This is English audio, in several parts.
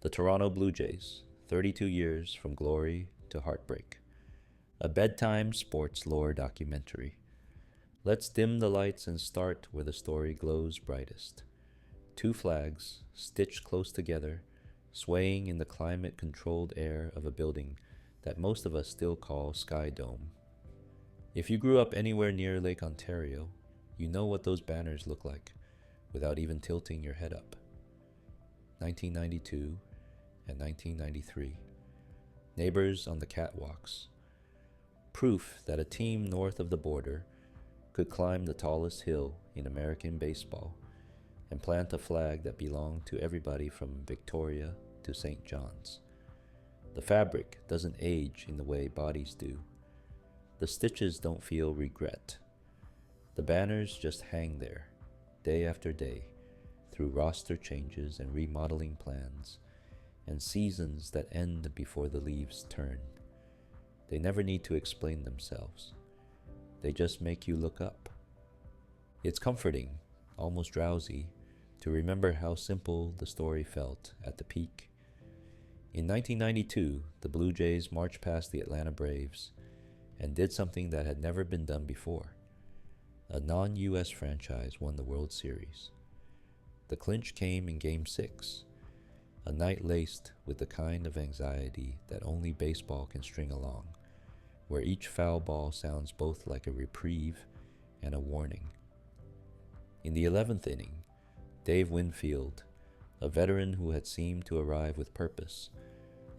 The Toronto Blue Jays, 32 years from glory to heartbreak. A bedtime sports lore documentary. Let's dim the lights and start where the story glows brightest. Two flags, stitched close together, swaying in the climate-controlled air of a building that most of us still call Sky Dome. If you grew up anywhere near Lake Ontario, you know what those banners look like, without even tilting your head up. 1992 and 1993. Neighbors on the catwalks. Proof that a team north of the border could climb the tallest hill in American baseball and plant a flag that belonged to everybody from Victoria to St. John's. The fabric doesn't age in the way bodies do. The stitches don't feel regret. The banners just hang there, day after day, through roster changes and remodeling plans, and seasons that end before the leaves turn. They never need to explain themselves. They just make you look up. It's comforting, almost drowsy, to remember how simple the story felt at the peak. In 1992, the Blue Jays marched past the Atlanta Braves and did something that had never been done before. A non-US franchise won the World Series. The clinch came in Game 6, a night laced with the kind of anxiety that only baseball can string along, where each foul ball sounds both like a reprieve and a warning. In the 11th inning, Dave Winfield, a veteran who had seemed to arrive with purpose,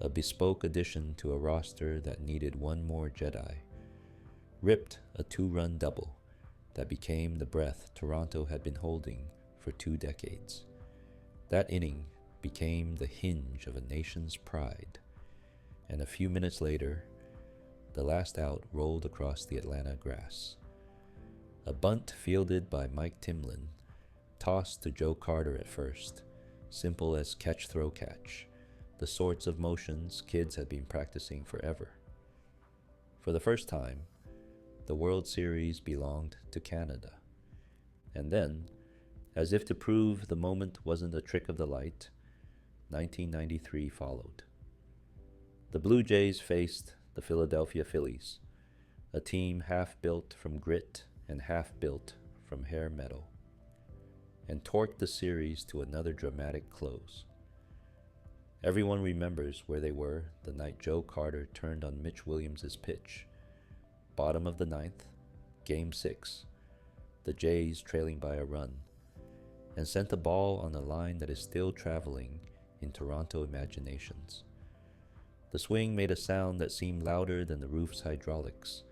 a bespoke addition to a roster that needed one more Jedi, ripped a 2-run double that became the breath Toronto had been holding for 2 decades. That inning became the hinge of a nation's pride, and a few minutes later, the last out rolled across the Atlanta grass. A bunt fielded by Mike Timlin, tossed to Joe Carter at first, simple as catch-throw-catch, the sorts of motions kids had been practicing forever. For the first time, the World Series belonged to Canada. And then, as if to prove the moment wasn't a trick of the light, 1993 followed. The Blue Jays faced the Philadelphia Phillies, a team half built from grit and half built from hair metal, and torqued the series to another dramatic close. Everyone remembers where they were the night Joe Carter turned on Mitch Williams' pitch. Bottom of the 9th, Game 6, the Jays trailing by a run, and sent the ball on a line that is still traveling in Toronto imaginations. The swing made a sound that seemed louder than the roof's hydraulics,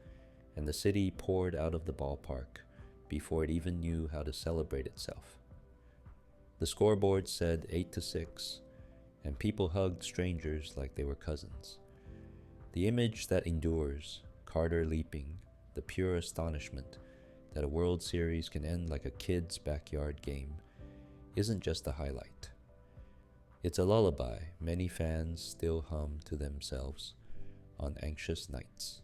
and the city poured out of the ballpark before it even knew how to celebrate itself. The scoreboard said 8-6, and people hugged strangers like they were cousins. The image that endures, Carter leaping, the pure astonishment that a World Series can end like a kid's backyard game, isn't just a highlight. It's a lullaby many fans still hum to themselves on anxious nights.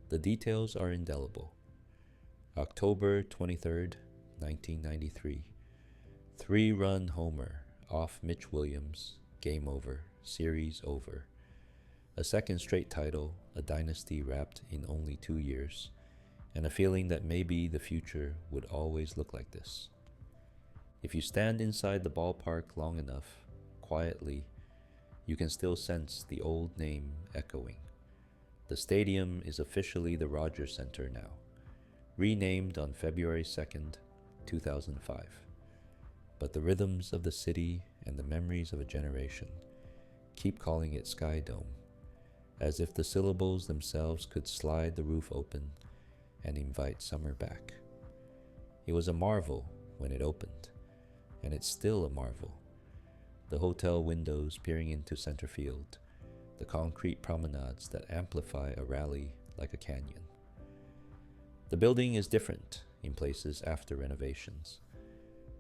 The details are indelible. October 23rd, 1993. 3-run homer off Mitch Williams, game over, series over. A second straight title, a dynasty wrapped in only 2 years, and a feeling that maybe the future would always look like this. If you stand inside the ballpark long enough, quietly, you can still sense the old name echoing. The stadium is officially the Rogers Center now, renamed on February 2nd, 2005. But the rhythms of the city and the memories of a generation keep calling it Sky Dome, as if the syllables themselves could slide the roof open and invite summer back. It was a marvel when it opened, and it's still a marvel. The hotel windows peering into center field, the concrete promenades that amplify a rally like a canyon. The building is different in places after renovations,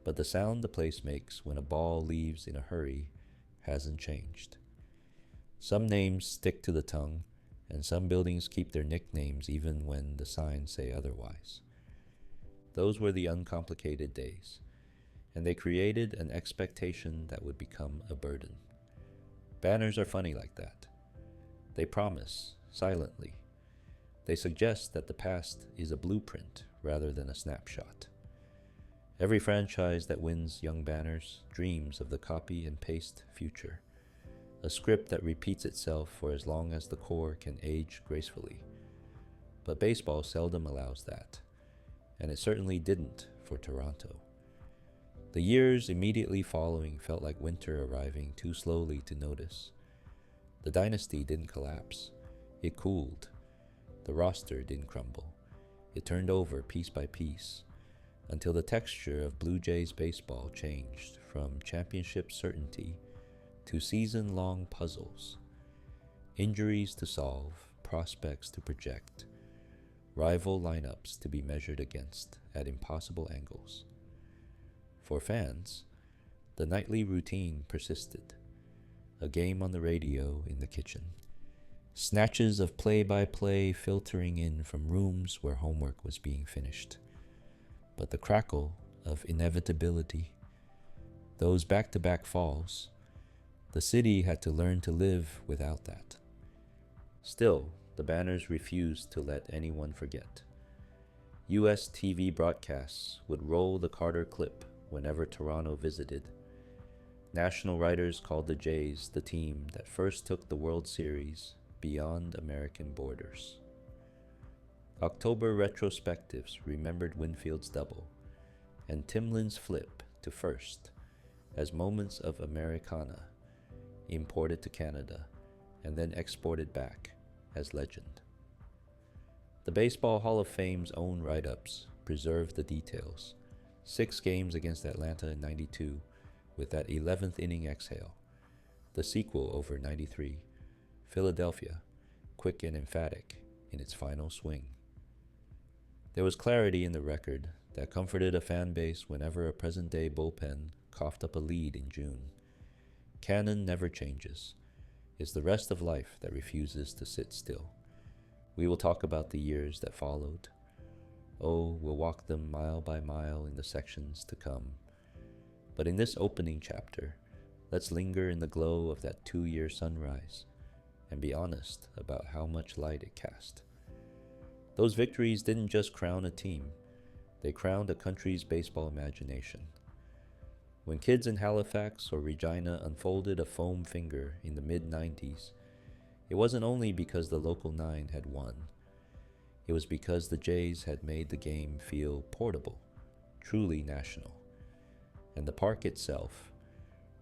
but the sound the place makes when a ball leaves in a hurry hasn't changed. Some names stick to the tongue, and some buildings keep their nicknames even when the signs say otherwise. Those were the uncomplicated days, and they created an expectation that would become a burden. Banners are funny like that. They promise, silently. They suggest that the past is a blueprint rather than a snapshot. Every franchise that wins young banners dreams of the copy and paste future, a script that repeats itself for as long as the core can age gracefully. But baseball seldom allows that, and it certainly didn't for Toronto. The years immediately following felt like winter arriving too slowly to notice. The dynasty didn't collapse, it cooled. The roster didn't crumble, it turned over piece by piece, until the texture of Blue Jays baseball changed from championship certainty to season-long puzzles. Injuries to solve, prospects to project, rival lineups to be measured against at impossible angles. For fans, the nightly routine persisted. A game on the radio in the kitchen. Snatches of play-by-play filtering in from rooms where homework was being finished. But the crackle of inevitability, those back-to-back falls, the city had to learn to live without that. Still, the banners refused to let anyone forget. U.S. TV broadcasts would roll the Carter clip whenever Toronto visited. National writers called the Jays the team that first took the World Series beyond American borders. October retrospectives remembered Winfield's double and Timlin's flip to first as moments of Americana, imported to Canada and then exported back as legend. The Baseball Hall of Fame's own write-ups preserved the details. 6 games against Atlanta in '92 with that 11th inning exhale. The sequel over '93, Philadelphia, quick and emphatic in its final swing. There was clarity in the record that comforted a fan base whenever a present-day bullpen coughed up a lead in June. Canon never changes. It's the rest of life that refuses to sit still. We will talk about the years that followed. Oh, we'll walk them mile by mile in the sections to come. But in this opening chapter, let's linger in the glow of that 2-year sunrise and be honest about how much light it cast. Those victories didn't just crown a team, they crowned a country's baseball imagination. When kids in Halifax or Regina unfolded a foam finger in the mid-90s, it wasn't only because the local 9 had won. It was because the Jays had made the game feel portable, truly national. And the park itself,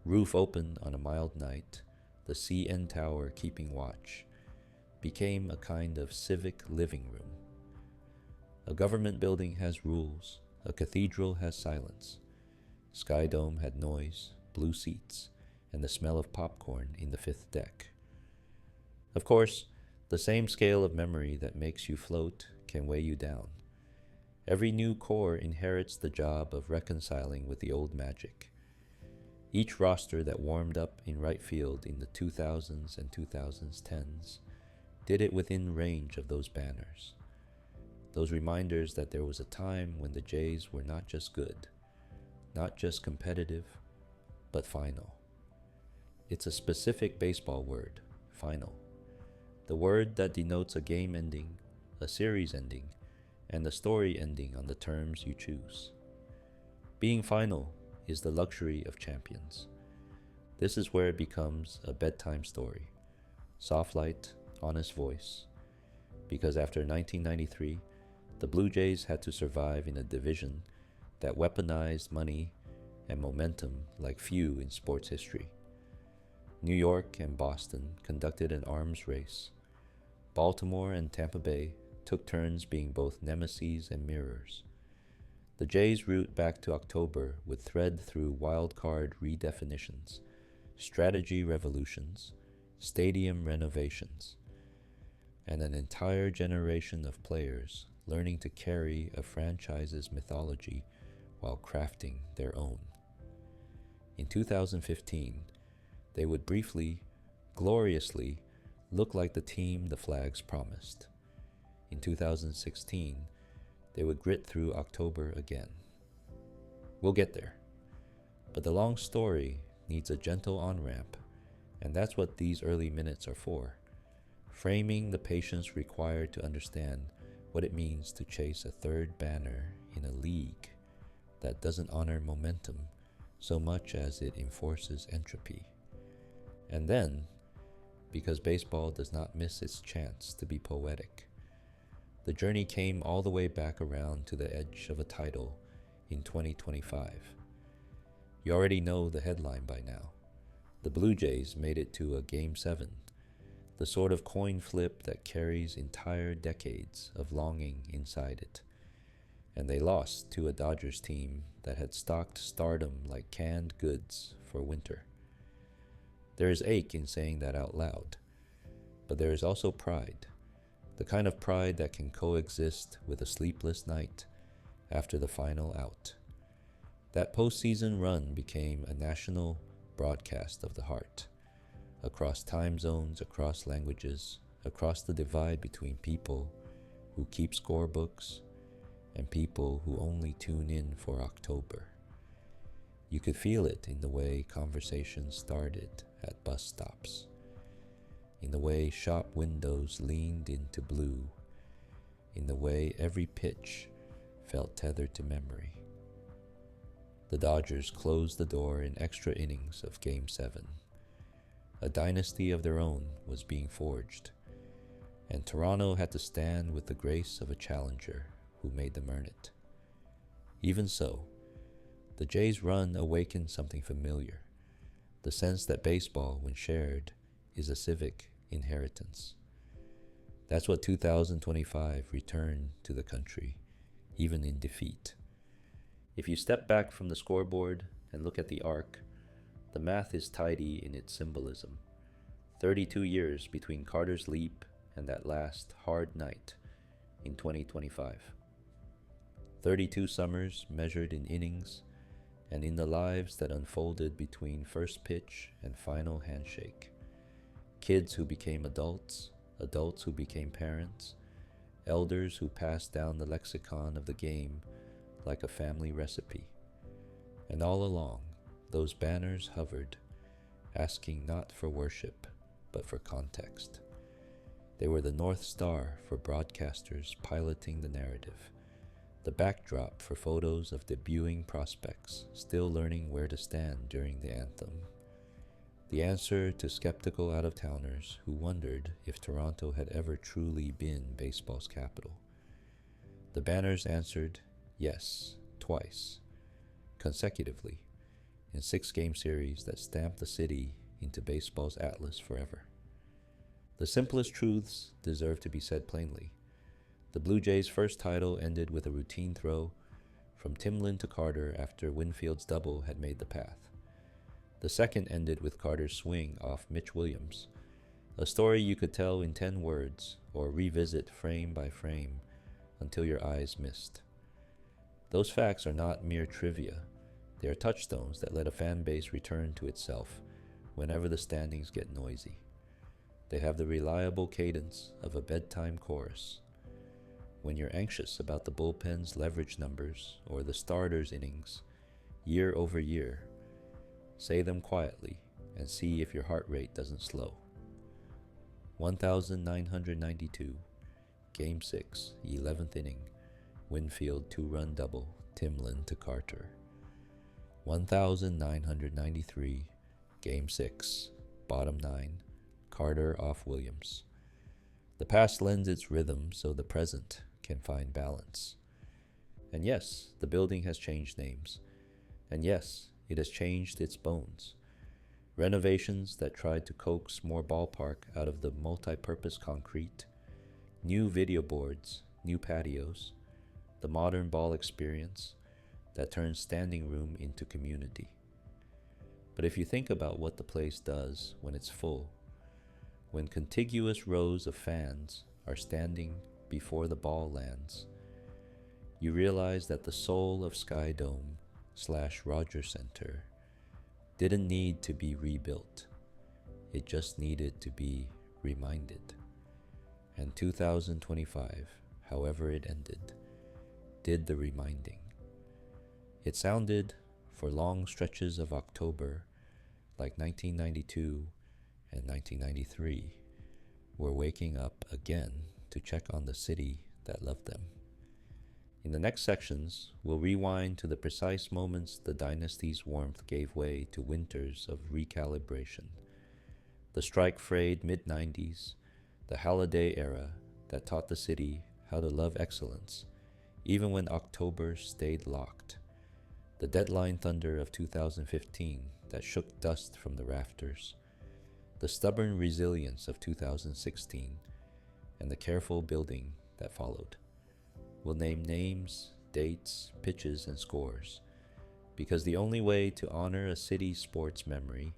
roof open on a mild night, the CN Tower keeping watch, became a kind of civic living room. A government building has rules, a cathedral has silence. Sky Dome had noise, blue seats, and the smell of popcorn in the 5th deck. Of course, the same scale of memory that makes you float can weigh you down. Every new core inherits the job of reconciling with the old magic. Each roster that warmed up in right field in the 2000s and 2010s did it within range of those banners. Those reminders that there was a time when the Jays were not just good, not just competitive, but final. It's a specific baseball word, final. The word that denotes a game ending, a series ending, and the story ending on the terms you choose. Being final is the luxury of champions. This is where it becomes a bedtime story. Soft light, honest voice. Because after 1993, the Blue Jays had to survive in a division that weaponized money and momentum like few in sports history. New York and Boston conducted an arms race. Baltimore and Tampa Bay took turns being both nemeses and mirrors. The Jays' route back to October would thread through wild card redefinitions, strategy revolutions, stadium renovations, and an entire generation of players learning to carry a franchise's mythology while crafting their own. In 2015, they would briefly, gloriously, look like the team the flags promised. In 2016, they would grit through October again. We'll get there, but the long story needs a gentle on-ramp And that's what these early minutes are for, framing the patience required to understand what it means to chase a third banner in a league that doesn't honor momentum so much as it enforces entropy. And then, because baseball does not miss its chance to be poetic, the journey came all the way back around to the edge of a title in 2025. You already know the headline by now. The Blue Jays made it to a Game 7, the sort of coin flip that carries entire decades of longing inside it. And they lost to a Dodgers team that had stocked stardom like canned goods for winter. There is ache in saying that out loud, but there is also pride, the kind of pride that can coexist with a sleepless night after the final out. That postseason run became a national broadcast of the heart, across time zones, across languages, across the divide between people who keep scorebooks and people who only tune in for October. You could feel it in the way conversations started at bus stops, in the way shop windows leaned into blue, in the way every pitch felt tethered to memory. The Dodgers closed the door in extra innings of Game 7. A dynasty of their own was being forged, and Toronto had to stand with the grace of a challenger who made them earn it. Even so, the Jays' run awakened something familiar, the sense that baseball, when shared, is a civic inheritance. That's what 2025 returned to the country, even in defeat. If you step back from the scoreboard and look at the arc, the math is tidy in its symbolism. 32 years between Carter's leap and that last hard night in 2025. 32 summers measured in innings and in the lives that unfolded between first pitch and final handshake. Kids who became adults, adults who became parents, elders who passed down the lexicon of the game like a family recipe. And all along, those banners hovered, asking not for worship, but for context. They were the North Star for broadcasters piloting the narrative, the backdrop for photos of debuting prospects still learning where to stand during the anthem, the answer to skeptical out-of-towners who wondered if Toronto had ever truly been baseball's capital. The banners answered yes, twice, consecutively, in 6-game series that stamped the city into baseball's atlas forever. The simplest truths deserve to be said plainly. The Blue Jays' first title ended with a routine throw from Timlin to Carter after Winfield's double had made the path. The second ended with Carter's swing off Mitch Williams, a story you could tell in 10 words or revisit frame by frame until your eyes missed. Those facts are not mere trivia. They are touchstones that let a fan base return to itself whenever the standings get noisy. They have the reliable cadence of a bedtime chorus. When you're anxious about the bullpen's leverage numbers or the starters' innings, year over year, say them quietly and see if your heart rate doesn't slow. 1992, Game 6, 11th inning, Winfield 2-run double, Timlin to Carter. 1993, Game 6, bottom 9, Carter off Williams. The past lends its rhythm so the present can find balance. And yes, the building has changed names. And yes, it has changed its bones. Renovations that tried to coax more ballpark out of the multi-purpose concrete, new video boards, new patios, the modern ball experience that turns standing room into community. But if you think about what the place does when it's full, when contiguous rows of fans are standing before the ball lands, you realize that the soul of Sky Dome / Rogers Center didn't need to be rebuilt. It just needed to be reminded. And 2025, however it ended, did the reminding. It sounded, for long stretches of October, like 1992 and 1993 were waking up again to check on the city that loved them. In the next sections, we'll rewind to the precise moments the dynasty's warmth gave way to winters of recalibration. The strike-frayed mid-90s, the Halladay era that taught the city how to love excellence, even when October stayed locked. The deadline thunder of 2015 that shook dust from the rafters. The stubborn resilience of 2016, and the careful building that followed. We'll name names, dates, pitches, and scores, because the only way to honor a city's sports memory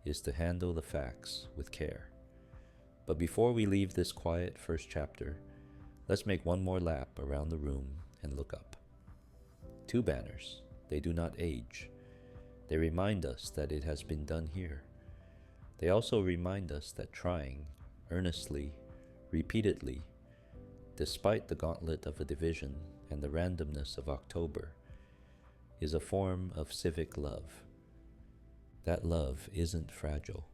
is to handle the facts with care. But before we leave this quiet first chapter, let's make one more lap around the room and look up. Two banners, they do not age. They remind us that it has been done here. They also remind us that trying, earnestly, repeatedly, despite the gauntlet of a division and the randomness of October, is a form of civic love. That love isn't fragile.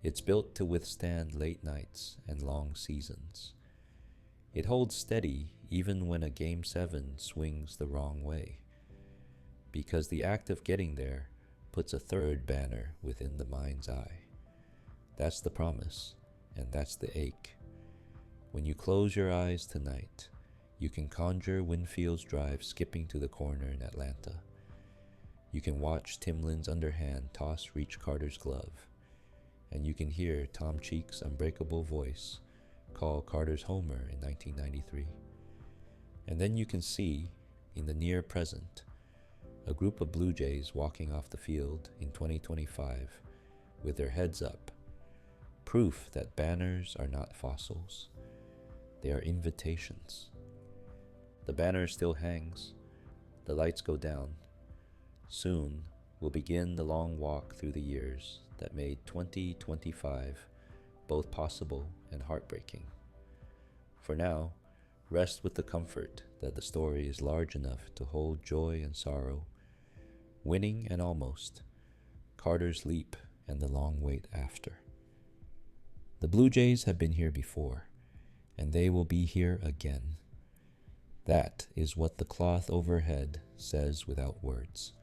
It's built to withstand late nights and long seasons. It holds steady even when a Game 7 swings the wrong way, because the act of getting there puts a third banner within the mind's eye. That's the promise, and that's the ache. When you close your eyes tonight, you can conjure Winfield's drive skipping to the corner in Atlanta. You can watch Timlin's underhand toss reach Carter's glove, and you can hear Tom Cheek's unbreakable voice call Carter's homer in 1993. And then you can see, in the near present, a group of Blue Jays walking off the field in 2025 with their heads up, proof that banners are not fossils. They are invitations. The banner still hangs. The lights go down. Soon will begin the long walk through the years that made 2025 both possible and heartbreaking. For now, rest with the comfort that the story is large enough to hold joy and sorrow, winning and almost, Carter's leap and the long wait after. The Blue Jays have been here before, and they will be here again. That is what the cloth overhead says without words.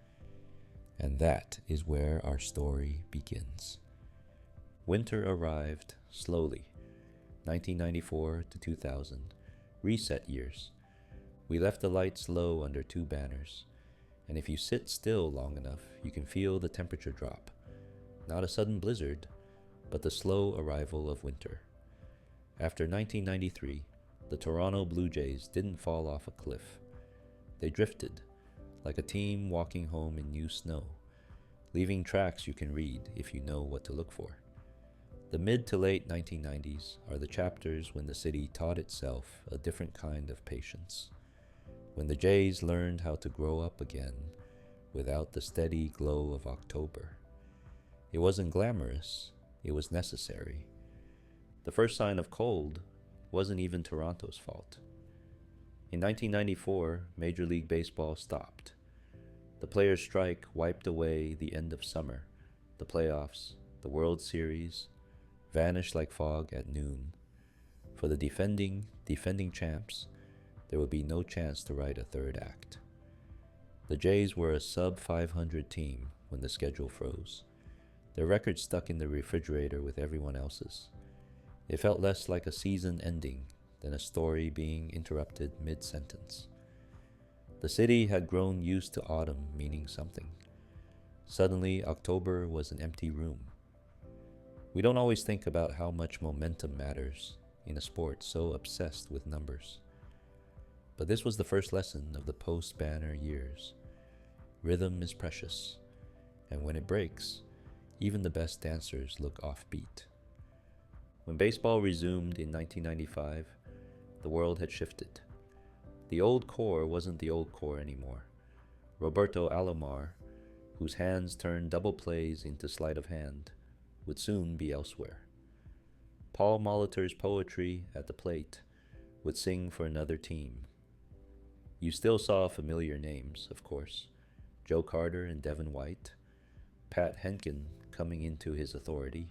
And that is where our story begins. Winter arrived slowly, 1994 to 2000, reset years. We left the lights low under two banners, and if you sit still long enough, you can feel the temperature drop. Not a sudden blizzard, but the slow arrival of winter. After 1993, the Toronto Blue Jays didn't fall off a cliff. They drifted, like a team walking home in new snow, leaving tracks you can read if you know what to look for. The mid to late 1990s are the chapters when the city taught itself a different kind of patience, when the Jays learned how to grow up again without the steady glow of October. It wasn't glamorous, it was necessary. The first sign of cold wasn't even Toronto's fault. In 1994, Major League Baseball stopped. The players' strike wiped away the end of summer, the playoffs, the World Series, vanished like fog at noon. For the defending champs, there would be no chance to write a third act. The Jays were a sub-500 team when the schedule froze. Their record stuck in the refrigerator with everyone else's. It felt less like a season ending than a story being interrupted mid-sentence. The city had grown used to autumn meaning something. Suddenly, October was an empty room. We don't always think about how much momentum matters in a sport so obsessed with numbers. But this was the first lesson of the post-banner years. Rhythm is precious, and when it breaks, even the best dancers look offbeat. When baseball resumed in 1995, the world had shifted. The old core wasn't the old core anymore. Roberto Alomar, whose hands turned double plays into sleight of hand, would soon be elsewhere. Paul Molitor's poetry at the plate would sing for another team. You still saw familiar names, of course. Joe Carter and Devin White, Pat Henkin coming into his authority,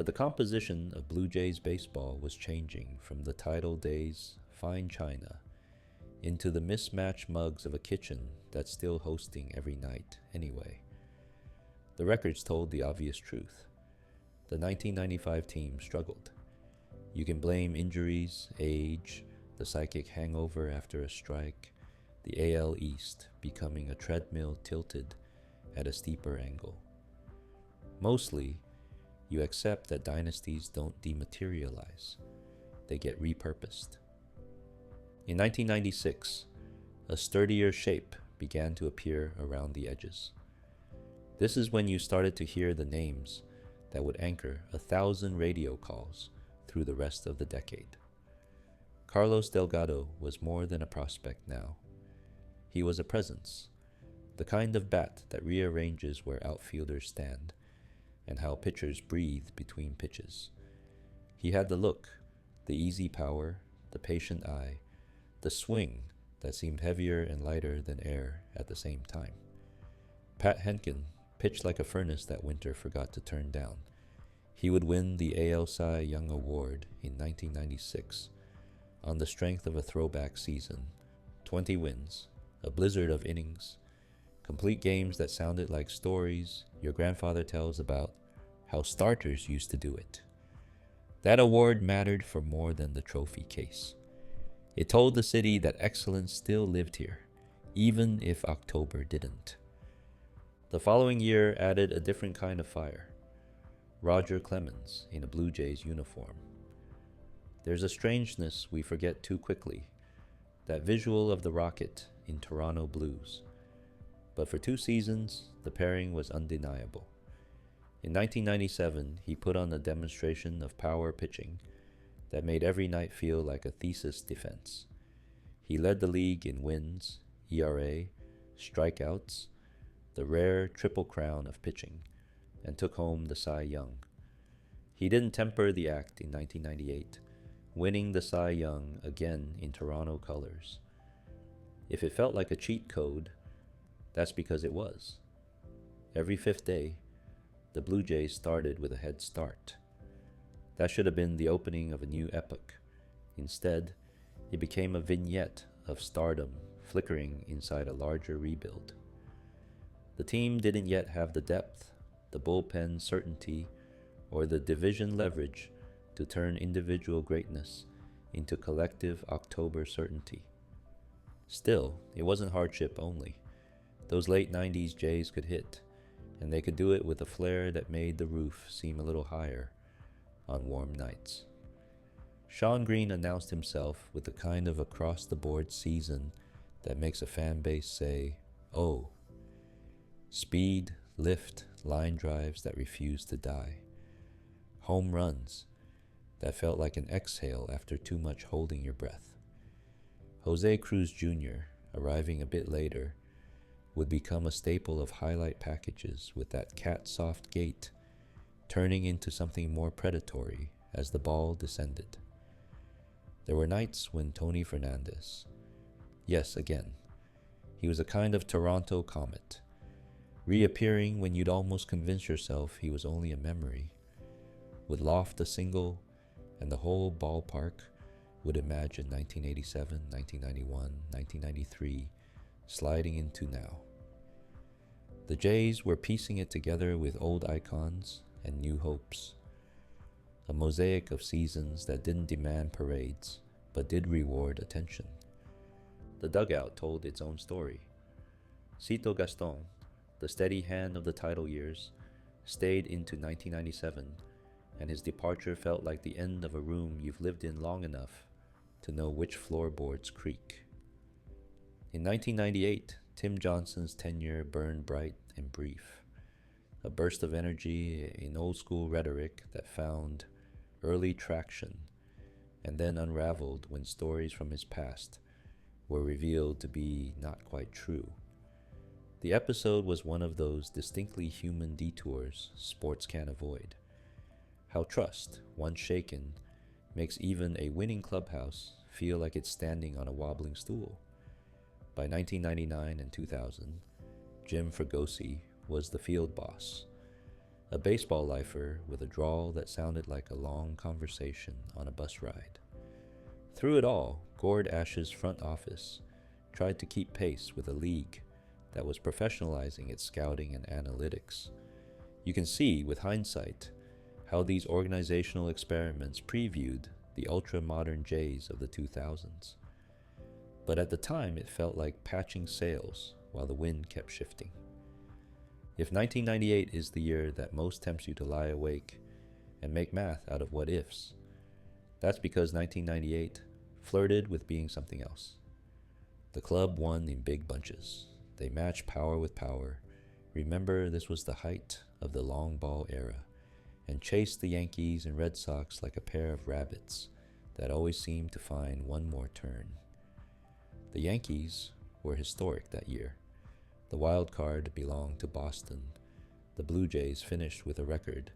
But the composition of Blue Jays baseball was changing from the title days' fine china into the mismatched mugs of a kitchen that's still hosting every night anyway. The records told the obvious truth. The 1995 team struggled. You can blame injuries, age, the psychic hangover after a strike, the AL East becoming a treadmill tilted at a steeper angle. Mostly, you accept that dynasties don't dematerialize. They get repurposed. In 1996, a sturdier shape began to appear around the edges. This is when you started to hear the names that would anchor 1,000 radio calls through the rest of the decade. Carlos Delgado was more than a prospect now. He was a presence, the kind of bat that rearranges where outfielders stand and how pitchers breathe between pitches. He had the look, the easy power, the patient eye, the swing that seemed heavier and lighter than air at the same time. Pat Henkin pitched like a furnace that winter forgot to turn down. He would win the AL Cy Young Award in 1996 on the strength of a throwback season, 20 wins, a blizzard of innings, complete games that sounded like stories your grandfather tells about how starters used to do it. That award mattered for more than the trophy case. It told the city that excellence still lived here, even if October didn't. The following year added a different kind of fire. Roger Clemens in a Blue Jays uniform. There's a strangeness we forget too quickly, that visual of the Rocket in Toronto blues. But for 2 seasons, the pairing was undeniable. In 1997, he put on a demonstration of power pitching that made every night feel like a thesis defense. He led the league in wins, ERA, strikeouts, the rare triple crown of pitching, and took home the Cy Young. He didn't temper the act in 1998, winning the Cy Young again in Toronto colors. If it felt like a cheat code, that's because it was. Every 5th day, the Blue Jays started with a head start. That should have been the opening of a new epoch. Instead, it became a vignette of stardom flickering inside a larger rebuild. The team didn't yet have the depth, the bullpen certainty, or the division leverage to turn individual greatness into collective October certainty. Still, it wasn't hardship only. Those late 90s Jays could hit, and they could do it with a flair that made the roof seem a little higher on warm nights. Shawn Green announced himself with the kind of across-the-board season that makes a fan base say, "Oh." Speed, lift, line drives that refused to die. Home runs that felt like an exhale after too much holding your breath. Jose Cruz Jr., arriving a bit later, would become a staple of highlight packages with that cat-soft gait, turning into something more predatory as the ball descended. There were nights when Tony Fernandez, yes, again, he was a kind of Toronto comet, reappearing when you'd almost convince yourself he was only a memory, would loft a single, and the whole ballpark would imagine 1987, 1991, 1993, sliding into now. The Jays were piecing it together with old icons and new hopes. A mosaic of seasons that didn't demand parades, but did reward attention. The dugout told its own story. Cito Gaston, the steady hand of the title years, stayed into 1997, and his departure felt like the end of a room you've lived in long enough to know which floorboards creak. In 1998, Tim Johnson's tenure burned bright and brief, a burst of energy in old-school rhetoric that found early traction and then unraveled when stories from his past were revealed to be not quite true. The episode was one of those distinctly human detours sports can't avoid. How trust, once shaken, makes even a winning clubhouse feel like it's standing on a wobbling stool. By 1999 and 2000, Jim Fregosi was the field boss, a baseball lifer with a drawl that sounded like a long conversation on a bus ride. Through it all, Gord Ash's front office tried to keep pace with a league that was professionalizing its scouting and analytics. You can see, with hindsight, how these organizational experiments previewed the ultra-modern Jays of the 2000s. But at the time, it felt like patching sails while the wind kept shifting. If 1998 is the year that most tempts you to lie awake and make math out of what-ifs, that's because 1998 flirted with being something else. The club won in big bunches. They matched power with power. Remember, this was the height of the long ball era, and chased the Yankees and Red Sox like a pair of rabbits that always seemed to find one more turn. The Yankees were historic that year. The wild card belonged to Boston. The Blue Jays finished with a record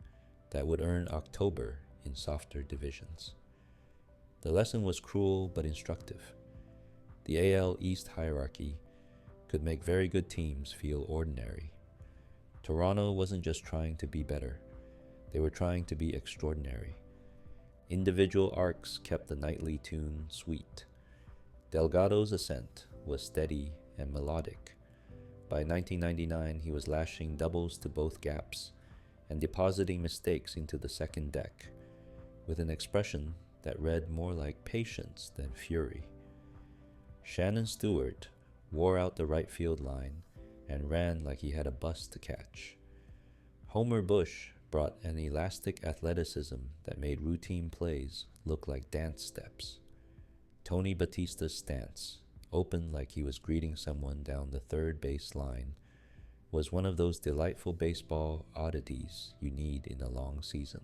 that would earn October in softer divisions. The lesson was cruel but instructive. The AL East hierarchy could make very good teams feel ordinary. Toronto wasn't just trying to be better, they were trying to be extraordinary. Individual arcs kept the nightly tune sweet. Delgado's ascent was steady and melodic. By 1999, he was lashing doubles to both gaps and depositing mistakes into the second deck, with an expression that read more like patience than fury. Shannon Stewart wore out the right field line and ran like he had a bus to catch. Homer Bush brought an elastic athleticism that made routine plays look like dance steps. Tony Batista's stance, open like he was greeting someone down the third base line, was one of those delightful baseball oddities you need in a long season.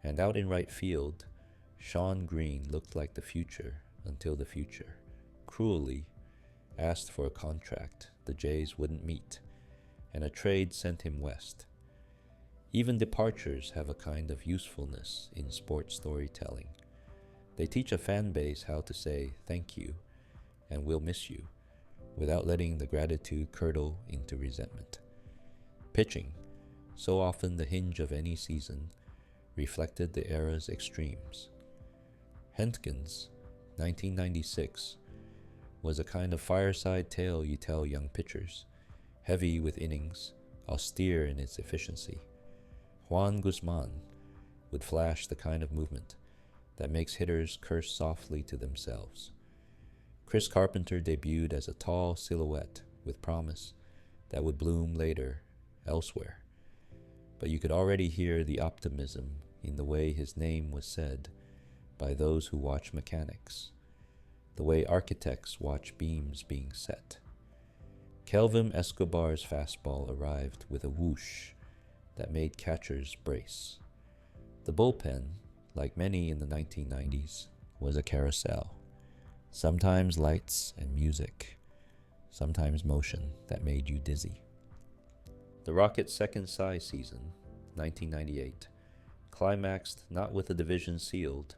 And out in right field, Shawn Green looked like the future until the future, cruelly, asked for a contract the Jays wouldn't meet, and a trade sent him west. Even departures have a kind of usefulness in sports storytelling. They teach a fan base how to say thank you and we'll miss you without letting the gratitude curdle into resentment. Pitching, so often the hinge of any season, reflected the era's extremes. Hentgen's 1996 was a kind of fireside tale you tell young pitchers, heavy with innings, austere in its efficiency. Juan Guzman would flash the kind of movement that makes hitters curse softly to themselves. Chris Carpenter debuted as a tall silhouette with promise that would bloom later elsewhere, but you could already hear the optimism in the way his name was said by those who watch mechanics, the way architects watch beams being set. Kelvin Escobar's fastball arrived with a whoosh that made catchers brace. The bullpen, like many in the 1990s, was a carousel. Sometimes lights and music, sometimes motion that made you dizzy. The Rockets' second Cy season, 1998, climaxed not with a division sealed,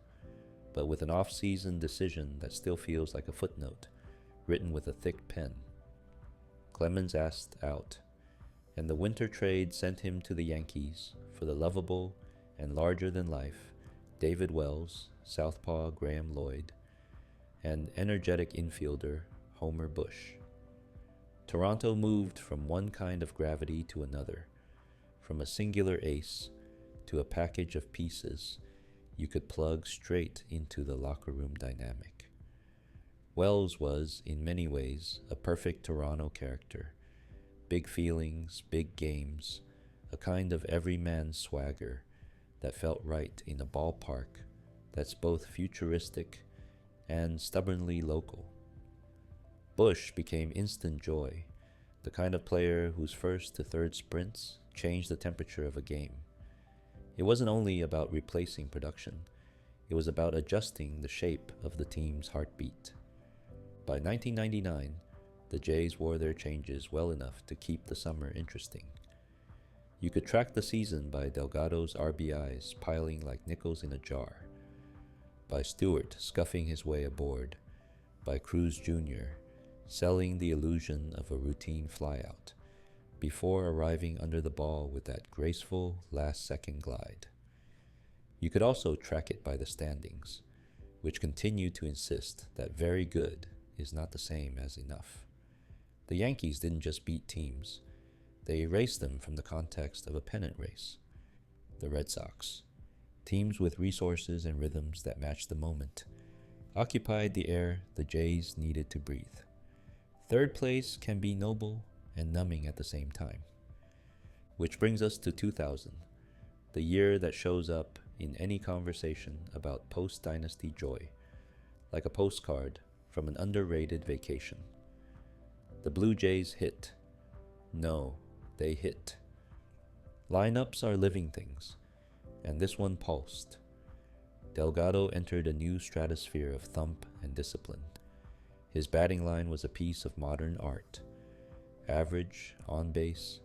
but with an off-season decision that still feels like a footnote, written with a thick pen. Clemens asked out, and the winter trade sent him to the Yankees for the lovable and larger-than-life David Wells, southpaw Graham Lloyd, and energetic infielder Homer Bush. Toronto moved from one kind of gravity to another, from a singular ace to a package of pieces you could plug straight into the locker room dynamic. Wells was, in many ways, a perfect Toronto character. Big feelings, big games, a kind of everyman swagger that felt right in a ballpark that's both futuristic and stubbornly local. Bush became instant joy, the kind of player whose first to third sprints changed the temperature of a game. It wasn't only about replacing production, it was about adjusting the shape of the team's heartbeat. By 1999, the Jays wore their changes well enough to keep the summer interesting. You could track the season by Delgado's RBIs piling like nickels in a jar, by Stewart scuffing his way aboard, by Cruz Jr. selling the illusion of a routine flyout, before arriving under the ball with that graceful last-second glide. You could also track it by the standings, which continue to insist that very good is not the same as enough. The Yankees didn't just beat teams, they erased them from the context of a pennant race. The Red Sox, teams with resources and rhythms that matched the moment, occupied the air the Jays needed to breathe. Third place can be noble and numbing at the same time. Which brings us to 2000, the year that shows up in any conversation about post-dynasty joy, like a postcard from an underrated vacation. The Blue Jays hit. No, they hit. Lineups are living things, and this one pulsed. Delgado entered a new stratosphere of thump and discipline. His batting line was a piece of modern art. Average, on base,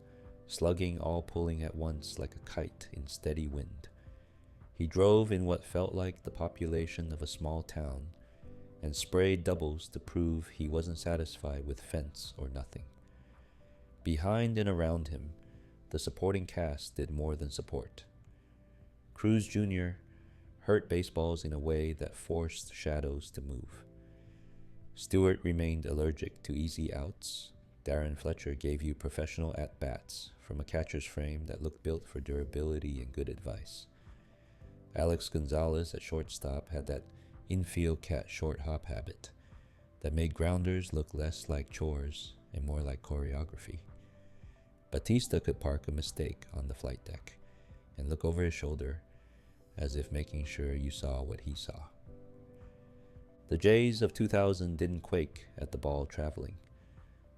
slugging all pulling at once like a kite in steady wind. He drove in what felt like the population of a small town and sprayed doubles to prove he wasn't satisfied with fence or nothing. Behind and around him, the supporting cast did more than support. Cruz Jr. hurt baseballs in a way that forced shadows to move. Stewart remained allergic to easy outs. Darren Fletcher gave you professional at-bats from a catcher's frame that looked built for durability and good advice. Alex Gonzalez at shortstop had that infield cat short hop habit that made grounders look less like chores and more like choreography. Batista could park a mistake on the flight deck and look over his shoulder as if making sure you saw what he saw. The Jays of 2000 didn't quake at the ball traveling.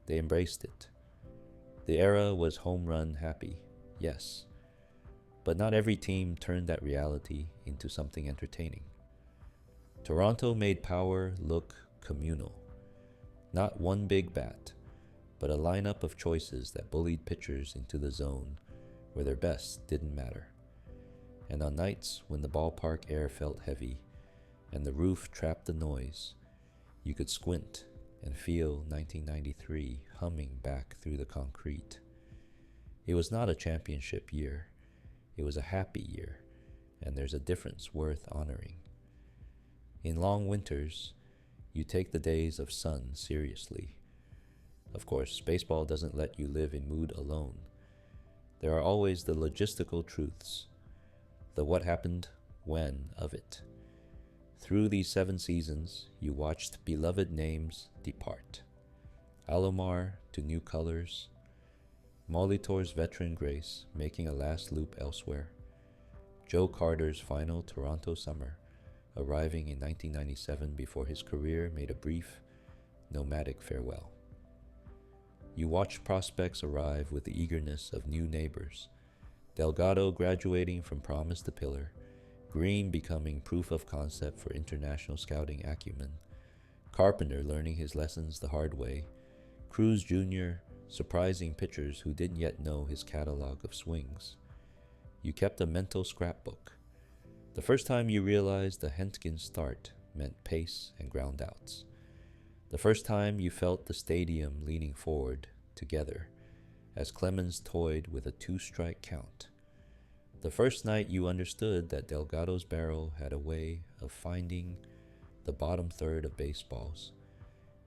They embraced it. The era was home run happy, yes, but not every team turned that reality into something entertaining. Toronto made power look communal. Not one big bat, but a lineup of choices that bullied pitchers into the zone where their best didn't matter. And on nights when the ballpark air felt heavy and the roof trapped the noise, you could squint and feel 1993 humming back through the concrete. It was not a championship year. It was a happy year, and there's a difference worth honoring. In long winters, you take the days of sun seriously. Of course, baseball doesn't let you live in mood alone. There are always the logistical truths, the what happened, when of it. Through these 7 seasons, you watched beloved names depart. Alomar to new colors, Molitor's veteran grace making a last loop elsewhere, Joe Carter's final Toronto summer, arriving in 1997 before his career made a brief, nomadic farewell. You watched prospects arrive with the eagerness of new neighbors, Delgado graduating from promise to pillar, Green becoming proof of concept for international scouting acumen, Carpenter learning his lessons the hard way, Cruz Jr. surprising pitchers who didn't yet know his catalog of swings. You kept a mental scrapbook. The first time you realized a Hentgen start meant pace and ground outs. The first time you felt the stadium leaning forward together as Clemens toyed with a 2-strike count. The first night you understood that Delgado's barrel had a way of finding the bottom third of baseballs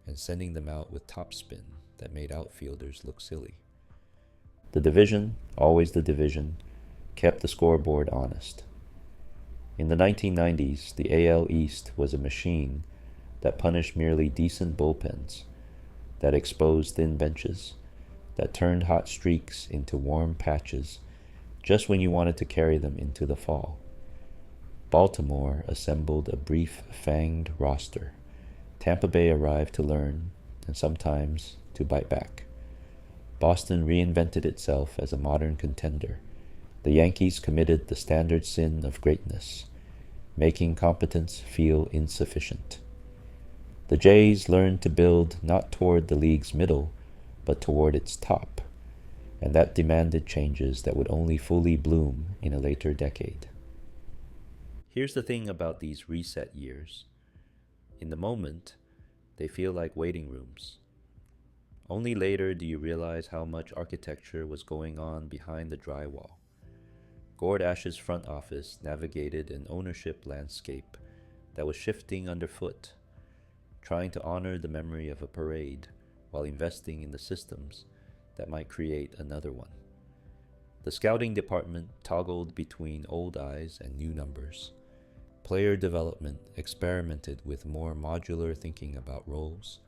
and sending them out with topspin that made outfielders look silly. The division, always the division, kept the scoreboard honest. In the 1990s, the AL East was a machine that punished merely decent bullpens, that exposed thin benches, that turned hot streaks into warm patches just when you wanted to carry them into the fall. Baltimore assembled a brief fanged roster. Tampa Bay arrived to learn, and sometimes to bite back. Boston reinvented itself as a modern contender. The Yankees committed the standard sin of greatness, making competence feel insufficient. The Jays learned to build not toward the league's middle, but toward its top, and that demanded changes that would only fully bloom in a later decade. Here's the thing about these reset years. In the moment, they feel like waiting rooms. Only later do you realize how much architecture was going on behind the drywall. Gord Ash's front office navigated an ownership landscape that was shifting underfoot, trying to honor the memory of a parade while investing in the systems that might create another one. The scouting department toggled between old eyes and new numbers. Player development experimented with more modular thinking about roles.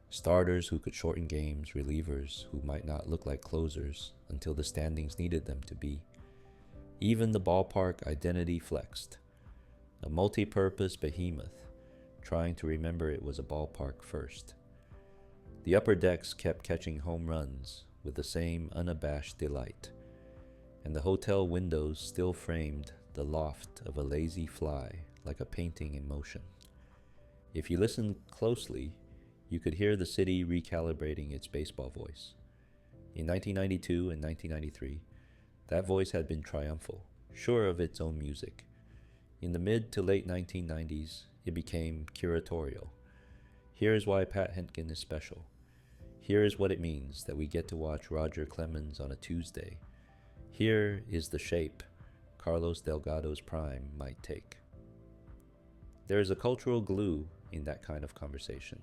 Starters who could shorten games, relievers who might not look like closers until the standings needed them to be. Even the ballpark identity flexed. A multi-purpose behemoth, trying to remember it was a ballpark first. The upper decks kept catching home runs with the same unabashed delight, and the hotel windows still framed the loft of a lazy fly like a painting in motion. If you listened closely, you could hear the city recalibrating its baseball voice. In 1992 and 1993, that voice had been triumphal, sure of its own music. In the mid to late 1990s, it became curatorial. Here is why Pat Hentgen is special. Here is what it means that we get to watch Roger Clemens on a Tuesday. Here is the shape Carlos Delgado's prime might take. There is a cultural glue in that kind of conversation.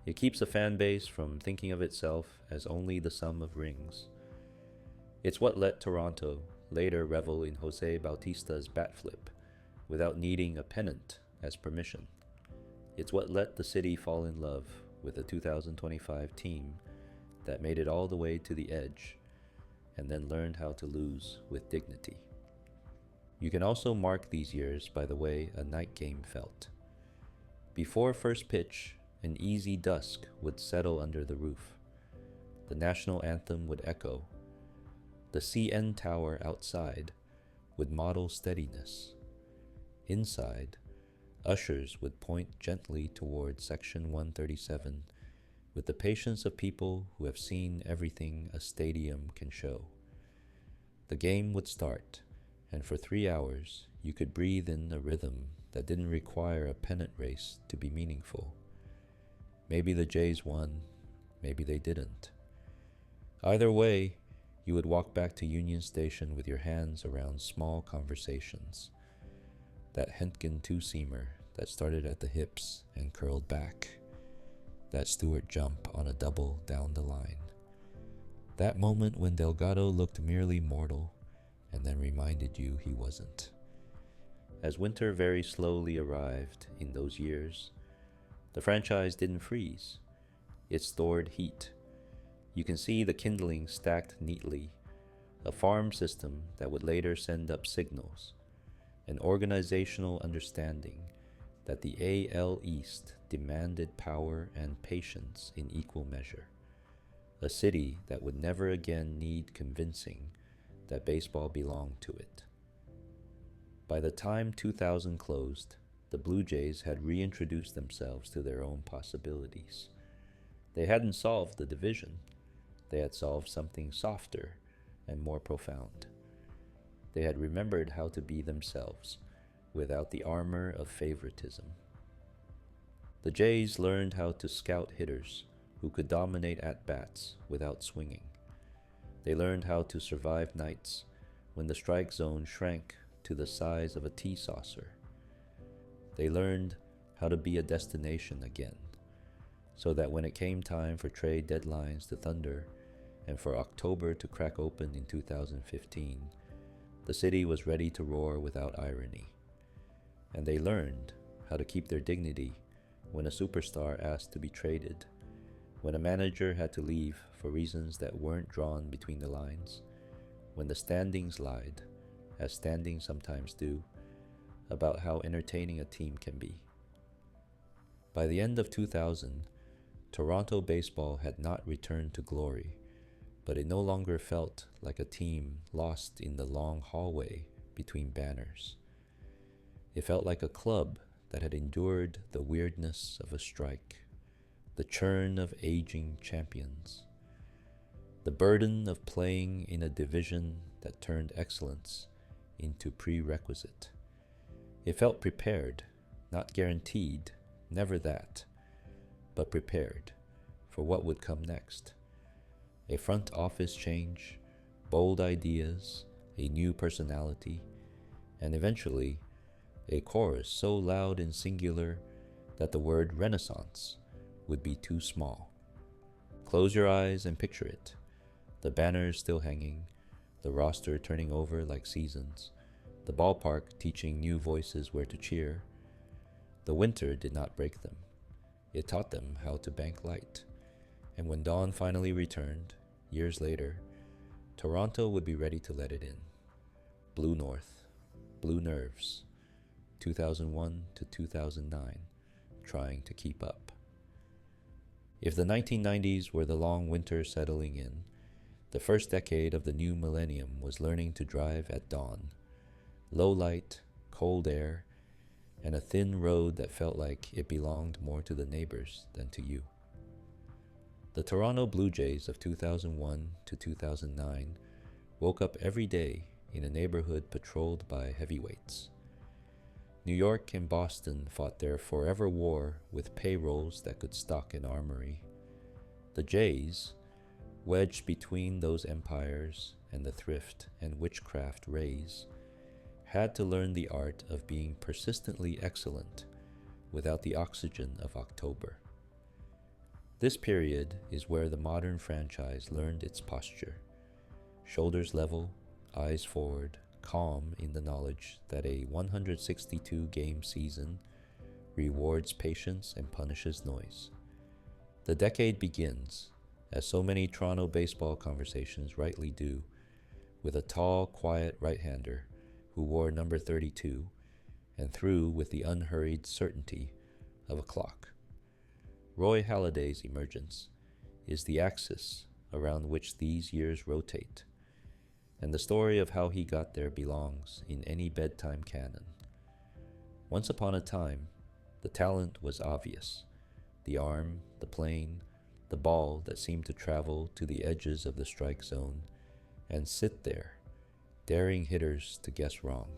It keeps a fan base from thinking of itself as only the sum of rings. It's what let Toronto later revel in Jose Bautista's bat flip without needing a pennant as permission. It's what let the city fall in love with a 2025 team that made it all the way to the edge and then learned how to lose with dignity. You can also mark these years by the way a night game felt. Before first pitch, an easy dusk would settle under the roof. The national anthem would echo. The CN tower outside would model steadiness. Inside, ushers would point gently toward Section 137 with the patience of people who have seen everything a stadium can show. The game would start, and for 3 hours you could breathe in a rhythm that didn't require a pennant race to be meaningful. Maybe the Jays won, maybe they didn't. Either way, you would walk back to Union Station with your hands around small conversations. That Hentgen two-seamer that started at the hips and curled back. That Stewart jump on a double down the line. That moment when Delgado looked merely mortal and then reminded you he wasn't. As winter very slowly arrived in those years, the franchise didn't freeze. It stored heat. You can see the kindling stacked neatly, a farm system that would later send up signals, an organizational understanding that the AL East demanded power and patience in equal measure, a city that would never again need convincing that baseball belonged to it. By the time 2000 closed, the Blue Jays had reintroduced themselves to their own possibilities. They hadn't solved the division. They had solved something softer and more profound. They had remembered how to be themselves without the armor of favoritism. The Jays learned how to scout hitters who could dominate at-bats without swinging. They learned how to survive nights when the strike zone shrank to the size of a tea saucer. They learned how to be a destination again, so that when it came time for trade deadlines to thunder and for October to crack open in 2015, the city was ready to roar without irony. And they learned how to keep their dignity when a superstar asked to be traded, when a manager had to leave for reasons that weren't drawn between the lines, when the standings lied, as standings sometimes do, about how entertaining a team can be. By the end of 2000, Toronto baseball had not returned to glory, but it no longer felt like a team lost in the long hallway between banners. It felt like a club that had endured the weirdness of a strike, the churn of aging champions, the burden of playing in a division that turned excellence into prerequisite. It felt prepared, not guaranteed, never that, but prepared for what would come next. A front office change, bold ideas, a new personality, and eventually a chorus so loud and singular that the word Renaissance would be too small. Close your eyes and picture it. The banners still hanging, the roster turning over like seasons, the ballpark teaching new voices where to cheer. The winter did not break them. It taught them how to bank light. And when dawn finally returned, years later, Toronto would be ready to let it in. Blue North, Blue Nerves, 2001 to 2009, trying to keep up. If the 1990s were the long winter settling in, the first decade of the new millennium was learning to drive at dawn. Low light, cold air, and a thin road that felt like it belonged more to the neighbors than to you. The Toronto Blue Jays of 2001 to 2009 woke up every day in a neighborhood patrolled by heavyweights. New York and Boston fought their forever war with payrolls that could stock an armory. The Jays, wedged between those empires and the thrift and witchcraft rays, had to learn the art of being persistently excellent without the oxygen of October. This period is where the modern franchise learned its posture. Shoulders level, eyes forward, calm in the knowledge that a 162-game season rewards patience and punishes noise. The decade begins, as so many Toronto baseball conversations rightly do, with a tall, quiet right-hander who wore number 32 and threw with the unhurried certainty of a clock. Roy Halladay's emergence is the axis around which these years rotate, and the story of how he got there belongs in any Bedtime canon. Once upon a time, the talent was obvious. The arm, the plane, the ball that seemed to travel to the edges of the strike zone and sit there, daring hitters to guess wrong.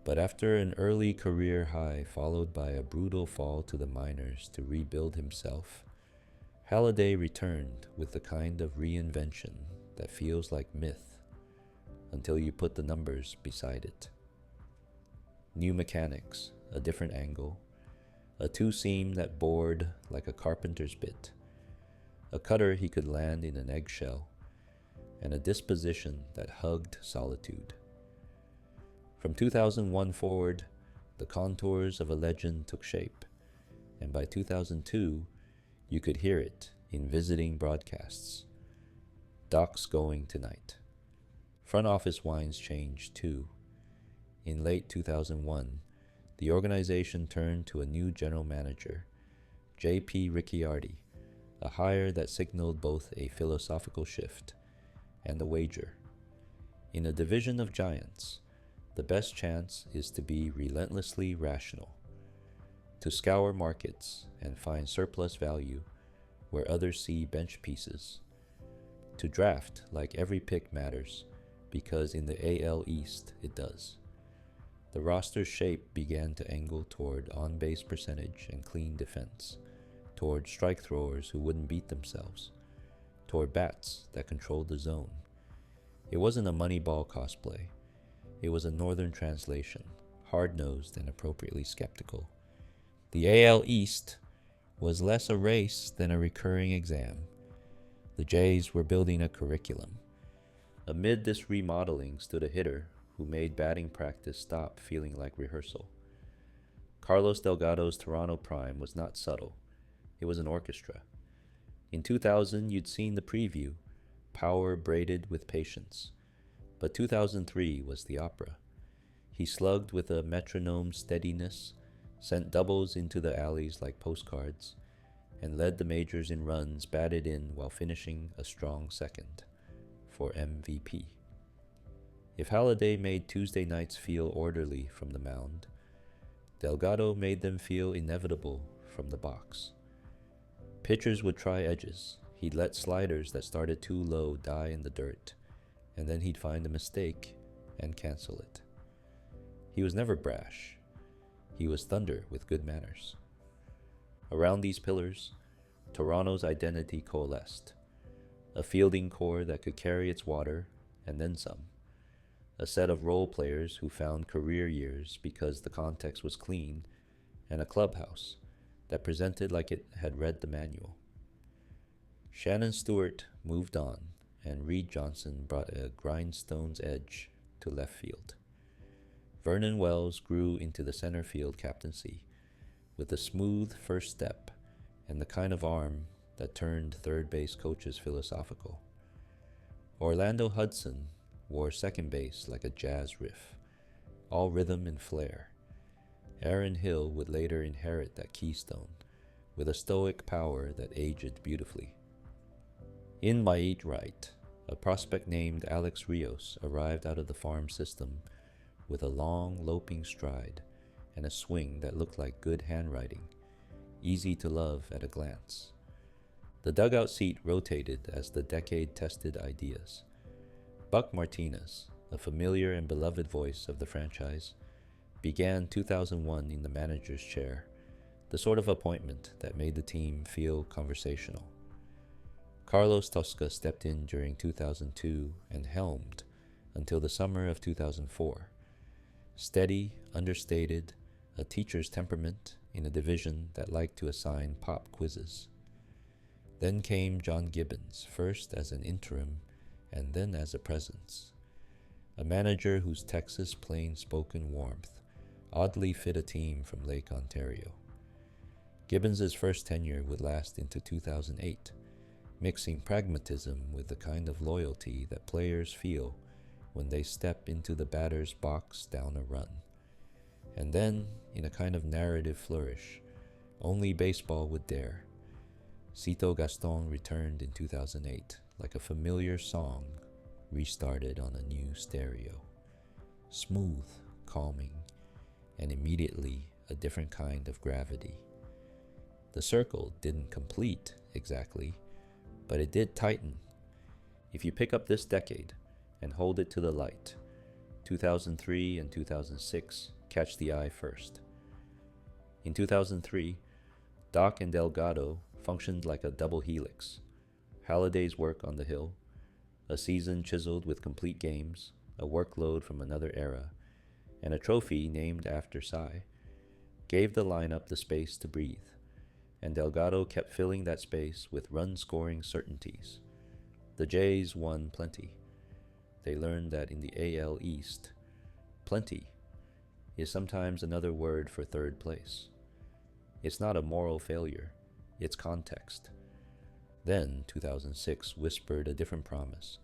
But after an early career high followed by a brutal fall to the minors to rebuild himself, Halladay returned with the kind of reinvention that feels like myth until you put the numbers beside it. New mechanics, a different angle, a two-seam that bored like a carpenter's bit, a cutter he could land in an eggshell, and a disposition that hugged solitude. From 2001 forward, the contours of a legend took shape, and by 2002, you could hear it in visiting broadcasts. Doc's going tonight. Front office wines changed too. In late 2001, the organization turned to a new general manager, J.P. Ricciardi, a hire that signaled both a philosophical shift and a wager. In a division of giants, the best chance is to be relentlessly rational, to scour markets and find surplus value where others see bench pieces, to draft like every pick matters, because in the AL East it does. The roster's shape began to angle toward on-base percentage and clean defense, toward strike throwers who wouldn't beat themselves, toward bats that controlled the zone. It wasn't a Moneyball cosplay. It was a northern translation, hard-nosed and appropriately skeptical. The AL East was less a race than a recurring exam. The Jays were building a curriculum. Amid this remodeling stood a hitter who made batting practice stop feeling like rehearsal. Carlos Delgado's Toronto prime was not subtle. It was an orchestra. In 2000, you'd seen the preview, power braided with patience. But 2003 was the opera. He slugged with a metronome steadiness, sent doubles into the alleys like postcards, and led the majors in runs batted in while finishing a strong second for MVP. If Halladay made Tuesday nights feel orderly from the mound, Delgado made them feel inevitable from the box. Pitchers would try edges. He'd let sliders that started too low die in the dirt, and then he'd find a mistake and cancel it. He was never brash. He was thunder with good manners. Around these pillars, Toronto's identity coalesced. A fielding core that could carry its water, and then some. A set of role players who found career years because the context was clean, and a clubhouse that presented like it had read the manual. Shannon Stewart moved on, and Reed Johnson brought a grindstone's edge to left field. Vernon Wells grew into the center field captaincy with a smooth first step and the kind of arm that turned third base coaches philosophical. Orlando Hudson wore second base like a jazz riff, all rhythm and flair. Aaron Hill would later inherit that keystone with a stoic power that aged beautifully. In my right, a prospect named Alex Rios arrived out of the farm system with a long, loping stride and a swing that looked like good handwriting, easy to love at a glance. The dugout seat rotated as the decade tested ideas. Buck Martinez, a familiar and beloved voice of the franchise, began 2001 in the manager's chair, the sort of appointment that made the team feel conversational. Carlos Tosca stepped in during 2002 and helmed until the summer of 2004. Steady, understated, a teacher's temperament in a division that liked to assign pop quizzes. Then came John Gibbons, first as an interim and then as a presence. A manager whose Texas plain-spoken warmth oddly fit a team from Lake Ontario. Gibbons's first tenure would last into 2008, mixing pragmatism with the kind of loyalty that players feel when they step into the batter's box down a run. And then, in a kind of narrative flourish, only baseball would dare, Cito Gaston returned in 2008 like a familiar song restarted on a new stereo. Smooth, calming, and immediately a different kind of gravity. The circle didn't complete exactly, but it did tighten. If you pick up this decade and hold it to the light, 2003 and 2006 catch the eye first. In 2003, Doc and Delgado functioned like a double helix. Halladay's work on the Hill, a season chiseled with complete games, a workload from another era, and a trophy named after Cy, gave the lineup the space to breathe, and Delgado kept filling that space with run-scoring certainties. The Jays won plenty. They learned that in the AL East, plenty is sometimes another word for third place. It's not a moral failure, it's context. Then 2006 whispered a different promise.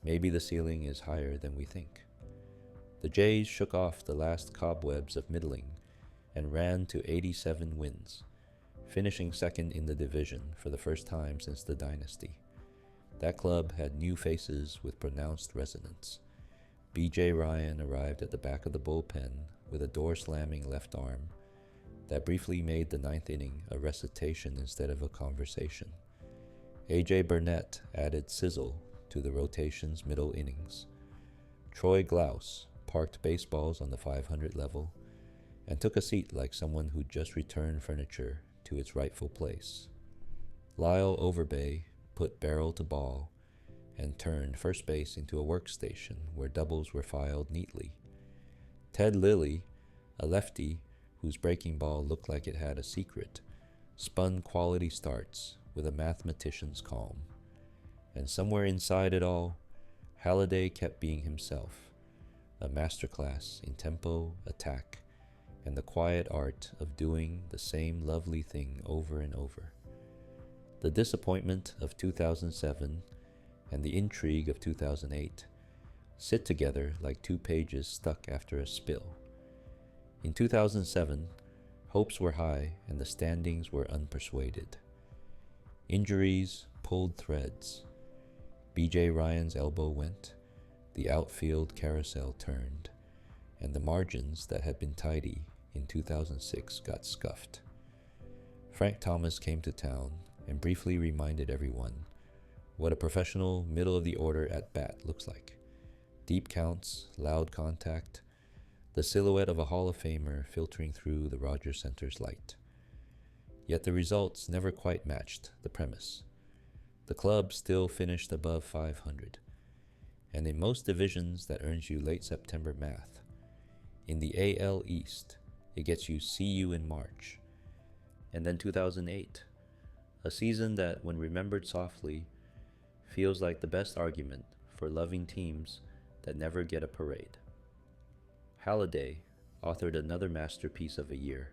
Maybe the ceiling is higher than we think. The Jays shook off the last cobwebs of middling and ran to 87 wins, finishing second in the division for the first time since the dynasty. That club had new faces with pronounced resonance. B.J. Ryan arrived at the back of the bullpen with a door-slamming left arm that briefly made the ninth inning a recitation instead of a conversation. A.J. Burnett added sizzle to the rotation's middle innings. Troy Glaus parked baseballs on the 500 level and took a seat like someone who'd just returned furniture to its rightful place. Lyle Overbay put barrel to ball and turned first base into a workstation where doubles were filed neatly. Ted Lilly, a lefty whose breaking ball looked like it had a secret, spun quality starts with a mathematician's calm. And somewhere inside it all, Halladay kept being himself, a masterclass in tempo, attack, and the quiet art of doing the same lovely thing over and over. The disappointment of 2007 and the intrigue of 2008 sit together like two pages stuck after a spill. In 2007, hopes were high and the standings were unpersuaded. Injuries pulled threads. B.J. Ryan's elbow went, the outfield carousel turned, and the margins that had been tidy in 2006 got scuffed. Frank Thomas came to town and briefly reminded everyone what a professional middle-of-the-order at-bat looks like. Deep counts, loud contact, the silhouette of a Hall of Famer filtering through the Rogers Center's light. Yet the results never quite matched the premise. The club still finished above 500, and in most divisions that earns you late September math. In the AL East, it gets you see you in March. And then 2008, a season that, when remembered softly, feels like the best argument for loving teams that never get a parade. Halladay authored another masterpiece of a year: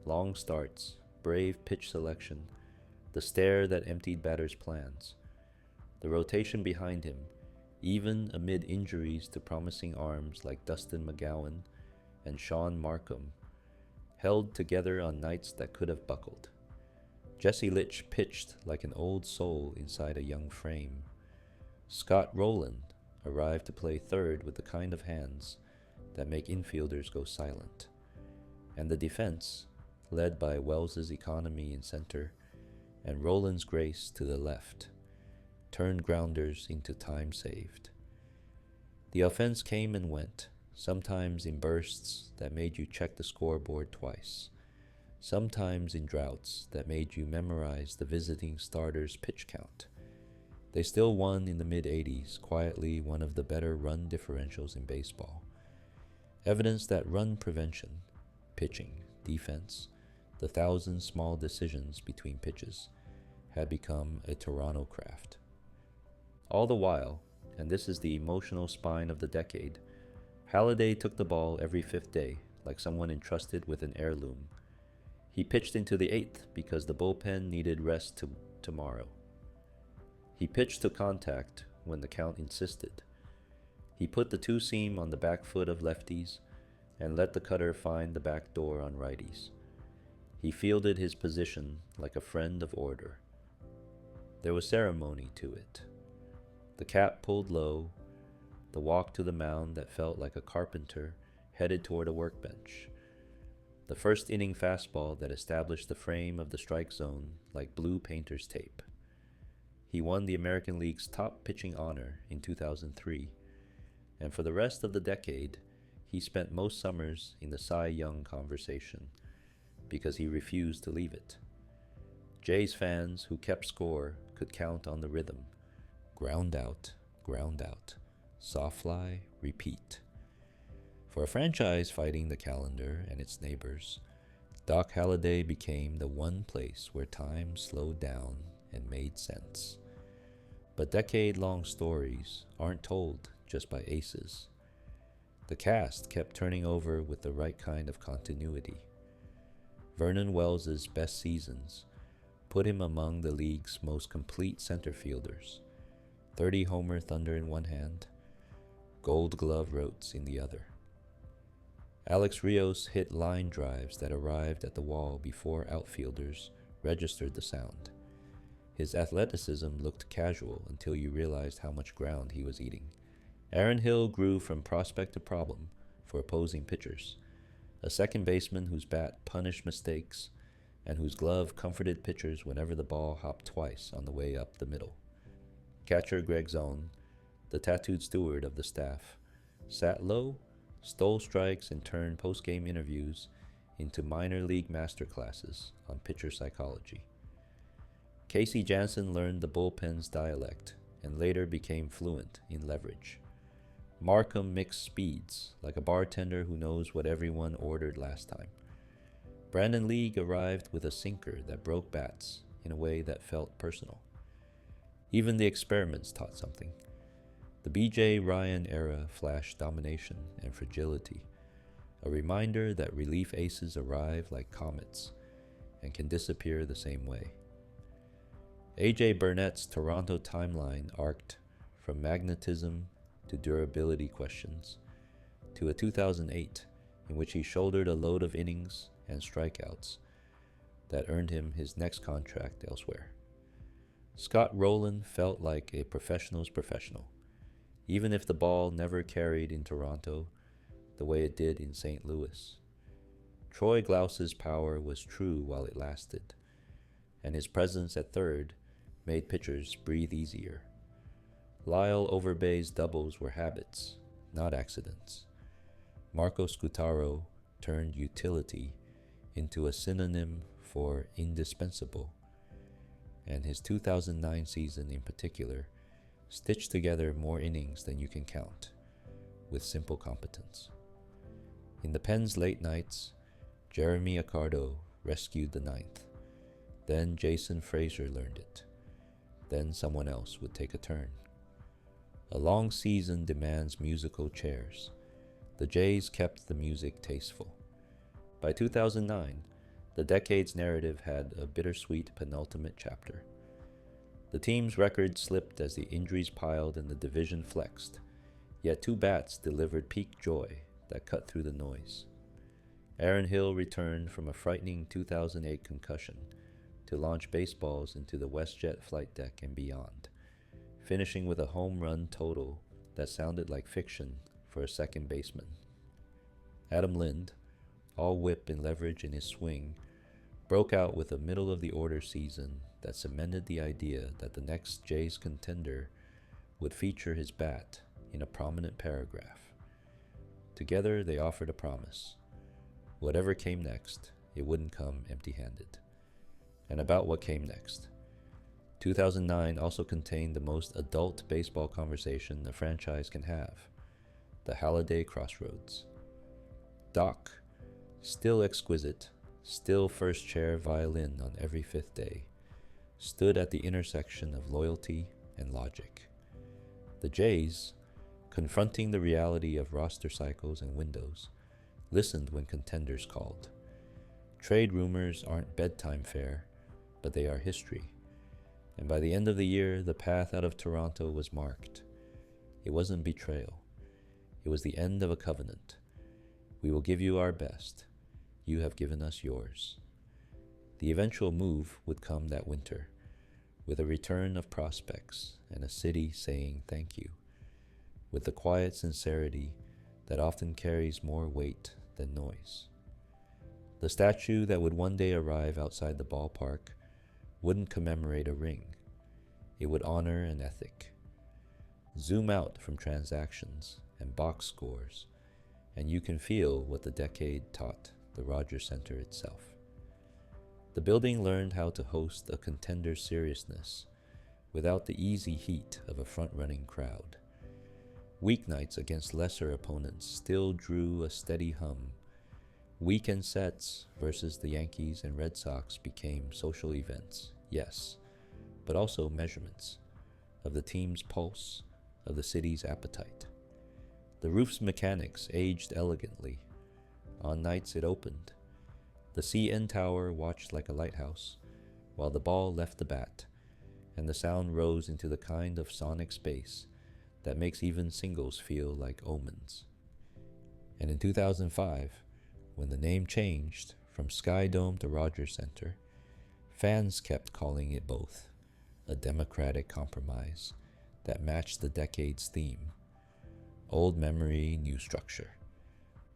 long starts, brave pitch selection, the stare that emptied batters' plans. The rotation behind him, even amid injuries to promising arms like Dustin McGowan and Sean Markham, held together on nights that could have buckled. Jesse Litch pitched like an old soul inside a young frame. Scott Rowland arrived to play third with the kind of hands that make infielders go silent. And the defense, led by Wells's economy in center and Rowland's grace to the left, turned grounders into time saved. The offense came and went, sometimes in bursts that made you check the scoreboard twice, sometimes in droughts that made you memorize the visiting starter's pitch count. They still won in the mid-80s, quietly one of the better run differentials in baseball. Evidence that run prevention, pitching, defense, the 1,000 small decisions between pitches, had become a Toronto craft. All the while, and this is the emotional spine of the decade, Halladay took the ball every fifth day like someone entrusted with an heirloom. He pitched into the eighth because the bullpen needed rest tomorrow. He pitched to contact when the count insisted. He put the two-seam on the back foot of lefties and let the cutter find the back door on righties. He fielded his position like a friend of order. There was ceremony to it. The cap pulled low, the walk to the mound that felt like a carpenter headed toward a workbench. The first inning fastball that established the frame of the strike zone like blue painter's tape. He won the American League's top pitching honor in 2003, and for the rest of the decade, he spent most summers in the Cy Young conversation because he refused to leave it. Jays fans who kept score could count on the rhythm. Ground out, soft fly, repeat. For a franchise fighting the calendar and its neighbors, Doc Halladay became the one place where time slowed down and made sense. But decade-long stories aren't told just by aces. The cast kept turning over with the right kind of continuity. Vernon Wells's best seasons put him among the league's most complete center fielders. 30-homer thunder in one hand, Gold Glove rotes in the other. Alex Rios hit line drives that arrived at the wall before outfielders registered the sound. His athleticism looked casual until you realized how much ground he was eating. Aaron Hill grew from prospect to problem for opposing pitchers, a second baseman whose bat punished mistakes and whose glove comforted pitchers whenever the ball hopped twice on the way up the middle. Catcher Greg Zone, the tattooed steward of the staff, sat low, stole strikes, and turned post-game interviews into minor league masterclasses on pitcher psychology. Casey Jansen learned the bullpen's dialect and later became fluent in leverage. Markham mixed speeds like a bartender who knows what everyone ordered last time. Brandon League arrived with a sinker that broke bats in a way that felt personal. Even the experiments taught something. The B.J. Ryan era flashed domination and fragility, a reminder that relief aces arrive like comets and can disappear the same way. A.J. Burnett's Toronto timeline arced from magnetism to durability questions to a 2008 in which he shouldered a load of innings and strikeouts that earned him his next contract elsewhere. Scott Rowland felt like a professional's professional, even if the ball never carried in Toronto the way it did in St. Louis. Troy Glaus's power was true while it lasted, and his presence at third made pitchers breathe easier. Lyle Overbay's doubles were habits, not accidents. Marco Scutaro turned utility into a synonym for indispensable, and his 2009 season in particular stitched together more innings than you can count, with simple competence. In the pen's late nights, Jeremy Accardo rescued the ninth. Then Jason Frazier learned it. Then someone else would take a turn. A long season demands musical chairs. The Jays kept the music tasteful. By 2009, the decade's narrative had a bittersweet penultimate chapter. The team's record slipped as the injuries piled and the division flexed, yet two bats delivered peak joy that cut through the noise. Aaron Hill returned from a frightening 2008 concussion to launch baseballs into the WestJet flight deck and beyond, finishing with a home run total that sounded like fiction for a second baseman. Adam Lind, all whip and leverage in his swing, broke out with a middle-of-the-order season that cemented the idea that the next Jays contender would feature his bat in a prominent paragraph. Together they offered a promise. Whatever came next, it wouldn't come empty-handed. And about what came next. 2009 also contained the most adult baseball conversation a franchise can have, the Halladay crossroads. Doc, still exquisite, still first chair violin on every fifth day, stood at the intersection of loyalty and logic. The Jays, confronting the reality of roster cycles and windows, listened when contenders called. Trade rumors aren't bedtime fare, but they are history. And by the end of the year, the path out of Toronto was marked. It wasn't betrayal. It was the end of a covenant. We will give you our best. You have given us yours. The eventual move would come that winter, with a return of prospects and a city saying thank you, with the quiet sincerity that often carries more weight than noise. The statue that would one day arrive outside the ballpark wouldn't commemorate a ring. It would honor an ethic. Zoom out from transactions and box scores, and you can feel what the decade taught the Rogers Center itself. The building learned how to host a contender's seriousness without the easy heat of a front-running crowd. Weeknights against lesser opponents still drew a steady hum. Weekend sets versus the Yankees and Red Sox became social events, yes, but also measurements of the team's pulse, of the city's appetite. The roof's mechanics aged elegantly. On nights it opened. The CN tower watched like a lighthouse, while the ball left the bat, and the sound rose into the kind of sonic space that makes even singles feel like omens. And in 2005, when the name changed from Sky Dome to Rogers Center, fans kept calling it both, a democratic compromise that matched the decade's theme. Old memory, new structure.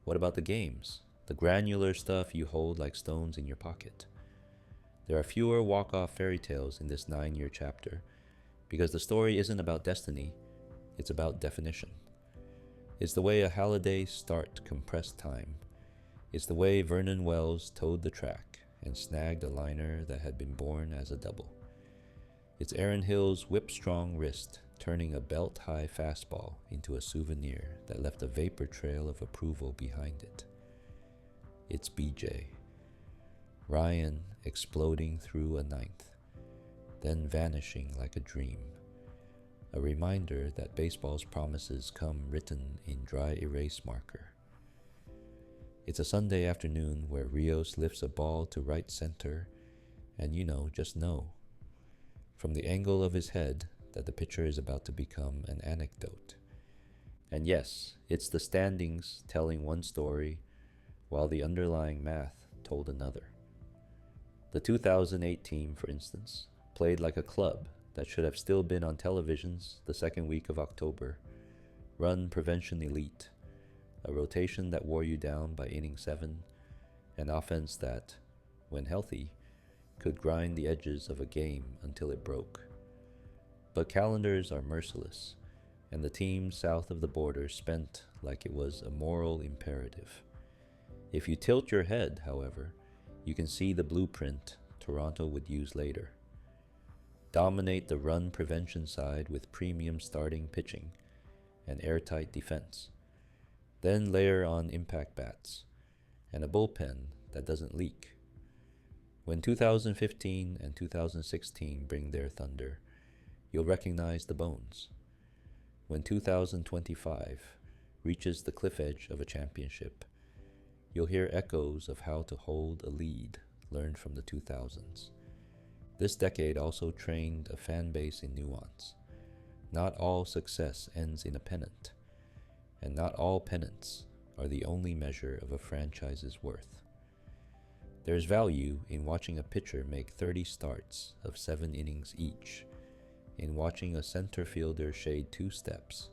What about the games? The granular stuff you hold like stones in your pocket. There are fewer walk-off fairy tales in this 9-year chapter, because the story isn't about destiny, it's about definition. It's the way a Halladay start compressed time. It's the way Vernon Wells towed the track and snagged a liner that had been born as a double. It's Aaron Hill's whip-strong wrist turning a belt-high fastball into a souvenir that left a vapor trail of approval behind it. It's BJ. Ryan exploding through a ninth, then vanishing like a dream. A reminder that baseball's promises come written in dry erase marker. It's a Sunday afternoon where Rios lifts a ball to right center, and just know, from the angle of his head, that the pitcher is about to become an anecdote. And yes, it's the standings telling one story, while the underlying math told another. The 2008 team, for instance, played like a club that should have still been on televisions the second week of October, run prevention elite, a rotation that wore you down by inning 7, an offense that, when healthy, could grind the edges of a game until it broke. But calendars are merciless, and the team south of the border spent like it was a moral imperative. If you tilt your head, however, you can see the blueprint Toronto would use later. Dominate the run prevention side with premium starting pitching and airtight defense. Then layer on impact bats and a bullpen that doesn't leak. When 2015 and 2016 bring their thunder, you'll recognize the bones. When 2025 reaches the cliff edge of a championship, you'll hear echoes of how to hold a lead learned from the 2000s. This decade also trained a fan base in nuance. Not all success ends in a pennant, and not all pennants are the only measure of a franchise's worth. There's value in watching a pitcher make 30 starts of 7 innings each, in watching a center fielder shade 2 steps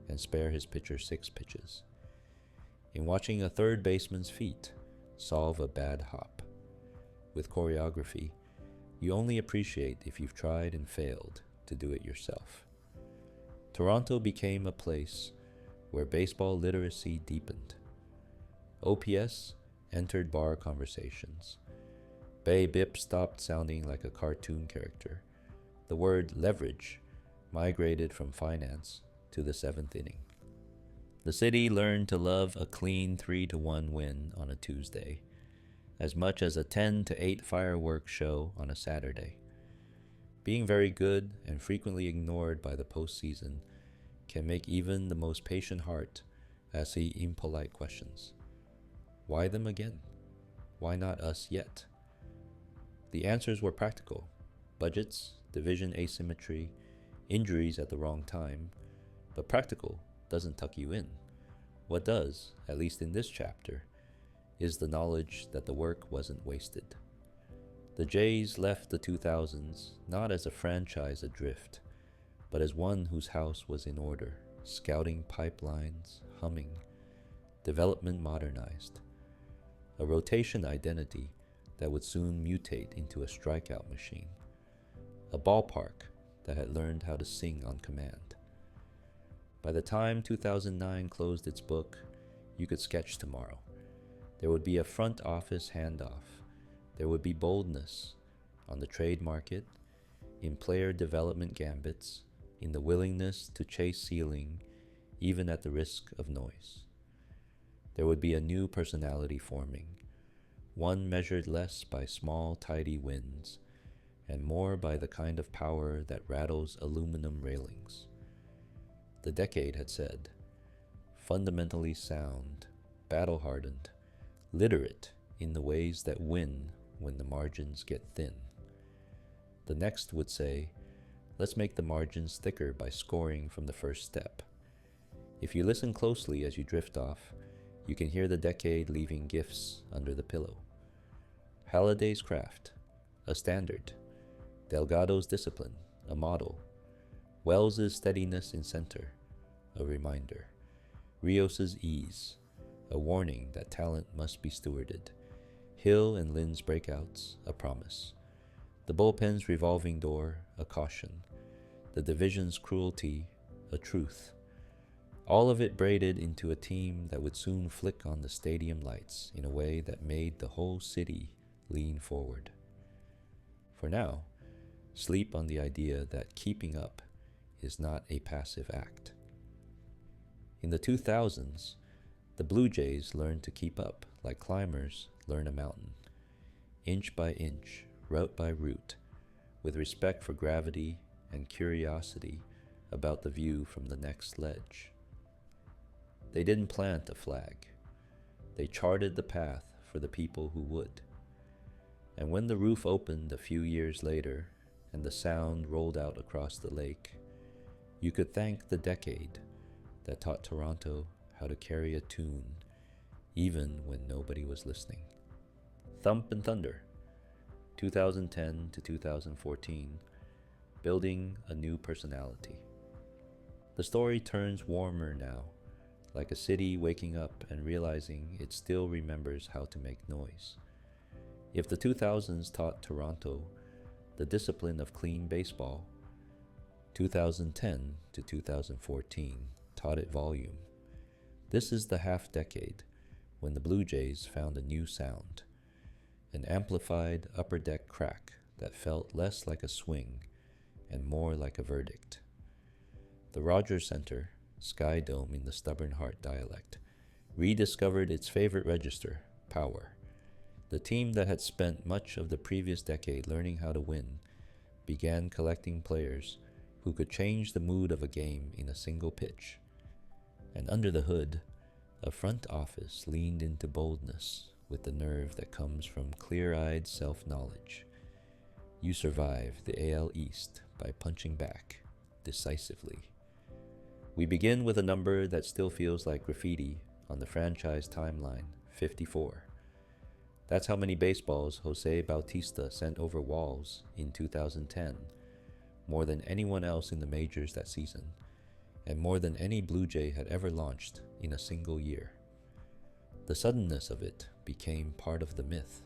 and spare his pitcher 6 pitches, in watching a third baseman's feet solve a bad hop. With choreography, you only appreciate if you've tried and failed to do it yourself. Toronto became a place where baseball literacy deepened. OPS entered bar conversations. Bay Bip stopped sounding like a cartoon character. The word leverage migrated from finance to the 7th inning. The city learned to love a clean 3-1 win on a Tuesday, as much as a 10-8 fireworks show on a Saturday. Being very good and frequently ignored by the postseason can make even the most patient heart ask the impolite questions. Why them again? Why not us yet? The answers were practical. Budgets, division asymmetry, injuries at the wrong time. But practical doesn't tuck you in. What does, at least in this chapter, is the knowledge that the work wasn't wasted. The Jays left the 2000s not as a franchise adrift, but as one whose house was in order, scouting pipelines, humming, development modernized, a rotation identity that would soon mutate into a strikeout machine, a ballpark that had learned how to sing on command. By the time 2009 closed its book, you could sketch tomorrow. There would be a front office handoff. There would be boldness on the trade market, in player development gambits, in the willingness to chase ceiling, even at the risk of noise. There would be a new personality forming, one measured less by small, tidy wins, and more by the kind of power that rattles aluminum railings. The decade had said, fundamentally sound, battle-hardened, literate in the ways that win when the margins get thin. The next would say, let's make the margins thicker by scoring from the first step. If you listen closely as you drift off, you can hear the decade leaving gifts under the pillow. Halladay's craft, a standard. Delgado's discipline, a model. Wells's steadiness in center, a reminder. Rios's ease, a warning that talent must be stewarded. Hill and Lynn's breakouts, a promise. The bullpen's revolving door, a caution. The division's cruelty, a truth. All of it braided into a team that would soon flick on the stadium lights in a way that made the whole city lean forward. For now, sleep on the idea that keeping up is not a passive act. In the 2000s, the Blue Jays learned to keep up like climbers learn a mountain, inch by inch, route by route, with respect for gravity and curiosity about the view from the next ledge. They didn't plant a flag. They charted the path for the people who would. And when the roof opened a few years later and the sound rolled out across the lake, you could thank the decade that taught Toronto how to carry a tune even when nobody was listening. Thump and Thunder, 2010 to 2014, building a new personality. The story turns warmer now, like a city waking up and realizing it still remembers how to make noise. If the 2000s taught Toronto the discipline of clean baseball, 2010 to 2014 taught it volume. This is the half-decade when the Blue Jays found a new sound, an amplified upper deck crack that felt less like a swing and more like a verdict. The Rogers Center, Sky Dome in the Stubborn Heart dialect, rediscovered its favorite register, power. The team that had spent much of the previous decade learning how to win began collecting players who could change the mood of a game in a single pitch. And under the hood, a front office leaned into boldness with the nerve that comes from clear-eyed self-knowledge. You survive the AL East by punching back decisively. We begin with a number that still feels like graffiti on the franchise timeline, 54. That's how many baseballs Jose Bautista sent over walls in 2010, more than anyone else in the majors that season, and more than any Blue Jay had ever launched in a single year. The suddenness of it became part of the myth.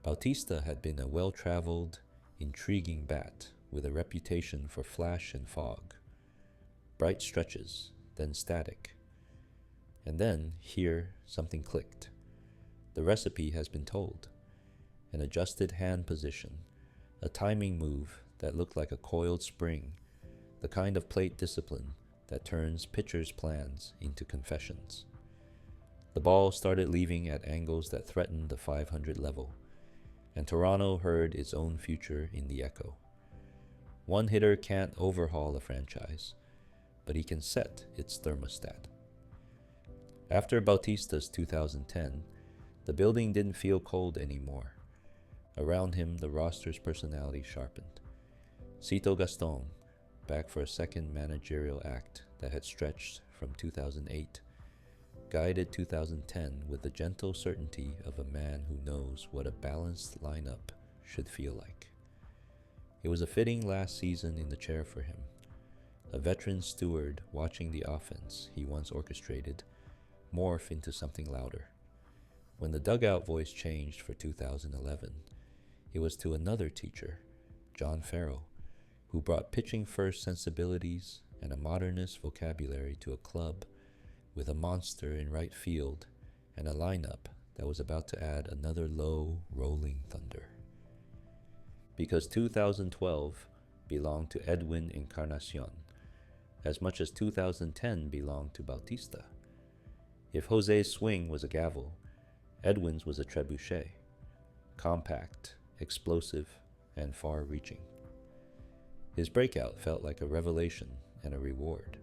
Bautista had been a well-traveled, intriguing bat with a reputation for flash and fog. Bright stretches, then static. And then, here, something clicked. The recipe has been told. An adjusted hand position, a timing move that looked like a coiled spring, the kind of plate discipline that turns pitchers' plans into confessions. The ball started leaving at angles that threatened the 500 level, and Toronto heard its own future in the echo. One hitter can't overhaul a franchise, but he can set its thermostat. After Bautista's 2010, the building didn't feel cold anymore. Around him, the roster's personality sharpened. Cito Gaston, back for a second managerial act that had stretched from 2008, guided 2010 with the gentle certainty of a man who knows what a balanced lineup should feel like. It was a fitting last season in the chair for him, a veteran steward watching the offense he once orchestrated morph into something louder. When the dugout voice changed for 2011, it was to another teacher, John Farrell, who brought pitching-first sensibilities and a modernist vocabulary to a club with a monster in right field and a lineup that was about to add another low, rolling thunder. Because 2012 belonged to Edwin Encarnacion, as much as 2010 belonged to Bautista. If Jose's swing was a gavel, Edwin's was a trebuchet, compact, explosive, and far-reaching. His breakout felt like a revelation and a reward.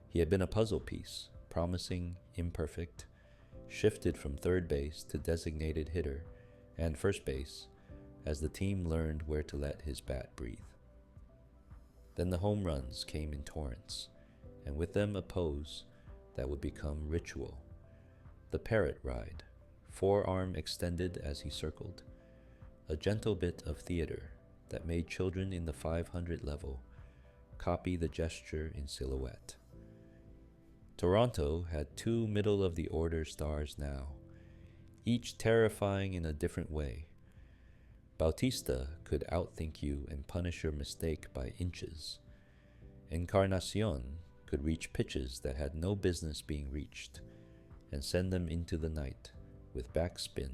He had been a puzzle piece, promising, imperfect, shifted from third base to designated hitter and first base as the team learned where to let his bat breathe. Then the home runs came in torrents, and with them a pose that would become ritual. The parrot ride, forearm extended as he circled, a gentle bit of theater that made children in the 500 level copy the gesture in silhouette. Toronto had two middle-of-the-order stars now, each terrifying in a different way. Bautista could outthink you and punish your mistake by inches. Encarnacion could reach pitches that had no business being reached and send them into the night with backspin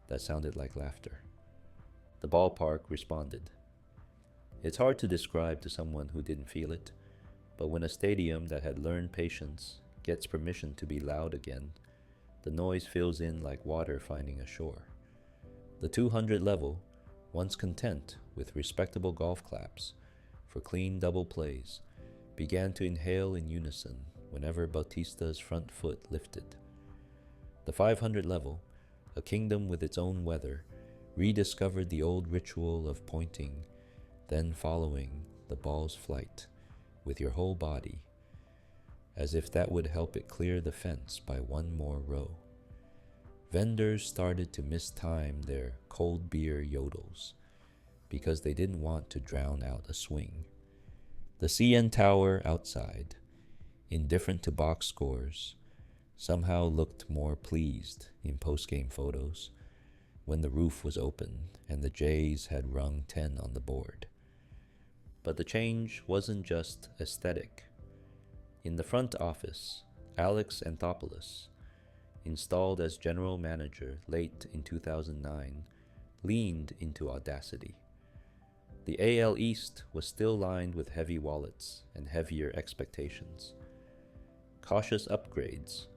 that sounded like laughter. The ballpark responded. It's hard to describe to someone who didn't feel it, but when a stadium that had learned patience gets permission to be loud again, the noise fills in like water finding a shore. The 200 level, once content with respectable golf claps for clean double plays, began to inhale in unison whenever Bautista's front foot lifted. The 500 level, a kingdom with its own weather, rediscovered the old ritual of pointing, then following the ball's flight with your whole body, as if that would help it clear the fence by one more row. Vendors started to mistime their cold beer yodels because they didn't want to drown out a swing. The CN Tower outside, indifferent to box scores, somehow looked more pleased in post-game photos when the roof was open and the Jays had rung 10 on the board. But the change wasn't just aesthetic. In the front office, Alex Anthopoulos, installed as general manager late in 2009, leaned into audacity. The AL East was still lined with heavy wallets and heavier expectations. Cautious upgrades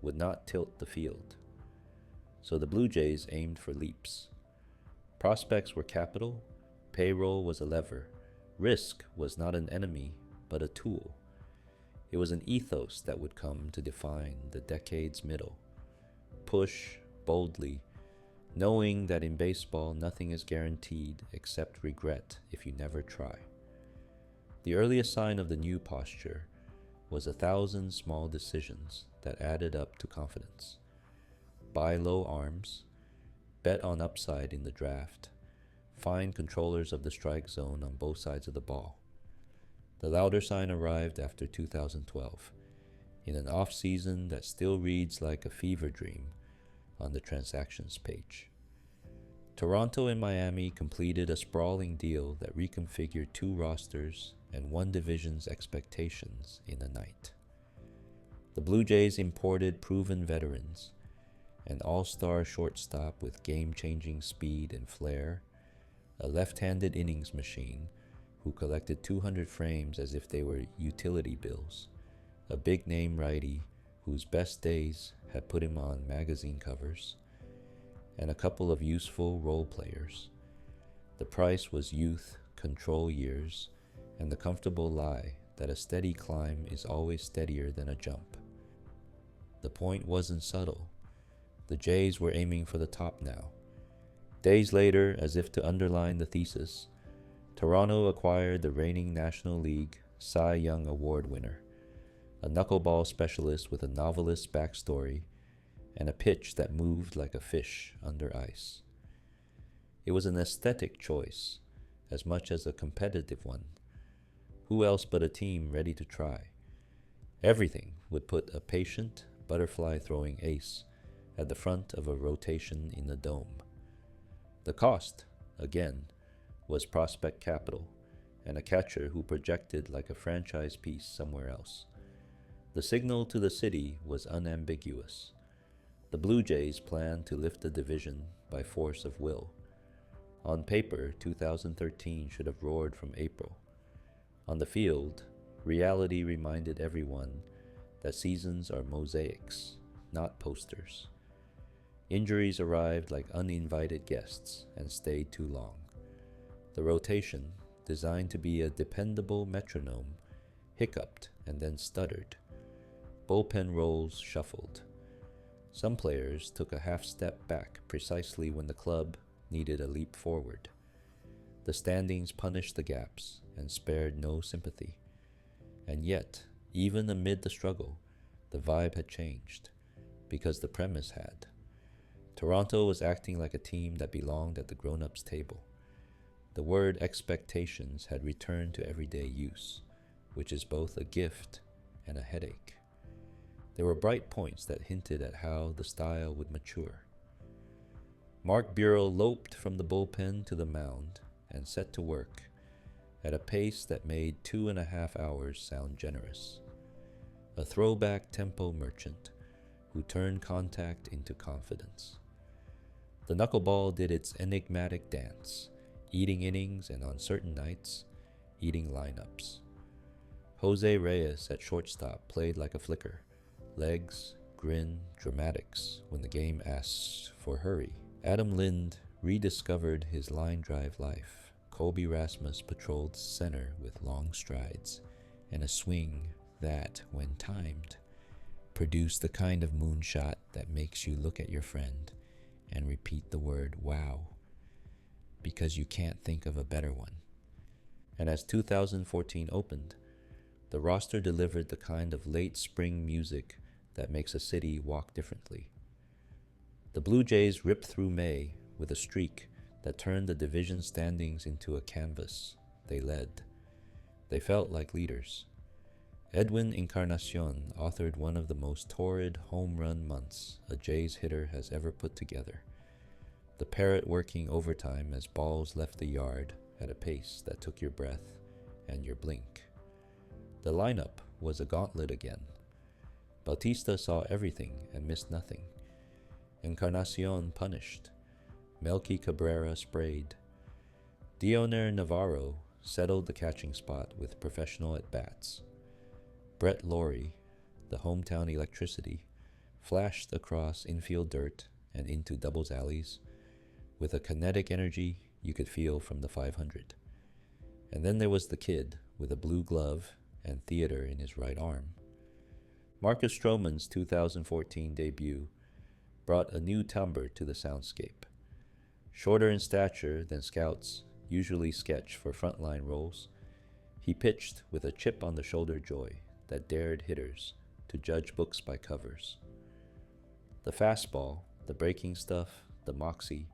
would not tilt the field, so the Blue Jays aimed for leaps. Prospects were capital, payroll was a lever, risk was not an enemy but a tool. It was an ethos that would come to define the decade's middle. Push boldly, knowing that in baseball nothing is guaranteed except regret if you never try. The earliest sign of the new posture was 1,000 small decisions that added up to confidence. Buy low arms, bet on upside in the draft, find controllers of the strike zone on both sides of the ball. The louder sign arrived after 2012, in an off-season that still reads like a fever dream on the transactions page. Toronto and Miami completed a sprawling deal that reconfigured 2 rosters and 1 division's expectations in a night. The Blue Jays imported proven veterans, an all-star shortstop with game-changing speed and flair, a left-handed innings machine who collected 200 frames as if they were utility bills, a big-name righty whose best days had put him on magazine covers, and a couple of useful role players. The price was youth, control years, and the comfortable lie that a steady climb is always steadier than a jump. The point wasn't subtle. The Jays were aiming for the top now. Days later, as if to underline the thesis, Toronto acquired the reigning National League Cy Young Award winner, a knuckleball specialist with a novelist's backstory and a pitch that moved like a fish under ice. It was an aesthetic choice as much as a competitive one. Who else but a team ready to try? Everything would put a patient, butterfly-throwing ace at the front of a rotation in the dome. The cost, again, was prospect capital and a catcher who projected like a franchise piece somewhere else. The signal to the city was unambiguous. The Blue Jays planned to lift the division by force of will. On paper, 2013 should have roared from April. On the field, reality reminded everyone that seasons are mosaics, not posters. Injuries arrived like uninvited guests and stayed too long. The rotation, designed to be a dependable metronome, hiccuped and then stuttered. Bullpen roles shuffled. Some players took a half step back precisely when the club needed a leap forward. The standings punished the gaps and spared no sympathy. And yet, even amid the struggle, the vibe had changed, because the premise had. Toronto was acting like a team that belonged at the grown-ups table. The word expectations had returned to everyday use, which is both a gift and a headache. There were bright points that hinted at how the style would mature. Mark Burrell loped from the bullpen to the mound and set to work at a pace that made 2.5 hours sound generous. A throwback tempo merchant who turned contact into confidence. The knuckleball did its enigmatic dance, eating innings and on certain nights, eating lineups. Jose Reyes at shortstop played like a flicker. Legs, grin, dramatics when the game asks for hurry. Adam Lind rediscovered his line drive life. Colby Rasmus patrolled center with long strides and a swing that, when timed, produced the kind of moonshot that makes you look at your friend and repeat the word wow, because you can't think of a better one. And as 2014 opened, the roster delivered the kind of late spring music that makes a city walk differently. The Blue Jays ripped through May with a streak that turned the division standings into a canvas. They led. They felt like leaders. Edwin Encarnacion authored one of the most torrid home run months a Jays hitter has ever put together. The parrot working overtime as balls left the yard at a pace that took your breath and your blink. The lineup was a gauntlet again. Bautista saw everything and missed nothing. Encarnacion punished. Melky Cabrera sprayed. Dioner Navarro settled the catching spot with professional at-bats. Brett Laurie, the hometown electricity, flashed across infield dirt and into doubles alleys with a kinetic energy you could feel from the 500. And then there was the kid with a blue glove and theater in his right arm. Marcus Stroman's 2014 debut brought a new timbre to the soundscape. Shorter in stature than scouts usually sketch for frontline roles, he pitched with a chip-on-the-shoulder joy that dared hitters to judge books by covers. The fastball, the breaking stuff, the moxie,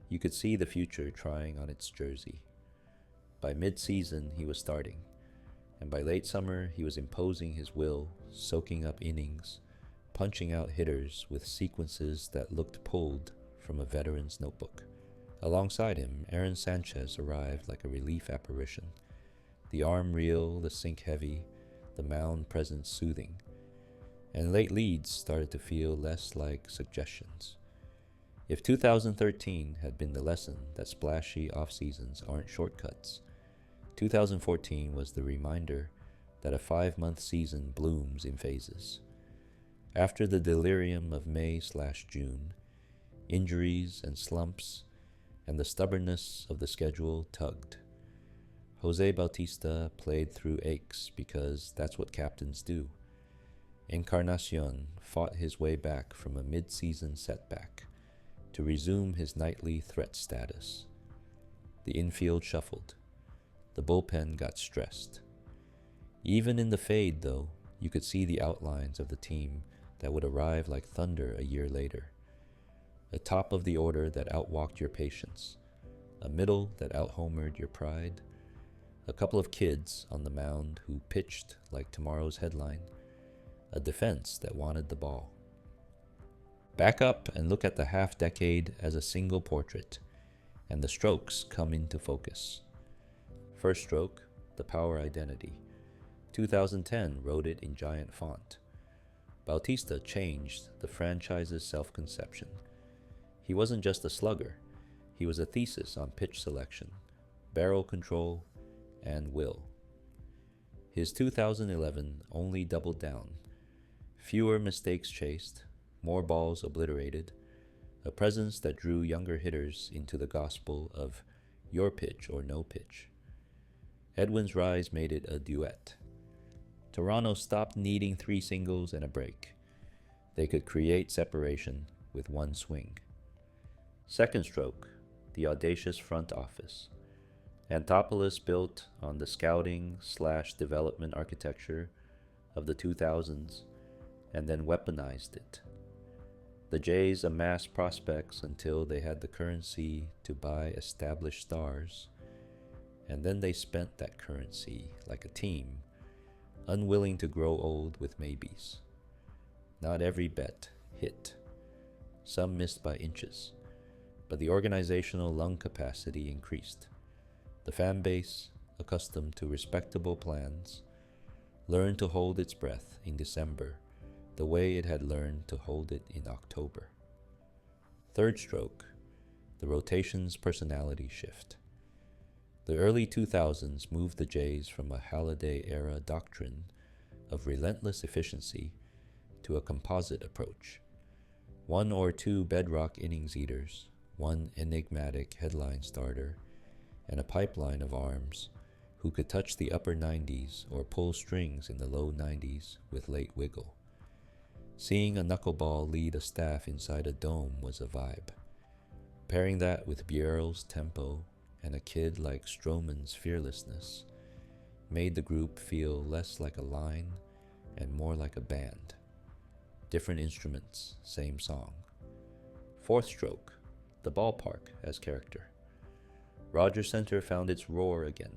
you could see the future trying on its jersey. By mid-season, he was starting, and by late summer, he was imposing his will, soaking up innings, punching out hitters with sequences that looked pulled from a veteran's notebook. Alongside him, Aaron Sanchez arrived like a relief apparition, the arm real, the sink heavy, the mound presence soothing, and late leads started to feel less like suggestions. If 2013 had been the lesson that splashy off-seasons aren't shortcuts, 2014 was the reminder that a 5-month season blooms in phases. After the delirium of May/June, injuries and slumps and the stubbornness of the schedule tugged. Jose Bautista played through aches because that's what captains do. Encarnacion fought his way back from a mid-season setback to resume his nightly threat status. The infield shuffled. The bullpen got stressed. Even in the fade, though, you could see the outlines of the team that would arrive like thunder a year later. A top of the order that outwalked your patience, a middle that out-homered your pride, a couple of kids on the mound who pitched like tomorrow's headline, a defense that wanted the ball. Back up and look at the half-decade as a single portrait, and the strokes come into focus. First stroke, the power identity. 2010 wrote it in giant font. Bautista changed the franchise's self-conception. He wasn't just a slugger, he was a thesis on pitch selection, barrel control, and will. His 2011 only doubled down. Fewer mistakes chased, more balls obliterated, a presence that drew younger hitters into the gospel of your pitch or no pitch. Edwin's rise made it a duet. Toronto stopped needing 3 singles and a break. They could create separation with one swing. Second stroke, the audacious front office. Anthopolis built on the scouting/development architecture of the 2000s and then weaponized it. The Jays amassed prospects until they had the currency to buy established stars, and then they spent that currency like a team, unwilling to grow old with maybes. Not every bet hit. Some missed by inches, but the organizational lung capacity increased. The fan base, accustomed to respectable plans, learned to hold its breath in December the way it had learned to hold it in October. Third stroke, the rotation's personality shift. The early 2000s moved the Jays from a Halladay-era doctrine of relentless efficiency to a composite approach. 1 or 2 bedrock innings eaters, 1 enigmatic headline starter, and a pipeline of arms who could touch the upper 90s or pull strings in the low 90s with late wiggle. Seeing a knuckleball lead a staff inside a dome was a vibe. Pairing that with Bierl's tempo and a kid like Stroman's fearlessness made the group feel less like a line and more like a band. Different instruments, same song. Fourth stroke, the ballpark as character. Rogers Center found its roar again.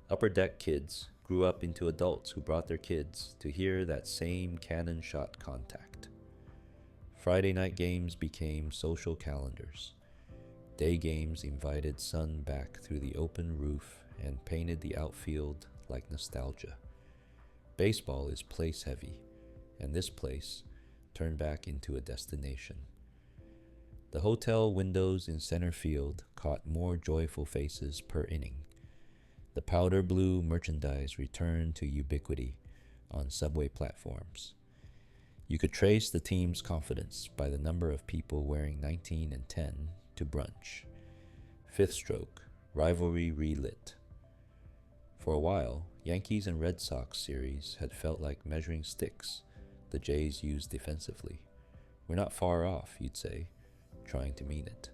Upper deck kids grew up into adults who brought their kids to hear that same cannon shot contact. Friday night games became social calendars. Day games invited sun back through the open roof and painted the outfield like nostalgia. Baseball is place heavy, and this place turned back into a destination. The hotel windows in center field caught more joyful faces per inning. The powder blue merchandise returned to ubiquity on subway platforms. You could trace the team's confidence by the number of people wearing 19 and 10 to brunch. Fifth stroke, rivalry relit. For a while, Yankees and Red Sox series had felt like measuring sticks the Jays used defensively. We're not far off, you'd say, trying to mean it.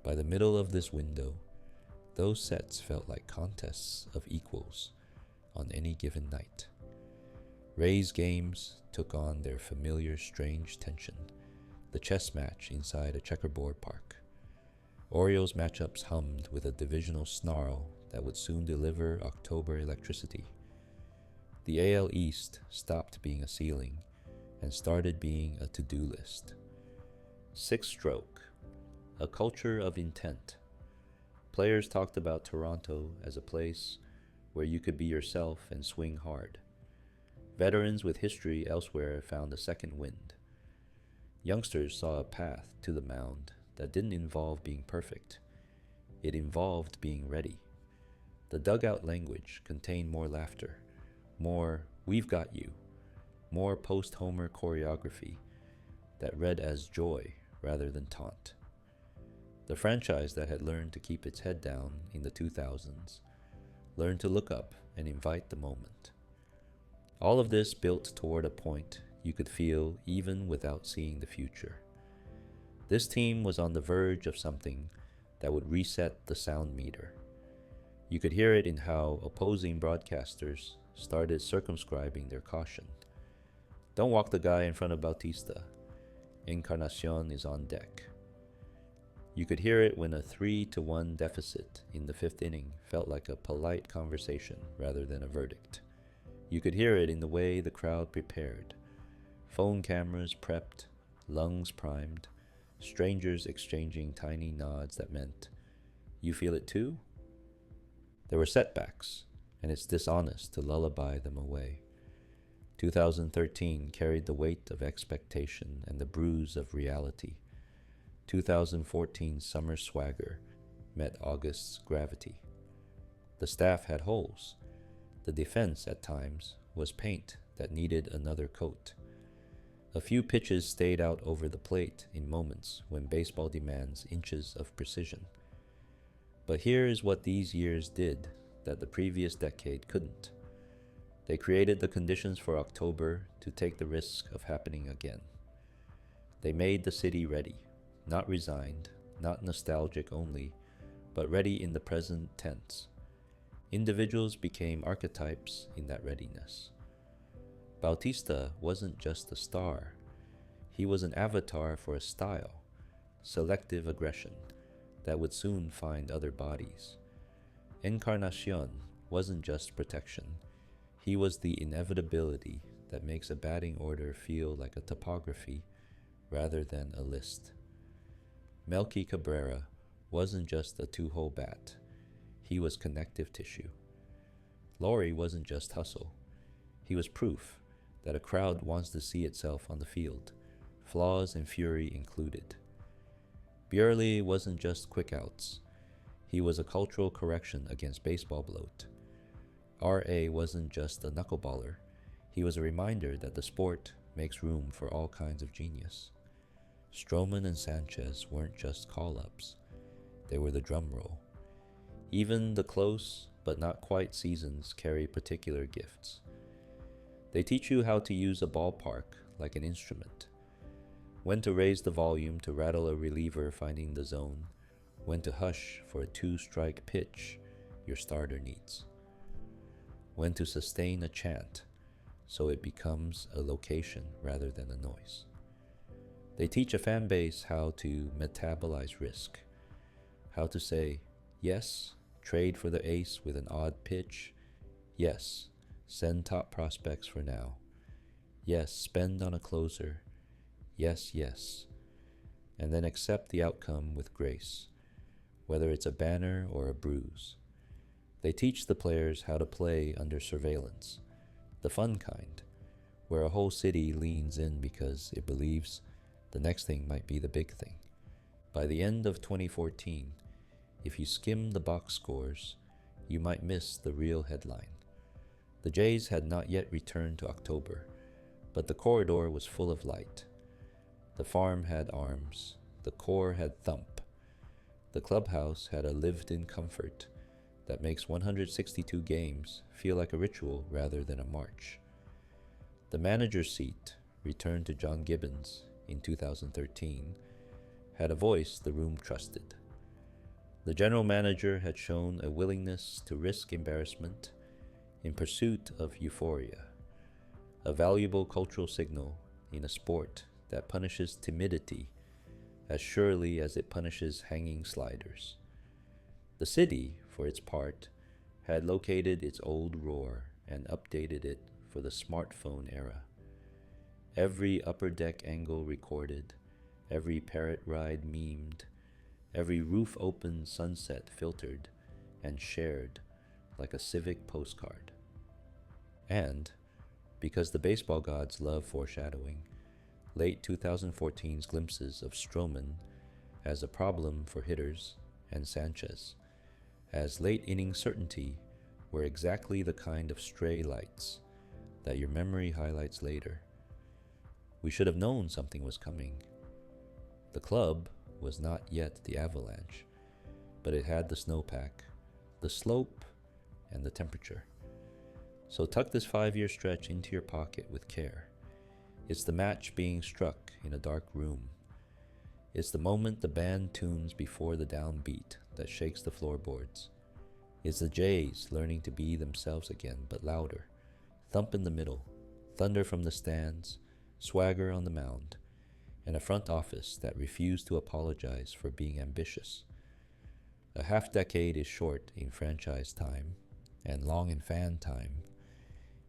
By the middle of this window, those sets felt like contests of equals on any given night. Rays games took on their familiar strange tension, the chess match inside a checkerboard park. Orioles matchups hummed with a divisional snarl that would soon deliver October electricity. The AL East stopped being a ceiling and started being a to-do list. Sixth stroke, a culture of intent. Players talked about Toronto as a place where you could be yourself and swing hard. Veterans with history elsewhere found a second wind. Youngsters saw a path to the mound that didn't involve being perfect. It involved being ready. The dugout language contained more laughter, more "we've got you," more post-Homer choreography that read as joy rather than taunt. The franchise that had learned to keep its head down in the 2000s learned to look up and invite the moment. All of this built toward a point you could feel even without seeing the future. This team was on the verge of something that would reset the sound meter. You could hear it in how opposing broadcasters started circumscribing their caution. Don't walk the guy in front of Bautista. Encarnacion is on deck. You could hear it when a 3-1 deficit in the fifth inning felt like a polite conversation rather than a verdict. You could hear it in the way the crowd prepared. Phone cameras prepped, lungs primed, strangers exchanging tiny nods that meant, "You feel it too?" There were setbacks, and it's dishonest to lullaby them away. 2013 carried the weight of expectation and the bruise of reality. 2014's summer swagger met August's gravity. The staff had holes. The defense, at times, was paint that needed another coat. A few pitches stayed out over the plate in moments when baseball demands inches of precision. But here is what these years did that the previous decade couldn't. They created the conditions for October to take the risk of happening again. They made the city ready, not resigned, not nostalgic only, but ready in the present tense. Individuals became archetypes in that readiness. Bautista wasn't just a star. He was an avatar for a style, selective aggression, that would soon find other bodies. Encarnacion wasn't just protection. He was the inevitability that makes a batting order feel like a topography rather than a list. Melky Cabrera wasn't just a two-hole bat. He was connective tissue. Laurie wasn't just hustle. He was proof that a crowd wants to see itself on the field, flaws and fury included. Bjorley wasn't just quick outs. He was a cultural correction against baseball bloat. R.A. wasn't just a knuckleballer. He was a reminder that the sport makes room for all kinds of genius. Stroman and Sanchez weren't just call-ups. They were the drum roll. Even the close but not quite seasons carry particular gifts. They teach you how to use a ballpark like an instrument. When to raise the volume to rattle a reliever finding the zone. When to hush for a two-strike pitch your starter needs. When to sustain a chant so it becomes a location rather than a noise. They teach a fan base how to metabolize risk, how to say, yes, trade for the ace with an odd pitch, yes, send top prospects for now, yes, spend on a closer, yes, yes, and then accept the outcome with grace, whether it's a banner or a bruise. They teach the players how to play under surveillance, the fun kind, where a whole city leans in because it believes the next thing might be the big thing. By the end of 2014, if you skim the box scores, you might miss the real headline. The Jays had not yet returned to October, but the corridor was full of light. The farm had arms, the core had thump. The clubhouse had a lived-in comfort that makes 162 games feel like a ritual rather than a march. The manager's seat, returned to John Gibbons in 2013, had a voice the room trusted. The general manager had shown a willingness to risk embarrassment in pursuit of euphoria, a valuable cultural signal in a sport that punishes timidity as surely as it punishes hanging sliders. The city, for its part, had located its old roar and updated it for the smartphone era. Every upper deck angle recorded, every parrot ride memed, every roof open sunset filtered and shared like a civic postcard. And, because the baseball gods love foreshadowing, late 2014's glimpses of Stroman as a problem for hitters and Sanchez as late inning certainty were exactly the kind of stray lights that your memory highlights later. We should have known something was coming. The club was not yet the Avalanche, but it had the snowpack, the slope, and the temperature. So tuck this 5-year stretch into your pocket with care. It's the match being struck in a dark room. It's the moment the band tunes before the downbeat that shakes the floorboards. It's the Jays learning to be themselves again, but louder. Thump in the middle, thunder from the stands, swagger on the mound, and a front office that refused to apologize for being ambitious. A half-decade is short in franchise time and long in fan time,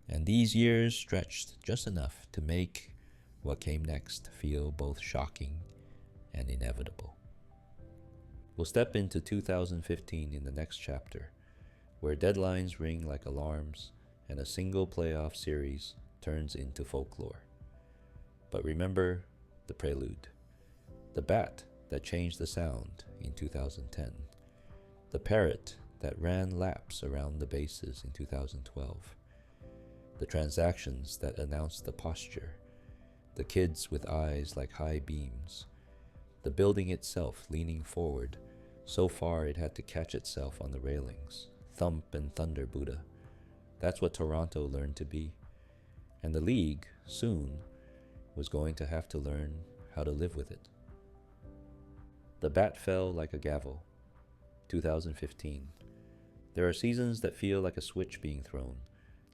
and these years stretched just enough to make what came next feel both shocking and inevitable. We'll step into 2015 in the next chapter, where deadlines ring like alarms and a single playoff series turns into folklore. But remember the prelude, the bat that changed the sound in 2010, the parrot that ran laps around the bases in 2012, the transactions that announced the posture, the kids with eyes like high beams, the building itself leaning forward so far it had to catch itself on the railings. Thump and thunder Buddha. That's what Toronto learned to be. And the league, soon, was going to have to learn how to live with it. The bat fell like a gavel. 2015. There are seasons that feel like a switch being thrown,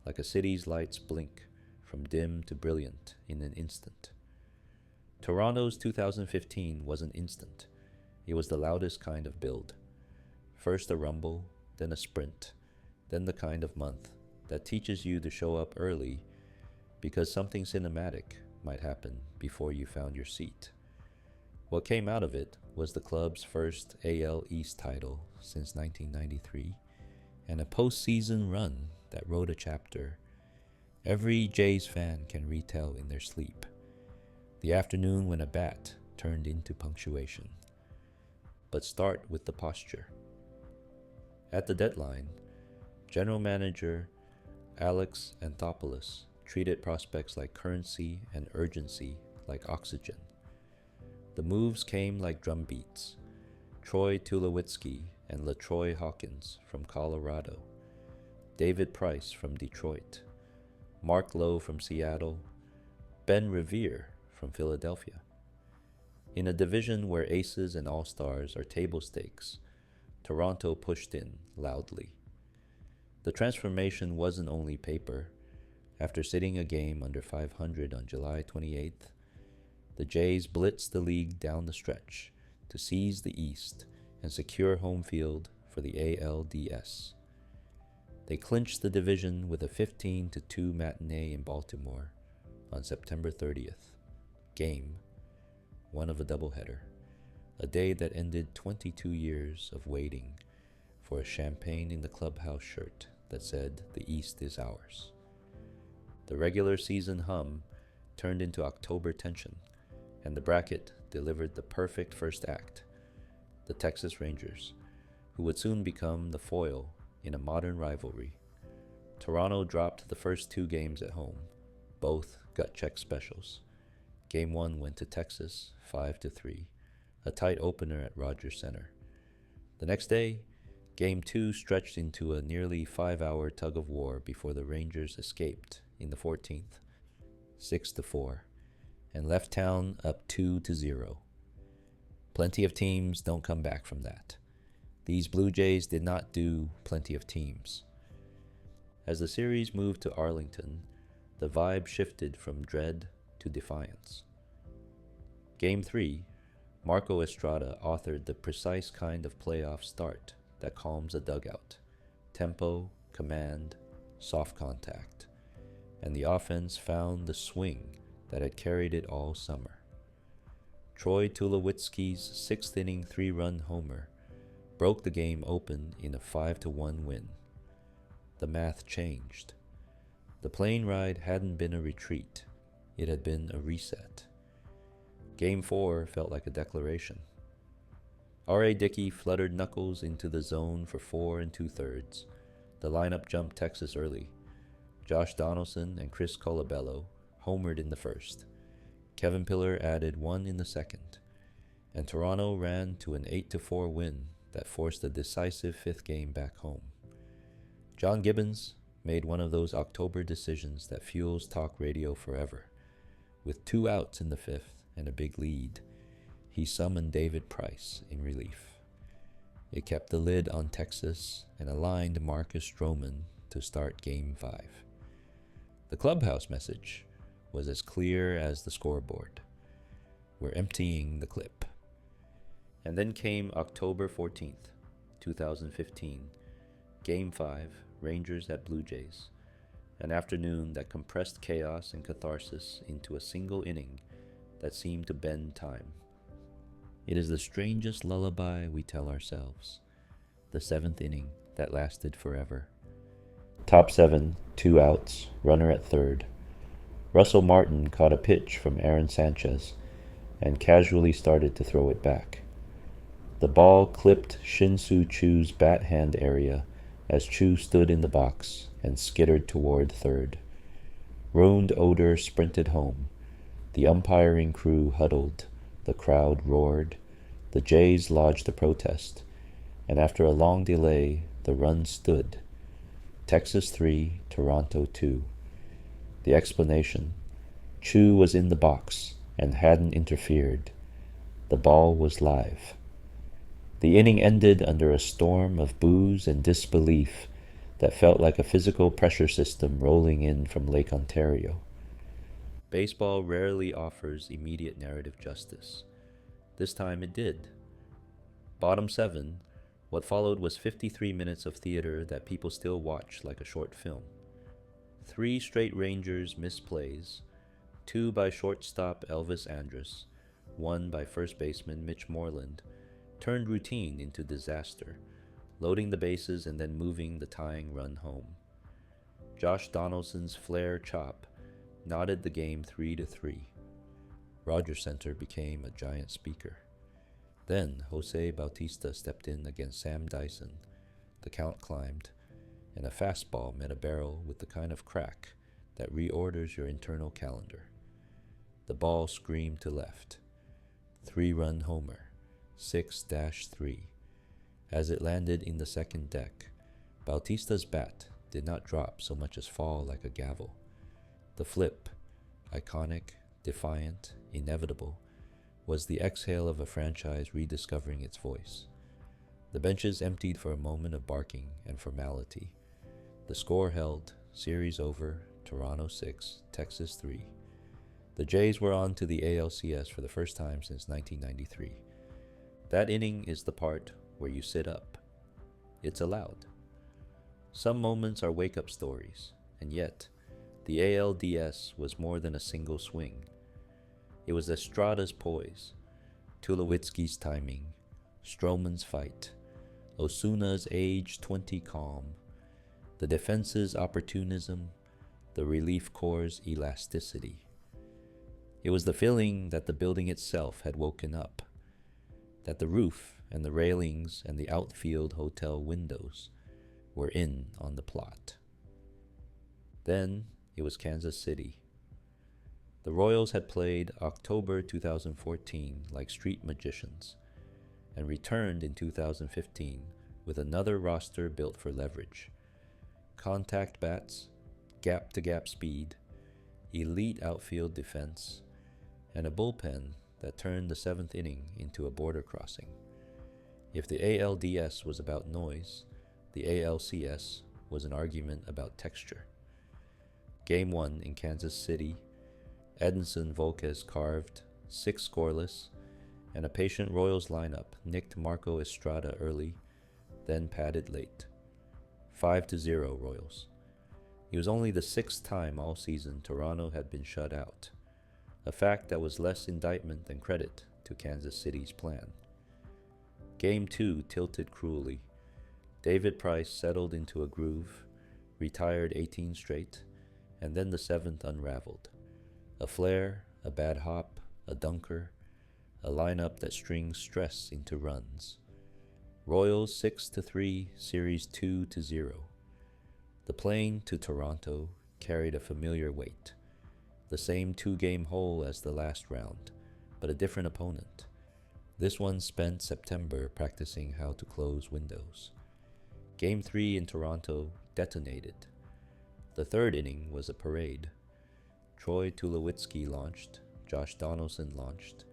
like a city's lights blink from dim to brilliant in an instant. Toronto's 2015 was an instant. It was the loudest kind of build. First a rumble, then a sprint, then the kind of month that teaches you to show up early because something cinematic might happen before you found your seat. What came out of it was the club's first AL East title since 1993 and a postseason run that wrote a chapter every Jays fan can retell in their sleep. The afternoon when a bat turned into punctuation. But start with the posture. At the deadline, General Manager Alex Anthopoulos treated prospects like currency and urgency like oxygen. The moves came like drum beats. Troy Tulowitzki and LaTroy Hawkins from Colorado, David Price from Detroit, Mark Lowe from Seattle, Ben Revere from Philadelphia. In a division where aces and all-stars are table stakes, Toronto pushed in loudly. The transformation wasn't only paper. After sitting a game under 500 on July 28th, the Jays blitzed the league down the stretch to seize the East and secure home field for the ALDS. They clinched the division with a 15-2 matinee in Baltimore on September 30th. Game 1 of a doubleheader. A day that ended 22 years of waiting for a champagne in the clubhouse shirt that said, "The East is ours." The regular season hum turned into October tension, and the bracket delivered the perfect first act the Texas Rangers, who would soon become the foil in a modern rivalry. Toronto dropped the first 2 games at home, both gut-check specials. Game 1 went to Texas 5-3, a tight opener at Rogers Center. The next day, Game 2 stretched into a nearly 5-hour tug-of-war before the Rangers escaped in the 14th, 6-4, and left town up 2-0. Plenty of teams don't come back from that. These Blue Jays did not do plenty of teams. As the series moved to Arlington, the vibe shifted from dread to defiance. Game 3, Marco Estrada authored the precise kind of playoff start that calms a dugout: tempo, command, soft contact. And the offense found the swing that had carried it all summer. Troy Tulowitzki's 6th-inning 3-run homer broke the game open in a 5-1 win. The math changed. The plane ride hadn't been a retreat, it had been a reset. Game 4 felt like a declaration. R.A. Dickey fluttered knuckles into the zone for 4 2/3. The lineup jumped Texas early. Josh Donaldson and Chris Colabello homered in the first. Kevin Pillar added 1 in the second, and Toronto ran to an 8-4 win that forced a decisive 5th game back home. John Gibbons made one of those October decisions that fuels talk radio forever. With 2 outs in the 5th and a big lead, he summoned David Price in relief. It kept the lid on Texas and aligned Marcus Stroman to start Game 5. The clubhouse message was as clear as the scoreboard: we're emptying the clip. And then came October 14th, 2015, Game 5, Rangers at Blue Jays, an afternoon that compressed chaos and catharsis into a single inning that seemed to bend time. It is the strangest lullaby we tell ourselves, the 7th inning that lasted forever. Top 7, 2 outs, runner at third. Russell Martin caught a pitch from Aaron Sanchez and casually started to throw it back. The ball clipped Shin-Soo Chu's bat hand area as Chu stood in the box and skittered toward third. Rooned Oder sprinted home. The umpiring crew huddled. The crowd roared. The Jays lodged a protest, and after a long delay, the run stood. Texas 3, Toronto 2. The explanation: Chu was in the box and hadn't interfered. The ball was live. The inning ended under a storm of boos and disbelief that felt like a physical pressure system rolling in from Lake Ontario. Baseball rarely offers immediate narrative justice. This time it did. Bottom 7, what followed was 53 minutes of theater that people still watch like a short film. 3 straight Rangers missed plays, 2 by shortstop Elvis Andrus, 1 by first baseman Mitch Moreland, turned routine into disaster, loading the bases and then moving the tying run home. Josh Donaldson's flare chop knotted the game 3-3. Rogers Center became a giant speaker. Then Jose Bautista stepped in against Sam Dyson. The count climbed, and a fastball met a barrel with the kind of crack that reorders your internal calendar. The ball screamed to left. 3-run homer, 6-3. As it landed in the second deck, Bautista's bat did not drop so much as fall like a gavel. The flip, iconic, defiant, inevitable, was the exhale of a franchise rediscovering its voice. The benches emptied for a moment of barking and formality. The score held, series over, Toronto 6, Texas 3. The Jays were on to the ALCS for the first time since 1993. That inning is the part where you sit up. It's allowed. Some moments are wake-up stories, and yet, the ALDS was more than a single swing. It was Estrada's poise, Tulowitzki's timing, Stroman's fight, Osuna's age 20 calm, the defense's opportunism, the relief corps' elasticity. It was the feeling that the building itself had woken up. that the roof and the railings and the outfield hotel windows were in on the plot. Then it was Kansas City. The Royals had played October 2014 like street magicians and returned in 2015 with another roster built for leverage. Contact bats, gap-to-gap speed, elite outfield defense, and a bullpen that turned the seventh inning into a border crossing. If the ALDS was about noise, the ALCS was an argument about texture. Game 1 in Kansas City, Edinson Volquez carved, 6 scoreless, and a patient Royals lineup nicked Marco Estrada early, then padded late. 5-0 Royals. It was only the 6th time all season Toronto had been shut out, a fact that was less indictment than credit to Kansas City's plan. Game 2 tilted cruelly. David Price settled into a groove, retired 18 straight, and then the 7th unraveled. A flare, a bad hop, a dunker, a lineup that strings stress into runs. Royals 6-3, Series 2-0. The plane to Toronto carried a familiar weight. The same 2-game hole as the last round, but a different opponent. This one spent September practicing how to close windows. Game 3 in Toronto detonated. The 3rd inning was a parade. Troy Tulowitzki launched, Josh Donaldson launched,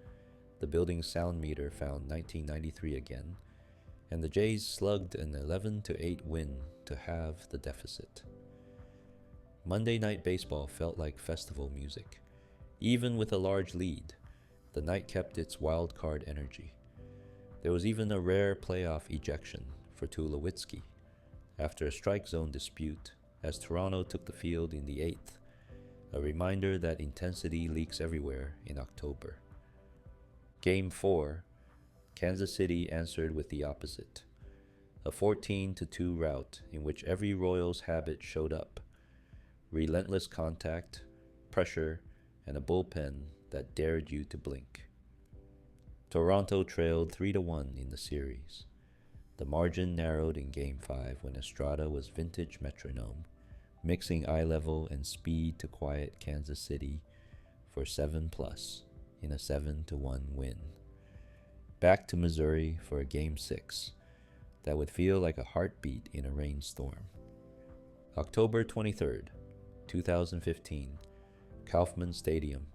the building's sound meter found 1993 again, and the Jays slugged an 11-8 win to halve the deficit. Monday Night Baseball felt like festival music. Even with a large lead, the night kept its wild card energy. There was even a rare playoff ejection for Tulowitzki after a strike zone dispute as Toronto took the field in the 8th, a reminder that intensity leaks everywhere in October. Game 4, Kansas City answered with the opposite, a 14-2 rout in which every Royals habit showed up: relentless contact, pressure, and a bullpen that dared you to blink. Toronto trailed 3-1 in the series. The margin narrowed in Game 5 when Estrada was vintage metronome, mixing eye level and speed to quiet Kansas City for 7+ in a 7-1 win. Back to Missouri for a Game 6 that would feel like a heartbeat in a rainstorm. October 23rd, 2015, Kauffman Stadium.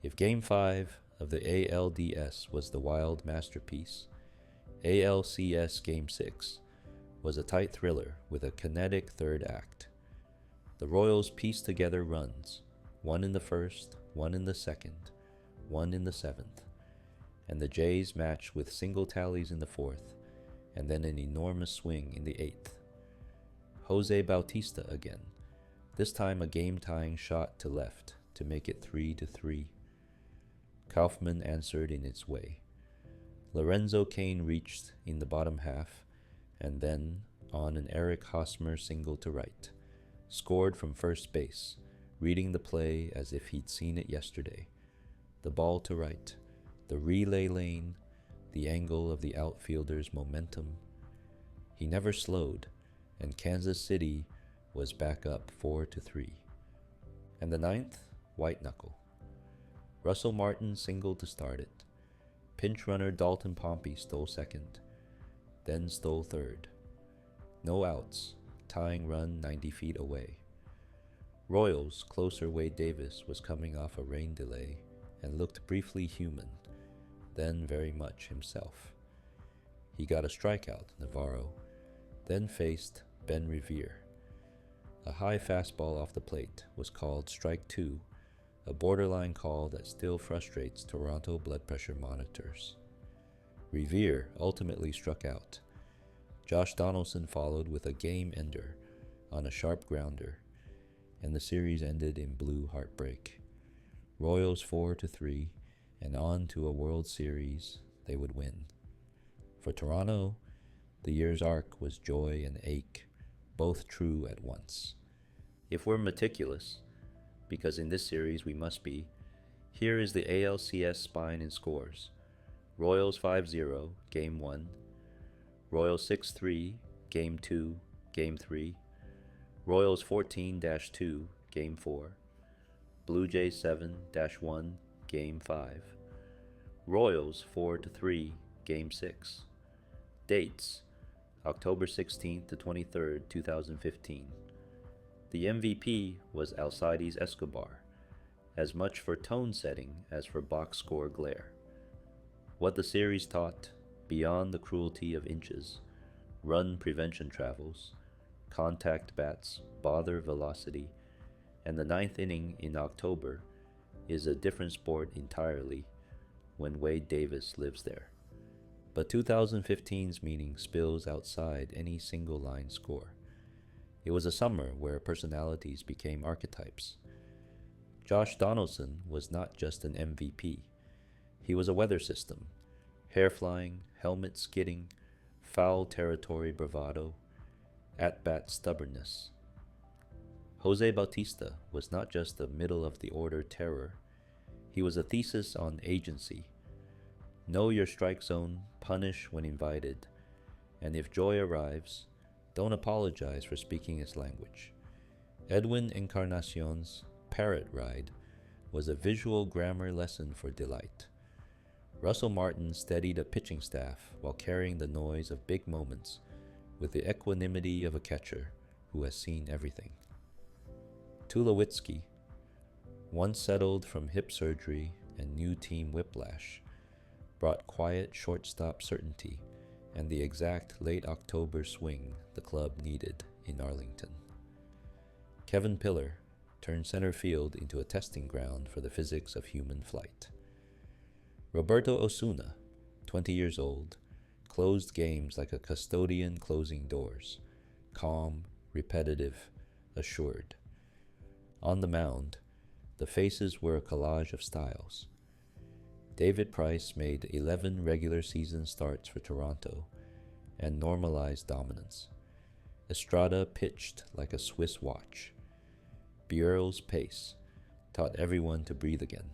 If Game 5 of the ALDS was the wild masterpiece, ALCS Game 6 was a tight thriller with a kinetic third act. The Royals pieced together runs, one in the 1st, one in the 2nd, one in the 7th, and the Jays matched with single tallies in the 4th, and then an enormous swing in the 8th. Jose Bautista again, this time a game-tying shot to left to make it 3-3. Kauffman answered in its way. Lorenzo Cain reached in the bottom half, and then, on an Eric Hosmer single to right, scored from first base, reading the play as if he'd seen it yesterday. The ball to right, the relay lane, the angle of the outfielder's momentum. He never slowed, and Kansas City was back up 4-3. And the 9th, white knuckle. Russell Martin singled to start it. Pinch runner Dalton Pompey stole second, then stole third. No outs, tying run 90 feet away. Royals closer Wade Davis was coming off a rain delay and looked briefly human, then very much himself. He got a strikeout, Navarro, then faced Ben Revere. A high fastball off the plate was called strike 2, a borderline call that still frustrates Toronto blood pressure monitors. Revere ultimately struck out. Josh Donaldson followed with a game ender on a sharp grounder, and the series ended in blue heartbreak. Royals 4-3, and on to a World Series they would win. For Toronto, the year's arc was joy and ache, both true at once. If we're meticulous, because in this series we must be, here is the ALCS spine in scores. Royals 5-0, Game 1. Royals 6-3, Game 2, Game 3. Royals 14-2, Game 4. Blue Jays 7-1, Game 5. Royals 4-3, Game 6. Dates: October 16th to 23rd, 2015. The MVP was Alcides Escobar, as much for tone setting as for box score glare. What the series taught, beyond the cruelty of inches, run prevention travels, contact bats bother velocity, and the ninth inning in October is a different sport entirely when Wade Davis lives there. But 2015's meaning spills outside any single line score. It was a summer where personalities became archetypes. Josh Donaldson was not just an MVP. He was a weather system: hair flying, helmet skidding, foul territory bravado, at-bat stubbornness. Jose Bautista was not just a middle-of-the-order terror. He was a thesis on agency. Know your strike zone, punish when invited, and if joy arrives, don't apologize for speaking its language. Edwin Encarnacion's Parrot Ride was a visual grammar lesson for delight. Russell Martin steadied a pitching staff while carrying the noise of big moments with the equanimity of a catcher who has seen everything. Tulowitzki, once settled from hip surgery and new team whiplash, brought quiet shortstop certainty and the exact late October swing the club needed in Arlington. Kevin Pillar turned center field into a testing ground for the physics of human flight. Roberto Osuna, 20 years old, closed games like a custodian closing doors, calm, repetitive, assured. On the mound, the faces were a collage of styles. David Price made 11 regular season starts for Toronto and normalized dominance. Estrada pitched like a Swiss watch. Buell's pace taught everyone to breathe again.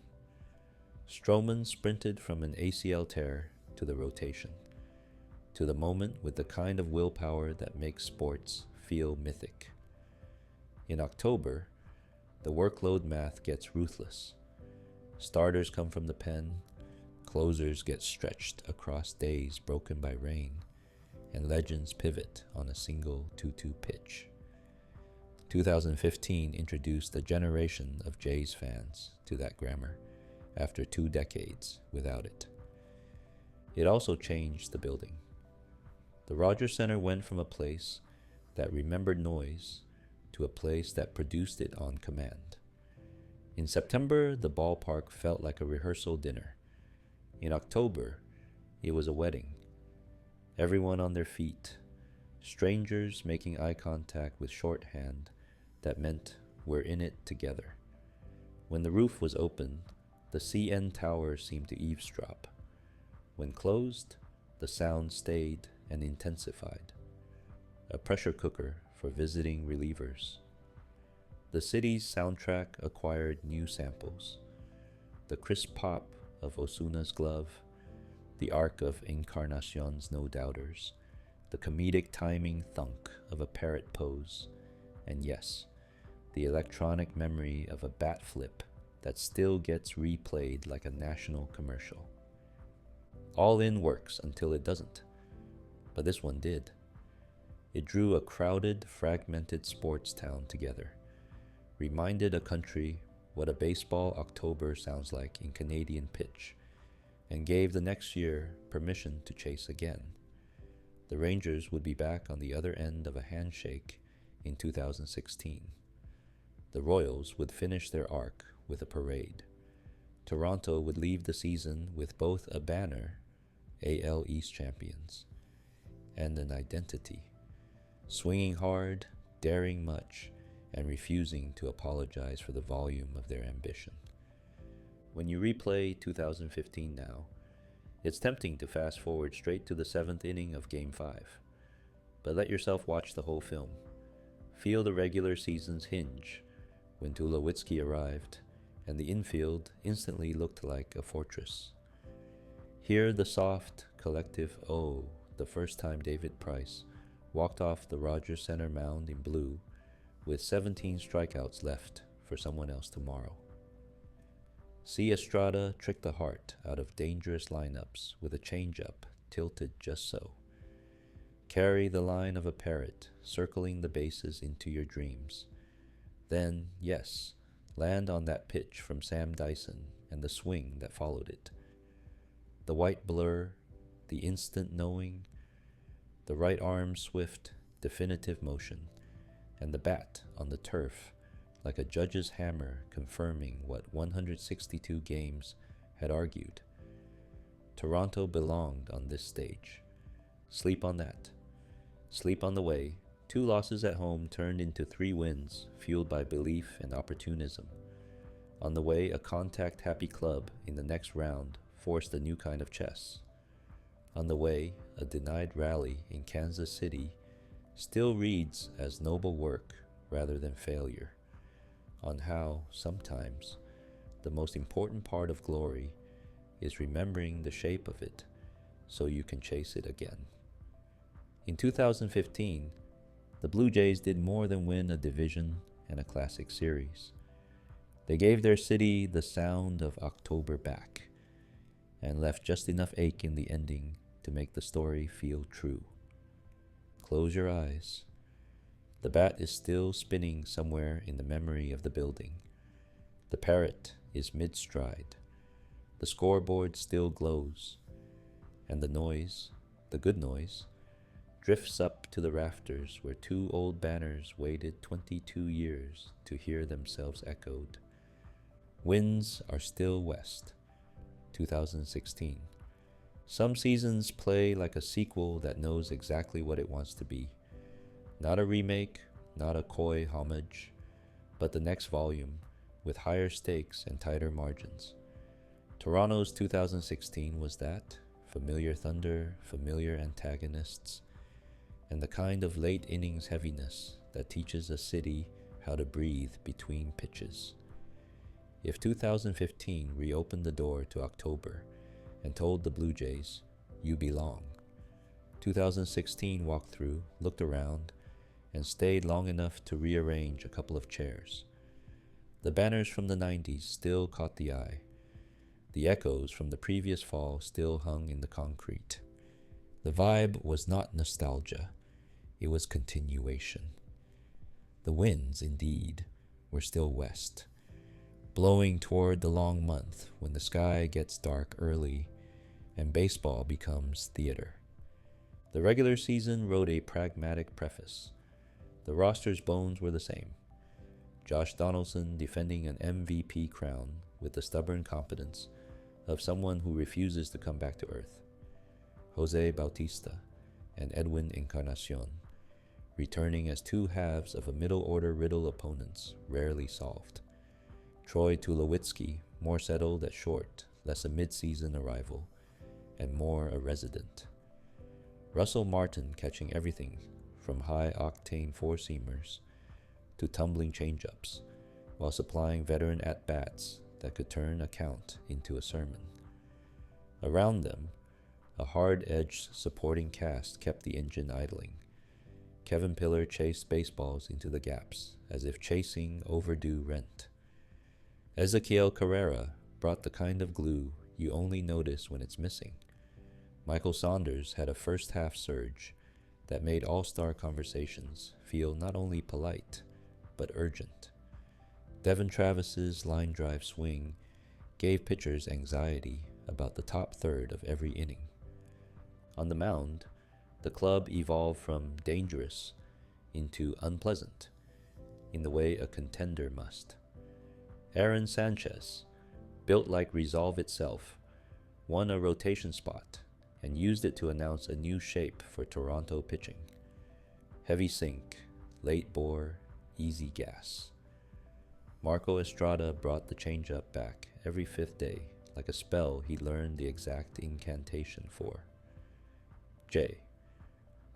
Stroman sprinted from an ACL tear to the rotation, to the moment with the kind of willpower that makes sports feel mythic. In October, the workload math gets ruthless. Starters come from the pen, closers get stretched across days broken by rain, and legends pivot on a single 2-2 pitch. 2015 introduced a generation of Jays fans to that grammar after 2 decades without it. It also changed the building. The Rogers Center went from a place that remembered noise to a place that produced it on command. In September, the ballpark felt like a rehearsal dinner. In October, it was a wedding. Everyone on their feet, strangers making eye contact with shorthand that meant we're in it together. When the roof was open, the CN tower seemed to eavesdrop. When closed, the sound stayed and intensified. A pressure cooker for visiting relievers. The city's soundtrack acquired new samples. The crisp pop of Osuna's glove, the arc of Encarnacion's No Doubters, the comedic timing thunk of a parrot pose, and yes, the electronic memory of a bat flip that still gets replayed like a national commercial. All in works until it doesn't, but this one did. It drew a crowded, fragmented sports town together, reminded a country what a baseball October sounds like in Canadian pitch, and gave the next year permission to chase again. The Rangers would be back on the other end of a handshake in 2016. The Royals would finish their arc with a parade. Toronto would leave the season with both a banner, AL East champions, and an identity, swinging hard, daring much, and refusing to apologize for the volume of their ambition. When you replay 2015 now, it's tempting to fast forward straight to the 7th inning of Game 5. But let yourself watch the whole film. Feel the regular season's hinge when Tulowitzki arrived, and the infield instantly looked like a fortress. Hear the soft, collective oh the first time David Price walked off the Rogers Center mound in blue with 17 strikeouts left for someone else tomorrow. See Estrada trick the heart out of dangerous lineups with a changeup tilted just so. Carry the line of a parrot circling the bases into your dreams. Then, yes, land on that pitch from Sam Dyson and the swing that followed it. The white blur, the instant knowing, the right arm swift, definitive motion, and the bat on the turf like a judge's hammer confirming what 162 games had argued. Toronto belonged on this stage. Sleep on that. Sleep on the way. 2 losses at home turned into 3 wins, fueled by belief and opportunism. On the way, a contact-happy club in the next round forced a new kind of chess. On the way, a denied rally in Kansas City still reads as noble work rather than failure, on how, sometimes, the most important part of glory is remembering the shape of it so you can chase it again. In 2015, the Blue Jays did more than win a division and a classic series. They gave their city the sound of October back and left just enough ache in the ending to make the story feel true. Close your eyes. The bat is still spinning somewhere in the memory of the building. The parrot is mid-stride. The scoreboard still glows. And the noise, the good noise, drifts up to the rafters where 2 old banners waited 22 years to hear themselves echoed. Winds are still west. 2016. Some seasons play like a sequel that knows exactly what it wants to be. Not a remake, not a coy homage, but the next volume with higher stakes and tighter margins. Toronto's 2016 was that, familiar thunder, familiar antagonists, and the kind of late innings heaviness that teaches a city how to breathe between pitches. If 2015 reopened the door to October and told the Blue Jays, you belong, 2016 walked through, looked around, and stayed long enough to rearrange a couple of chairs. The banners from the 90s still caught the eye. The echoes from the previous fall still hung in the concrete. The vibe was not nostalgia, it was continuation. The winds, indeed, were still west, blowing toward the long month when the sky gets dark early and baseball becomes theater. The regular season wrote a pragmatic preface. The roster's bones were the same. Josh Donaldson defending an MVP crown with the stubborn competence of someone who refuses to come back to earth. Jose Bautista and Edwin Encarnacion returning as 2 halves of a middle-order riddle opponents rarely solved. Troy Tulowitzki more settled at short, less a mid-season arrival, and more a resident. Russell Martin catching everything from high-octane four-seamers to tumbling changeups, while supplying veteran at-bats that could turn a count into a sermon. Around them, a hard-edged supporting cast kept the engine idling. Kevin Pillar chased baseballs into the gaps, as if chasing overdue rent. Ezequiel Carrera brought the kind of glue you only notice when it's missing. Michael Saunders had a first-half surge that made all-star conversations feel not only polite, but urgent. Devin Travis's line drive swing gave pitchers anxiety about the top third of every inning. On the mound, the club evolved from dangerous into unpleasant, in the way a contender must. Aaron Sanchez, built like resolve itself, won a rotation spot and used it to announce a new shape for Toronto pitching. Heavy sink, late bore, easy gas. Marco Estrada brought the changeup back every 5th day, like a spell he learned the exact incantation for. J.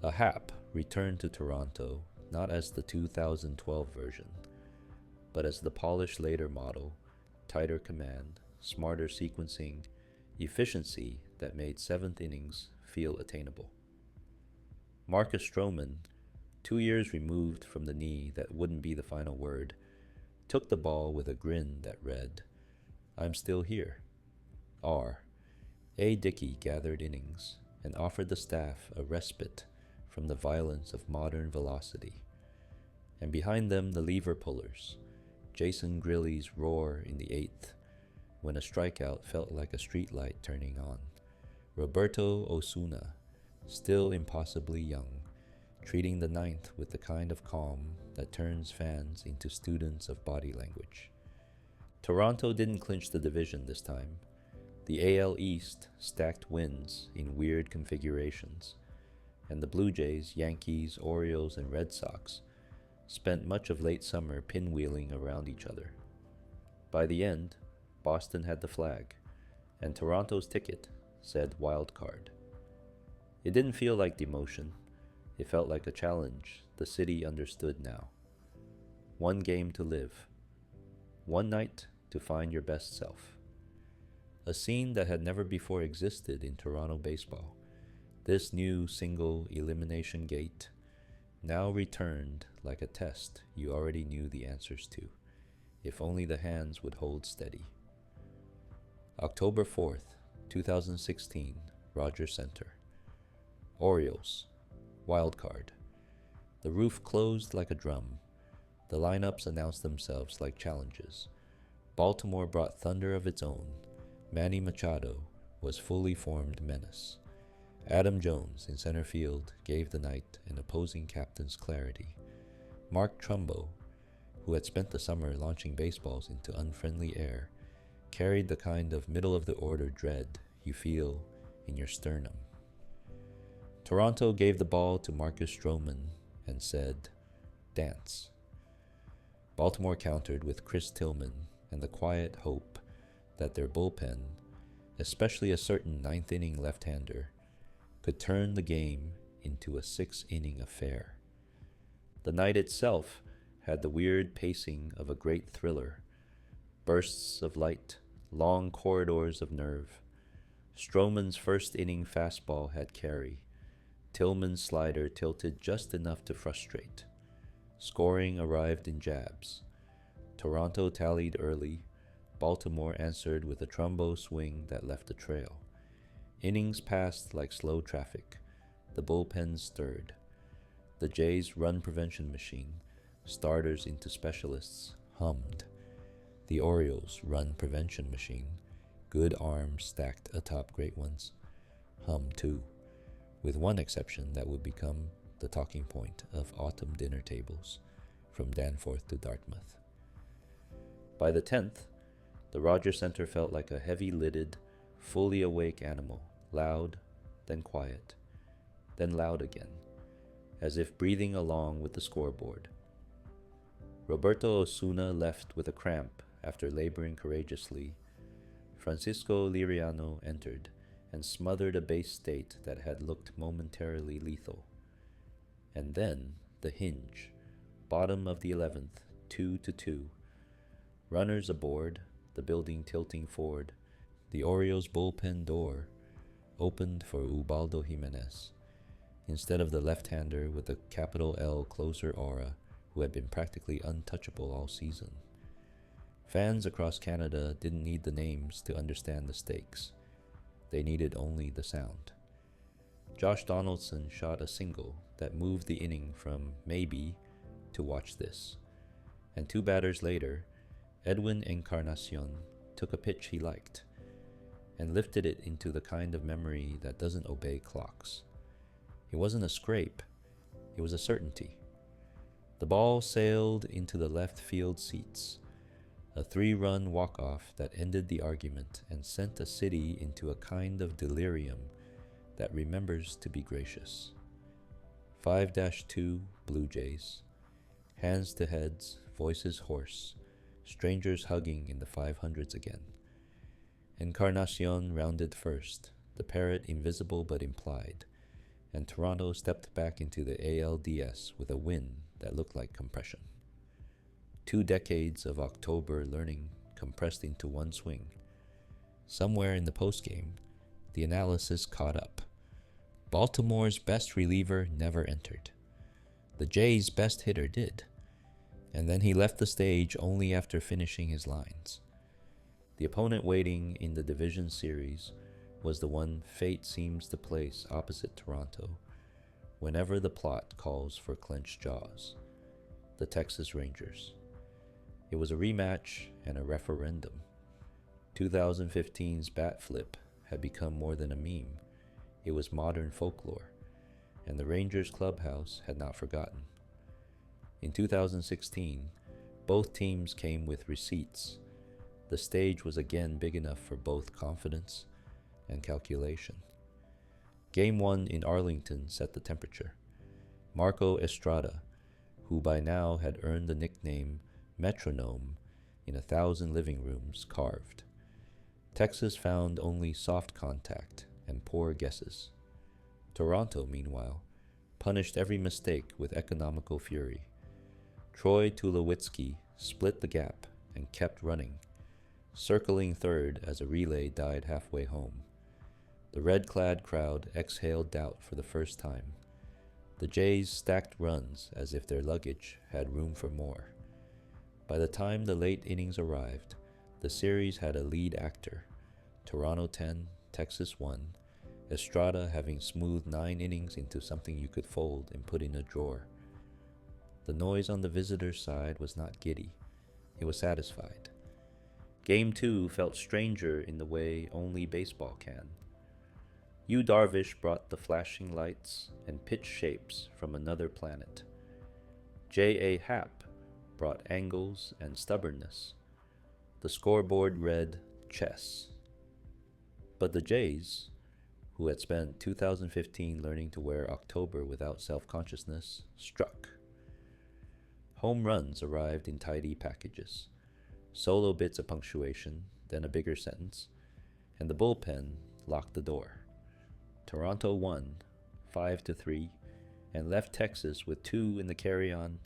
A Hap returned to Toronto not as the 2012 version, but as the polished later model, tighter command, smarter sequencing, efficiency that made seventh innings feel attainable. Marcus Stroman, 2 years removed from the knee that wouldn't be the final word, took the ball with a grin that read, "I'm still here." R. A. Dickey gathered innings and offered the staff a respite from the violence of modern velocity. And behind them the lever pullers, Jason Grilly's roar in the eighth, when a strikeout felt like a streetlight turning on. Roberto Osuna, still impossibly young, treating the ninth with the kind of calm that turns fans into students of body language. Toronto didn't clinch the division this time. The AL East stacked wins in weird configurations, and the Blue Jays, Yankees, Orioles, and Red Sox spent much of late summer pinwheeling around each other. By the end, Boston had the flag, and Toronto's ticket said wild card. It didn't feel like demotion. It felt like a challenge the city understood now. One game to live. One night to find your best self. A scene that had never before existed in Toronto baseball. This new single elimination gate now returned like a test you already knew the answers to, if only the hands would hold steady. October 4th, 2016, Rogers Center. Orioles, wild card. The roof closed like a drum. The lineups announced themselves like challenges. Baltimore brought thunder of its own. Manny Machado was fully formed menace. Adam Jones in center field gave the night an opposing captain's clarity. Mark Trumbo, who had spent the summer launching baseballs into unfriendly air, carried the kind of middle-of-the-order dread you feel in your sternum. Toronto gave the ball to Marcus Stroman and said, "Dance." Baltimore countered with Chris Tillman and the quiet hope that their bullpen, especially a certain ninth-inning left-hander, could turn the game into a six-inning affair. The night itself had the weird pacing of a great thriller. Bursts of light, long corridors of nerve. Stroman's first-inning fastball had carry. Tillman's slider tilted just enough to frustrate. Scoring arrived in jabs. Toronto tallied early. Baltimore answered with a Trumbo swing that left a trail. Innings passed like slow traffic. The bullpen stirred. The Jays' run prevention machine, starters into specialists, hummed. The Orioles' run prevention machine, good arms stacked atop great ones, hummed too, with one exception that would become the talking point of autumn dinner tables from Danforth to Dartmouth. By the 10th, the Rogers Center felt like a heavy-lidded, fully awake animal, loud, then quiet, then loud again, as if breathing along with the scoreboard. Roberto Osuna left with a cramp after laboring courageously. Francisco Liriano entered and smothered a base state that had looked momentarily lethal. And then the hinge, bottom of the 11th, 2-2. Runners aboard, the building tilting forward. The Orioles' bullpen door opened for Ubaldo Jimenez, instead of the left-hander with the capital L closer aura who had been practically untouchable all season. Fans across Canada didn't need the names to understand the stakes. They needed only the sound. Josh Donaldson shot a single that moved the inning from maybe to watch this. And 2 batters later, Edwin Encarnacion took a pitch he liked and lifted it into the kind of memory that doesn't obey clocks. It wasn't a scrape, it was a certainty. The ball sailed into the left field seats, a 3-run walk-off that ended the argument and sent a city into a kind of delirium that remembers to be gracious. 5-2 Blue Jays. Hands to heads, voices hoarse, strangers hugging in the 500s again. Encarnacion rounded first, the parrot invisible but implied, and Toronto stepped back into the ALDS with a win that looked like compression. 2 decades of October learning compressed into one swing. Somewhere in the postgame, The analysis caught up. Baltimore's best reliever never entered. The Jays' best hitter did, and then he left the stage only after finishing his lines. The opponent waiting in the division series was the one fate seems to place opposite Toronto whenever the plot calls for clenched jaws: the Texas Rangers. It was a rematch and a referendum. 2015's bat flip had become more than a meme. It was modern folklore, and the Rangers clubhouse had not forgotten. In 2016, both teams came with receipts. The stage was again big enough for both confidence and calculation. Game 1 in Arlington set the temperature. Marco Estrada, who by now had earned the nickname Metronome in 1,000 living rooms, carved. Texas found only soft contact and poor guesses. Toronto, meanwhile, punished every mistake with economical fury. Troy Tulowitzki split the gap and kept running, circling third as a relay died halfway home. The red-clad crowd exhaled doubt for the first time. The Jays stacked runs as if their luggage had room for more. By the time the late innings arrived, the series had a lead actor: Toronto 10, Texas 1, Estrada having smoothed 9 innings into something you could fold and put in a drawer. The noise on the visitors' side was not giddy. It was satisfied. Game 2 felt stranger in the way only baseball can. Yu Darvish brought the flashing lights and pitch shapes from another planet. J.A. Happ brought angles and stubbornness. The scoreboard read chess. But the Jays, who had spent 2015 learning to wear October without self-consciousness, struck. Home runs arrived in tidy packages, solo bits of punctuation, then a bigger sentence, and the bullpen locked the door. Toronto won 5-3 and left Texas with 2 in the carry-on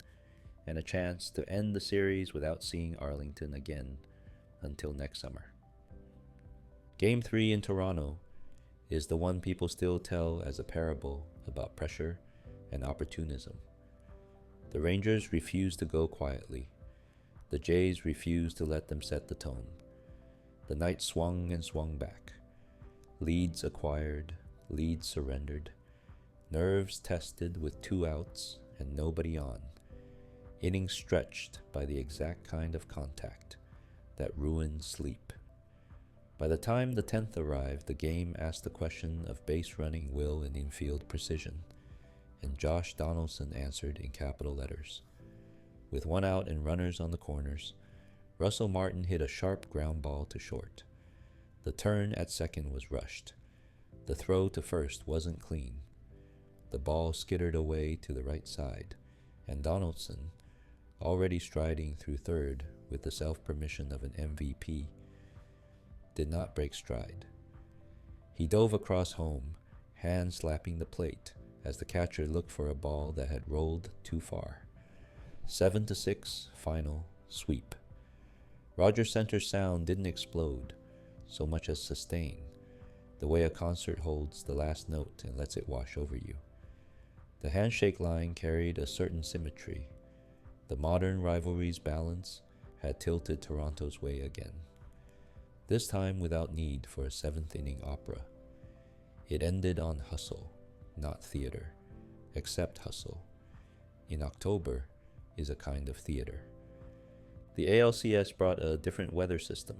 and a chance to end the series without seeing Arlington again until next summer. Game 3 in Toronto is the one people still tell as a parable about pressure and opportunism. The Rangers refused to go quietly. The Jays refused to let them set the tone. The night swung and swung back. Leads acquired, leads surrendered. Nerves tested with 2 outs and nobody on. Innings stretched by the exact kind of contact that ruined sleep. By the time the 10th arrived, the game asked the question of base running will and infield precision, and Josh Donaldson answered in capital letters. With 1 out and runners on the corners, Russell Martin hit a sharp ground ball to short. The turn at second was rushed. The throw to first wasn't clean. The ball skittered away to the right side, and Donaldson, already striding through third with the self-permission of an MVP, did not break stride. He dove across home, hand slapping the plate as the catcher looked for a ball that had rolled too far. 7-6 final sweep. Rogers Center's sound didn't explode so much as sustain, the way a concert holds the last note and lets it wash over you. The handshake line carried a certain symmetry. The modern rivalry's balance had tilted Toronto's way again. This time without need for a 7th-inning opera. It ended on hustle, not theater, except hustle. In October is a kind of theater. The ALCS brought a different weather system.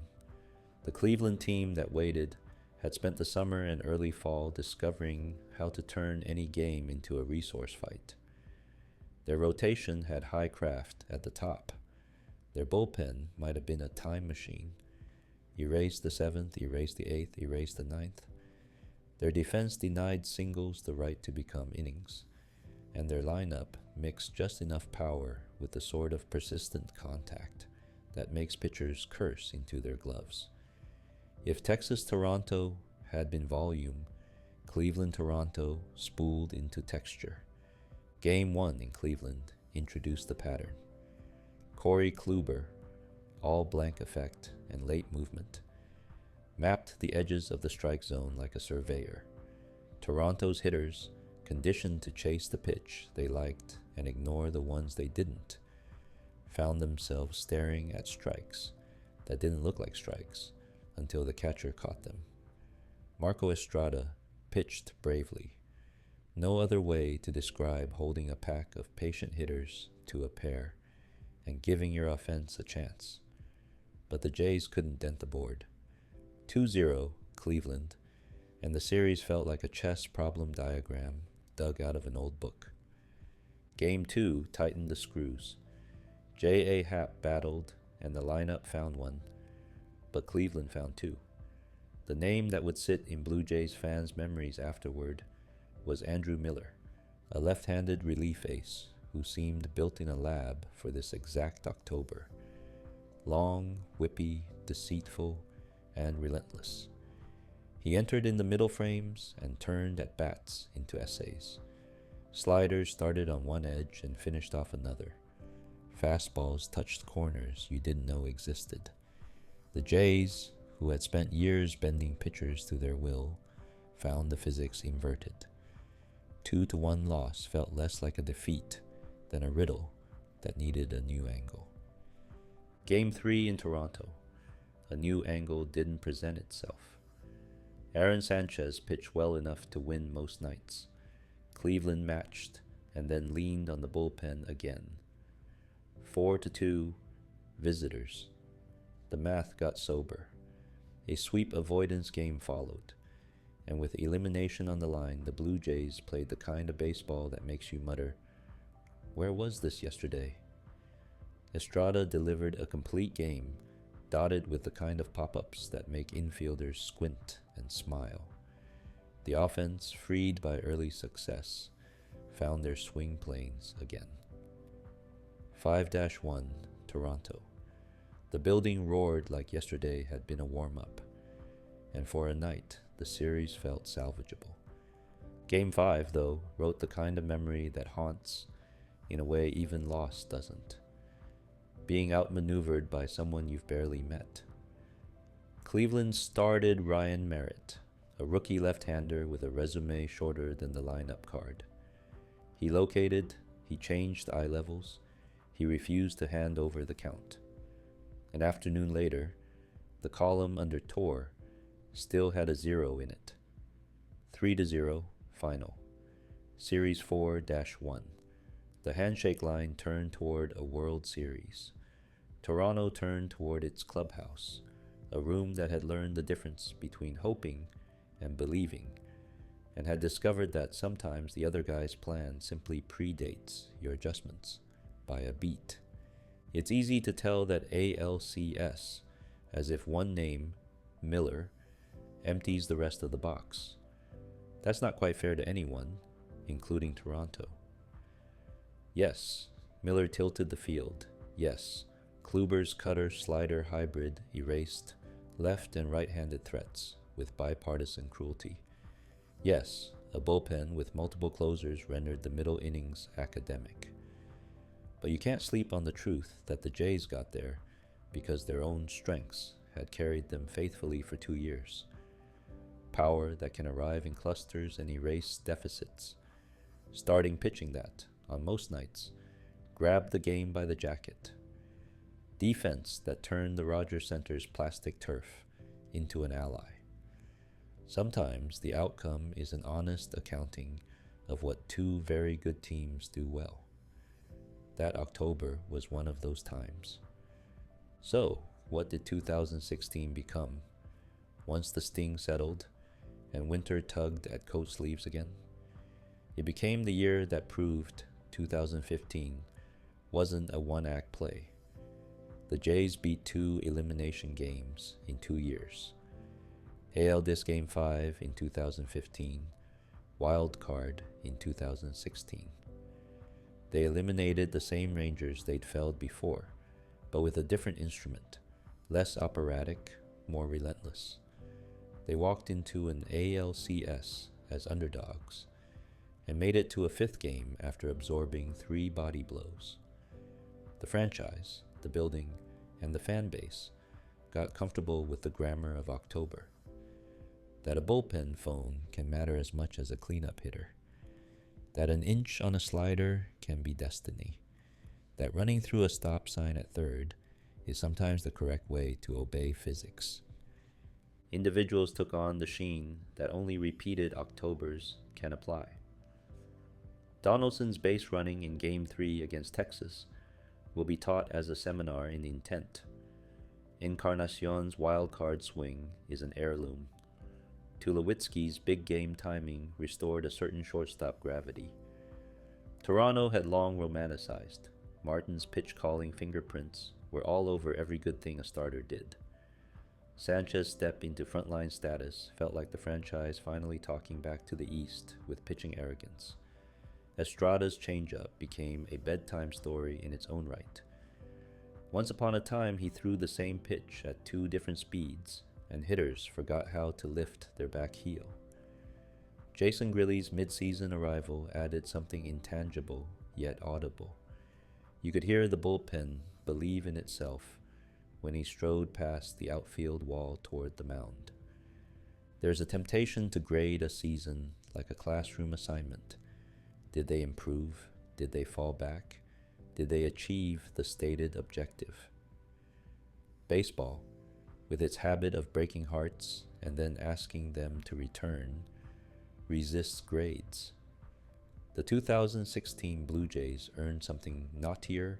The Cleveland team that waited had spent the summer and early fall discovering how to turn any game into a resource fight. Their rotation had high craft at the top. Their bullpen might have been a time machine. Erase the 7th, erase the 8th, erase the 9th. Their defense denied singles the right to become innings, and their lineup mixed just enough power with the sort of persistent contact that makes pitchers curse into their gloves. If Texas-Toronto had been volume, Cleveland-Toronto spooled into texture. Game 1 in Cleveland introduced the pattern. Corey Kluber, all blank effect and late movement. mapped the edges of the strike zone like a surveyor. Toronto's hitters, conditioned to chase the pitch they liked and ignore the ones they didn't, found themselves staring at strikes that didn't look like strikes until the catcher caught them. Marco Estrada pitched bravely. No other way to describe holding a pack of patient hitters to a pair and giving your offense a chance. But the Jays couldn't dent the board. 2-0 Cleveland, and the series felt like a chess problem diagram dug out of an old book. Game 2 tightened the screws. J.A. Happ battled, and the lineup found one, but Cleveland found two. The name that would sit in Blue Jays fans' memories afterward was Andrew Miller, a left-handed relief ace who seemed built in a lab for this exact October. Long, whippy, deceitful, and relentless. He entered in the middle frames and turned at bats into essays. Sliders started on one edge and finished off another. Fastballs touched corners you didn't know existed. The Jays, who had spent years bending pitchers to their will, found the physics inverted. 2-1 loss felt less like a defeat than a riddle that needed a new angle. Game 3 in Toronto. A new angle didn't present itself. Aaron Sanchez pitched well enough to win most nights. Cleveland matched and then leaned on the bullpen again. 4-2, visitors. The math got sober. A sweep avoidance game followed, and with elimination on the line, the Blue Jays played the kind of baseball that makes you mutter, "Where was this yesterday?" Estrada delivered a complete game, dotted with the kind of pop-ups that make infielders squint and smile. The offense, freed by early success, found their swing planes again. 5-1, Toronto. The building roared like yesterday had been a warm-up, and for a night, the series felt salvageable. Game 5, though, wrote the kind of memory that haunts in a way even loss doesn't. Being outmaneuvered by someone you've barely met. Cleveland started Ryan Merritt, a rookie left-hander with a resume shorter than the lineup card. He located, he changed eye levels, he refused to hand over the count. An afternoon later, the column under Tor still had a 0 in it. 3-0, final. Series 4-1. The handshake line turned toward a World Series. Toronto turned toward its clubhouse, a room that had learned the difference between hoping and believing, and had discovered that sometimes the other guy's plan simply predates your adjustments by a beat. It's easy to tell that ALCS, as if one name, Miller, empties the rest of the box. That's not quite fair to anyone, including Toronto. Yes, Miller tilted the field. Yes, Kluber's cutter-slider hybrid erased left and right-handed threats with bipartisan cruelty. Yes, a bullpen with multiple closers rendered the middle innings academic. But you can't sleep on the truth that the Jays got there because their own strengths had carried them faithfully for 2 years. Power that can arrive in clusters and erase deficits. Starting pitching that, on most nights, grabbed the game by the jacket. Defense that turned the Rogers Center's plastic turf into an ally. Sometimes the outcome is an honest accounting of what two very good teams do well. That October was one of those times. So, what did 2016 become? Once the sting settled and winter tugged at coat sleeves again? It became the year that proved 2015 wasn't a one-act play. The Jays beat 2 elimination games in 2 years. ALCS Game 5 in 2015, Wild Card in 2016. They eliminated the same Rangers they'd felled before, but with a different instrument, less operatic, more relentless. They walked into an ALCS as underdogs and made it to a 5th game after absorbing 3 body blows. The franchise, the building, and the fan base got comfortable with the grammar of October. That a bullpen phone can matter as much as a cleanup hitter. That an inch on a slider can be destiny. That running through a stop sign at third is sometimes the correct way to obey physics. Individuals took on the sheen that only repeated Octobers can apply. Donaldson's base running in Game 3 against Texas will be taught as a seminar in intent. Encarnacion's wild card swing is an heirloom. Tulowitzki's big game timing restored a certain shortstop gravity. Toronto had long romanticized. Martin's pitch-calling fingerprints were all over every good thing a starter did. Sanchez's step into frontline status felt like the franchise finally talking back to the East with pitching arrogance. Estrada's changeup became a bedtime story in its own right. Once upon a time, he threw the same pitch at 2 different speeds, and hitters forgot how to lift their back heel. Jason Grilli's mid-season arrival added something intangible yet audible. You could hear the bullpen believe in itself when he strode past the outfield wall toward the mound. There's a temptation to grade a season like a classroom assignment. Did they improve? Did they fall back? Did they achieve the stated objective? Baseball, with its habit of breaking hearts and then asking them to return, resists grades. The 2016 Blue Jays earned something knottier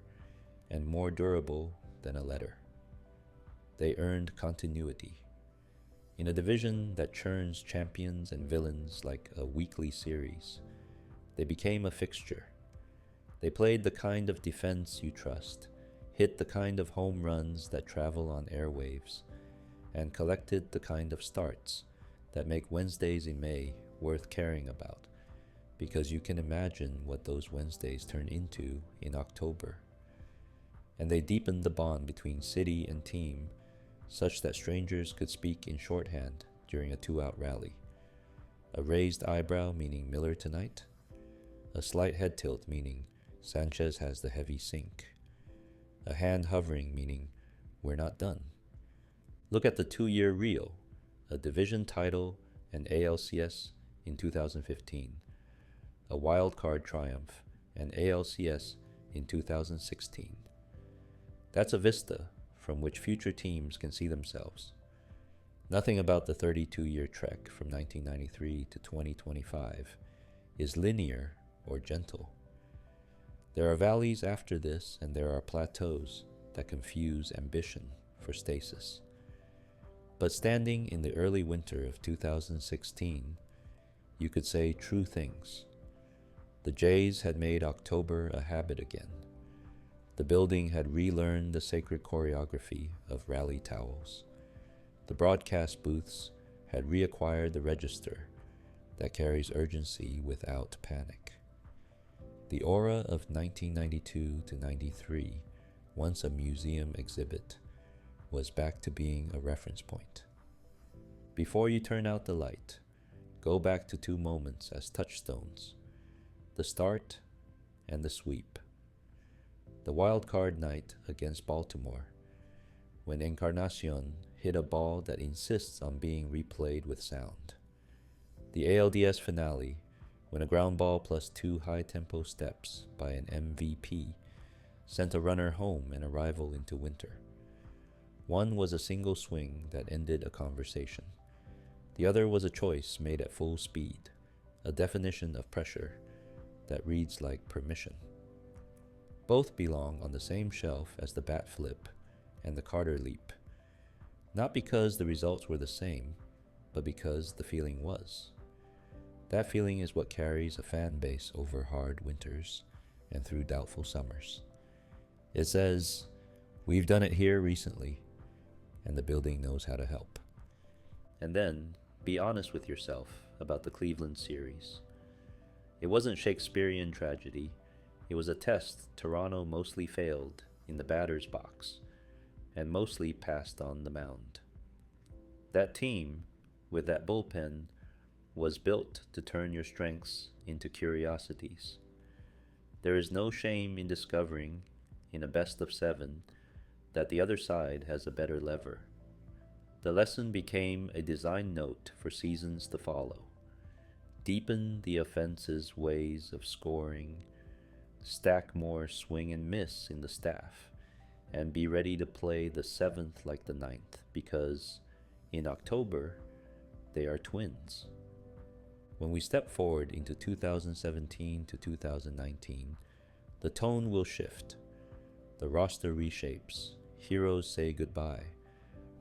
and more durable than a letter. They earned continuity. In a division that churns champions and villains like a weekly series, they became a fixture. They played the kind of defense you trust, hit the kind of home runs that travel on airwaves, and collected the kind of starts that make Wednesdays in May worth caring about, because you can imagine what those Wednesdays turn into in October. And they deepened the bond between city and team such that strangers could speak in shorthand during a 2-out rally. A raised eyebrow meaning Miller tonight, a slight head tilt meaning Sanchez has the heavy sink, a hand hovering meaning we're not done. Look at the 2-year reel, a division title and ALCS in 2015, a wild card triumph and ALCS in 2016. That's a vista from which future teams can see themselves. Nothing about the 32-year trek from 1993 to 2025 is linear or gentle. There are valleys after this, and there are plateaus that confuse ambition for stasis. But standing in the early winter of 2016, you could say true things. The Jays had made October a habit again. The building had relearned the sacred choreography of rally towels. The broadcast booths had reacquired the register that carries urgency without panic. The aura of 1992 to 93, once a museum exhibit, was back to being a reference point. Before you turn out the light, go back to 2 moments as touchstones: the start and the sweep. The wild card night against Baltimore, when Encarnacion hit a ball that insists on being replayed with sound. The ALDS finale, when a ground ball plus 2 high-tempo steps by an MVP sent a runner home and a rival into winter. One was a single swing that ended a conversation. The other was a choice made at full speed, a definition of pressure that reads like permission. Both belong on the same shelf as the bat flip and the Carter leap, not because the results were the same, but because the feeling was. That feeling is what carries a fan base over hard winters and through doubtful summers. It says, we've done it here recently, and the building knows how to help. And then, be honest with yourself about the Cleveland series. It wasn't Shakespearean tragedy. It was a test Toronto mostly failed in the batter's box and mostly passed on the mound. That team, with that bullpen, was built to turn your strengths into curiosities. There is no shame in discovering, in a best of 7, that the other side has a better lever. The lesson became a design note for seasons to follow. Deepen the offense's ways of scoring, stack more swing and miss in the staff, and be ready to play the 7th like the 9th, because in October, they are twins. When we step forward into 2017 to 2019, the tone will shift. The roster reshapes, heroes say goodbye,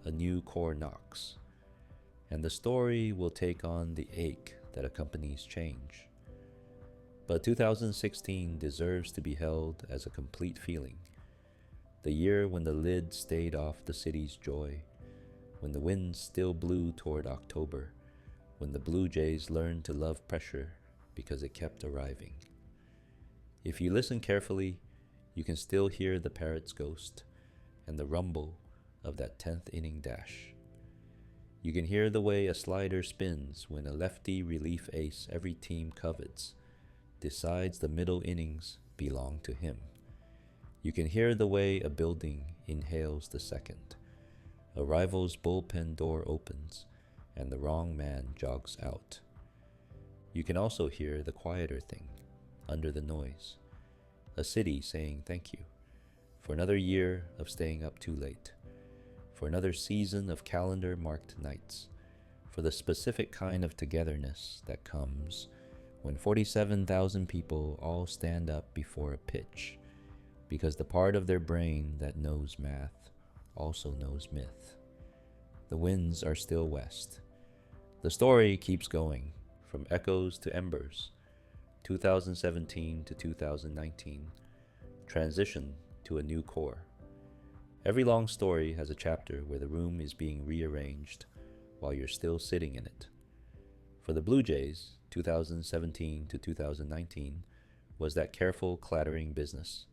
a new core knocks, and the story will take on the ache that accompanies change. But 2016 deserves to be held as a complete feeling, the year when the lid stayed off the city's joy, when the winds still blew toward October, when the Blue Jays learned to love pressure because it kept arriving. If you listen carefully, you can still hear the parrot's ghost and the rumble of that 10th inning dash. You can hear the way a slider spins when a lefty relief ace every team covets decides the middle innings belong to him. You can hear the way a building inhales the second. A rival's bullpen door opens and the wrong man jogs out. You can also hear the quieter thing under the noise. A city saying thank you for another year of staying up too late, for another season of calendar-marked nights, for the specific kind of togetherness that comes when 47,000 people all stand up before a pitch, because the part of their brain that knows math also knows myth. The winds are still west. The story keeps going, from echoes to embers, 2017 to 2019, transition to a new core. Every long story has a chapter where the room is being rearranged while you're still sitting in it. For the Blue Jays, 2017 to 2019 was that careful clattering business.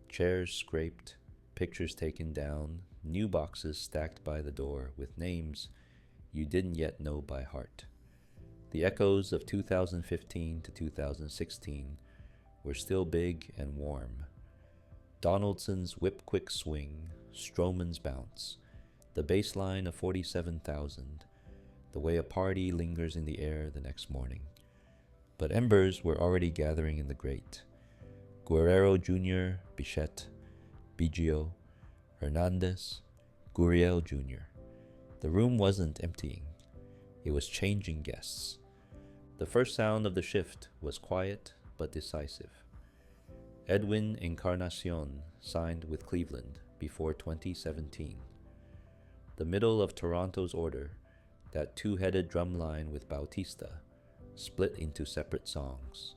Chairs scraped, pictures taken down, new boxes stacked by the door with names you didn't yet know by heart. The echoes of 2015 to 2016 were still big and warm. Donaldson's whip-quick swing, Stroman's bounce, the baseline of 47,000, the way a party lingers in the air the next morning. But embers were already gathering in the grate. Guerrero Jr., Bichette, Biggio, Hernandez, Gurriel Jr. The room wasn't emptying. It was changing guests. The first sound of the shift was quiet but decisive. Edwin Encarnacion signed with Cleveland before 2017. The middle of Toronto's order, that two-headed drum line with Bautista, split into separate songs.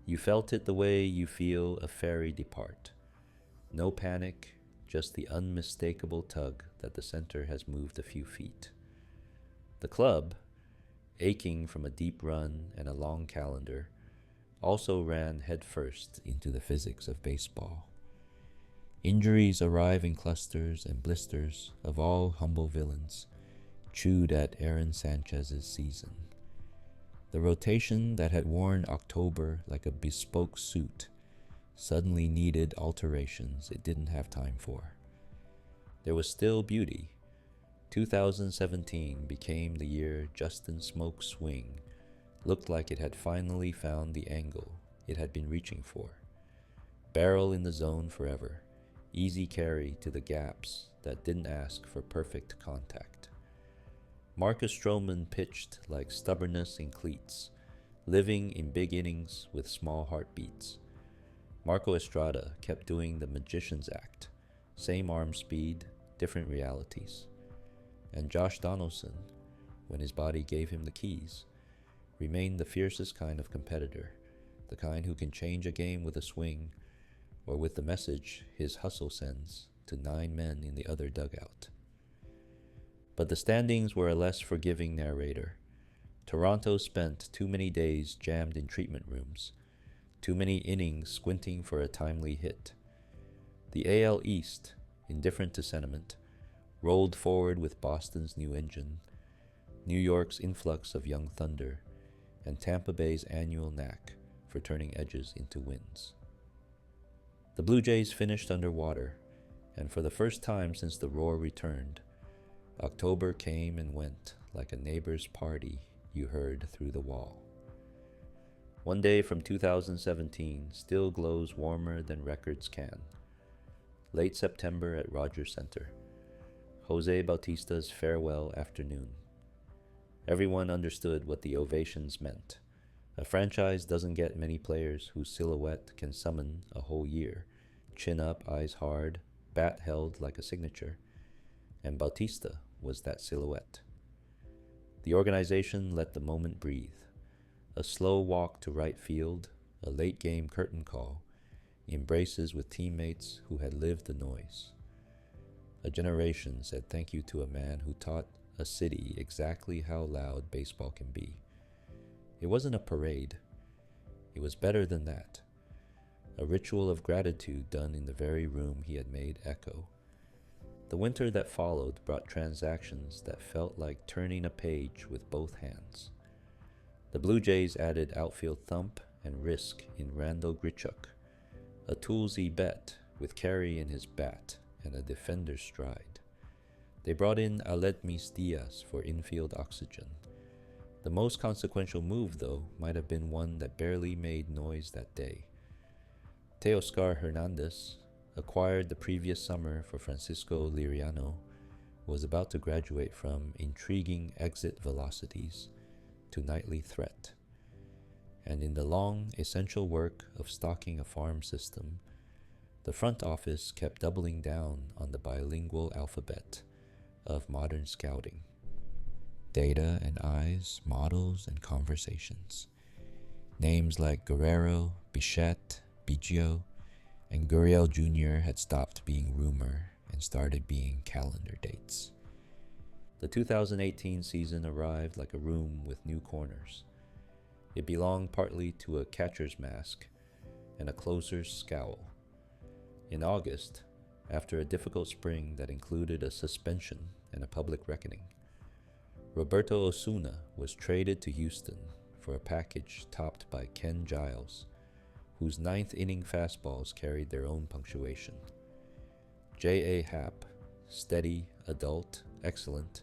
You felt it the way you feel a ferry depart. No panic, just the unmistakable tug that the center has moved a few feet. The club, aching from a deep run and a long calendar, also ran headfirst into the physics of baseball. Injuries arrive in clusters and blisters of all humble villains, chewed at Aaron Sanchez's season. The rotation that had worn October like a bespoke suit suddenly needed alterations it didn't have time for. There was still beauty. 2017 became the year Justin Smoke's swing looked like it had finally found the angle it had been reaching for. Barrel in the zone forever, easy carry to the gaps that didn't ask for perfect contact. Marcus Stroman pitched like stubbornness in cleats, living in big innings with small heartbeats. Marco Estrada kept doing the magician's act, same arm speed, different realities. And Josh Donaldson, when his body gave him the keys, remained the fiercest kind of competitor, the kind who can change a game with a swing or with the message his hustle sends to 9 men in the other dugout. But the standings were a less forgiving narrator. Toronto spent too many days jammed in treatment rooms, too many innings squinting for a timely hit. The AL East, indifferent to sentiment, rolled forward with Boston's new engine, New York's influx of young thunder, and Tampa Bay's annual knack for turning edges into wins. The Blue Jays finished underwater, and for the first time since the roar returned, October came and went like a neighbor's party you heard through the wall. One day from 2017 still glows warmer than records can. Late September at Rogers Center. Jose Bautista's farewell afternoon. Everyone understood what the ovations meant. A franchise doesn't get many players whose silhouette can summon a whole year, chin up, eyes hard, bat held like a signature, and Bautista was that silhouette. The organization let the moment breathe. A slow walk to right field, a late-game curtain call, embraces with teammates who had lived the noise. A generation said thank you to a man who taught a city exactly how loud baseball can be. It wasn't a parade. It was better than that. A ritual of gratitude done in the very room he had made echo. The winter that followed brought transactions that felt like turning a page with both hands. The Blue Jays added outfield thump and risk in Randall Grichuk, a toolsy bet with carry in his bat and a defender's stride. They brought in Aledmys Diaz for infield oxygen. The most consequential move, though, might have been one that barely made noise that day. Teoscar Hernandez, acquired the previous summer for Francisco Liriano, was about to graduate from intriguing exit velocities to nightly threat. And in the long, essential work of stocking a farm system, the front office kept doubling down on the bilingual alphabet of modern scouting. Data and eyes, models and conversations. Names like Guerrero, Bichette, Biggio, and Gurriel Jr. had stopped being rumor and started being calendar dates. The 2018 season arrived like a room with new corners. It belonged partly to a catcher's mask and a closer's scowl. In August, after a difficult spring that included a suspension and a public reckoning, Roberto Osuna was traded to Houston for a package topped by Ken Giles, whose ninth-inning fastballs carried their own punctuation. J.A. Happ, steady, adult, excellent,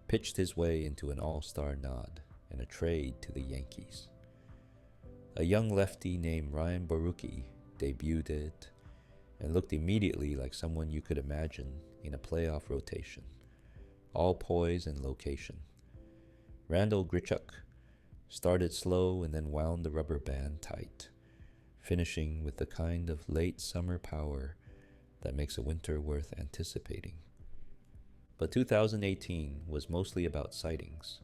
pitched his way into an all-star nod and a trade to the Yankees. A young lefty named Ryan Borucki debuted and looked immediately like someone you could imagine in a playoff rotation. All poise and location. Randall Grichuk started slow and then wound the rubber band tight, finishing with the kind of late summer power that makes a winter worth anticipating. But 2018 was mostly about sightings.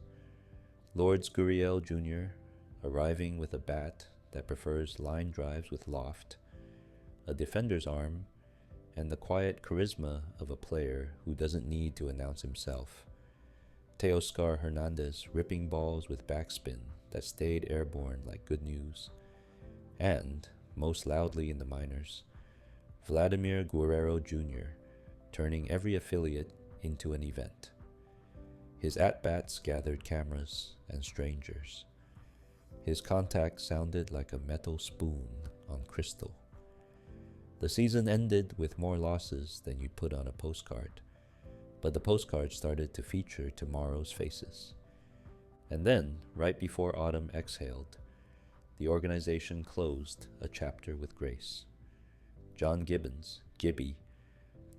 Lourdes Gurriel Jr. arriving with a bat that prefers line drives with loft, a defender's arm, and the quiet charisma of a player who doesn't need to announce himself. Teoscar Hernandez ripping balls with backspin that stayed airborne like good news. And, most loudly in the minors, Vladimir Guerrero Jr. turning every affiliate into an event. His at-bats gathered cameras and strangers. His contact sounded like a metal spoon on crystal. The season ended with more losses than you'd put on a postcard, but the postcard started to feature tomorrow's faces. And then, right before autumn exhaled, the organization closed a chapter with grace. John Gibbons, Gibby,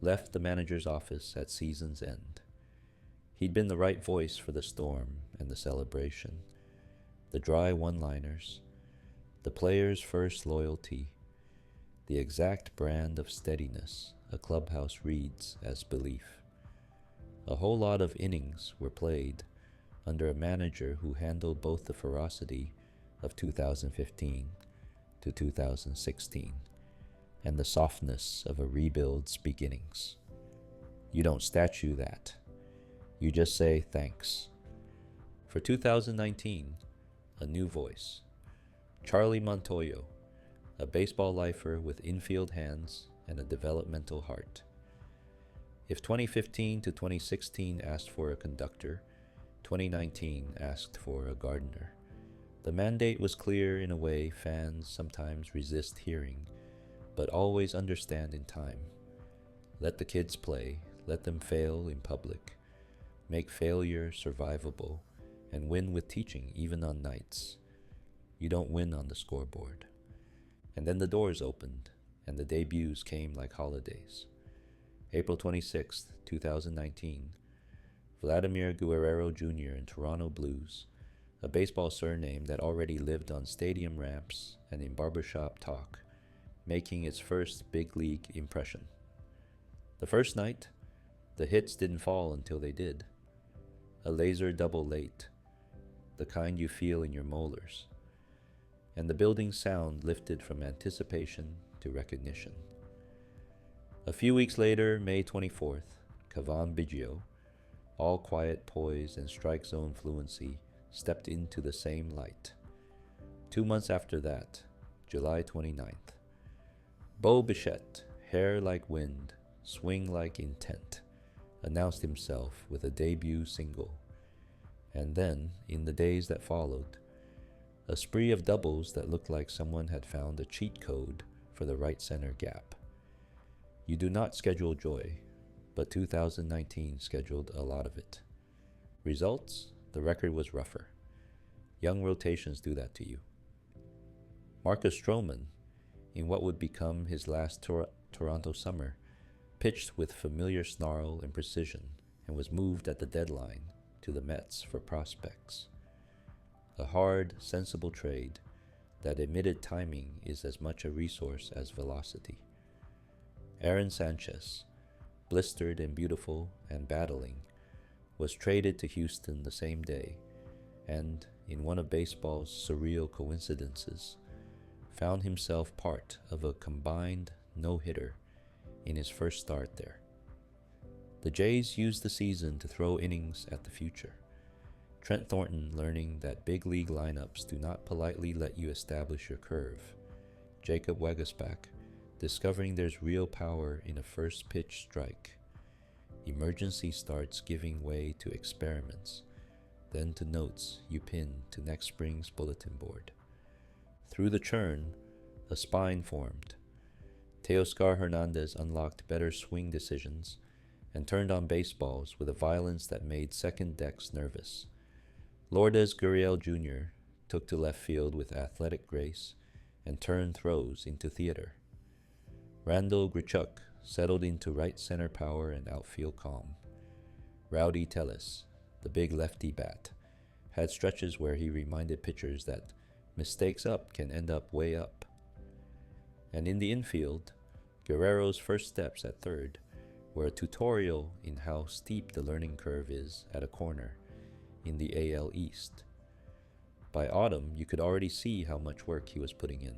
left the manager's office at season's end. He'd been the right voice for the storm and the celebration, the dry one-liners, the player's first loyalty, the exact brand of steadiness a clubhouse reads as belief. A whole lot of innings were played under a manager who handled both the ferocity of 2015 to 2016 and the softness of a rebuild's beginnings. You don't statue that. You just say thanks. For 2019, a new voice. Charlie Montoyo, a baseball lifer with infield hands and a developmental heart. If 2015 to 2016 asked for a conductor, 2019 asked for a gardener. The mandate was clear in a way fans sometimes resist hearing, but always understand in time. Let the kids play, let them fail in public, make failure survivable, and win with teaching even on nights. You don't win on the scoreboard. And then the doors opened, and the debuts came like holidays. April 26, 2019, Vladimir Guerrero Jr. in Toronto Blues, a baseball surname that already lived on stadium ramps and in barbershop talk, making its first big league impression. The first night, the hits didn't fall until they did. A laser double late, the kind you feel in your molars. And the building's sound lifted from anticipation to recognition. A few weeks later, May 24th, Cavan Biggio, all quiet poise and strike zone fluency, stepped into the same light. 2 months after that, July 29th, Bo Bichette, hair like wind, swing like intent, announced himself with a debut single. And then, in the days that followed, a spree of doubles that looked like someone had found a cheat code for the right center gap. You do not schedule joy, but 2019 scheduled a lot of it. Results? The record was rougher. Young rotations do that to you. Marcus Stroman, in what would become his last Toronto summer, pitched with familiar snarl and precision and was moved at the deadline to the Mets for prospects. A hard, sensible trade that admitted timing is as much a resource as velocity. Aaron Sanchez, blistered and beautiful and battling, was traded to Houston the same day and, in one of baseball's surreal coincidences, found himself part of a combined no-hitter in his first start there. The Jays used the season to throw innings at the future. Trent Thornton learning that big league lineups do not politely let you establish your curve. Jacob Waguespack discovering there's real power in a first pitch strike. Emergency starts giving way to experiments, then to notes you pin to next spring's bulletin board. Through the churn, a spine formed. Teoscar Hernandez unlocked better swing decisions and turned on baseballs with a violence that made second decks nervous. Lourdes Gurriel Jr. took to left field with athletic grace and turned throws into theater. Randall Grichuk settled into right center power and outfield calm. Rowdy Tellez, the big lefty bat, had stretches where he reminded pitchers that mistakes up can end up way up. And in the infield, Guerrero's first steps at third were a tutorial in how steep the learning curve is at a corner in the AL East. By autumn, you could already see how much work he was putting in.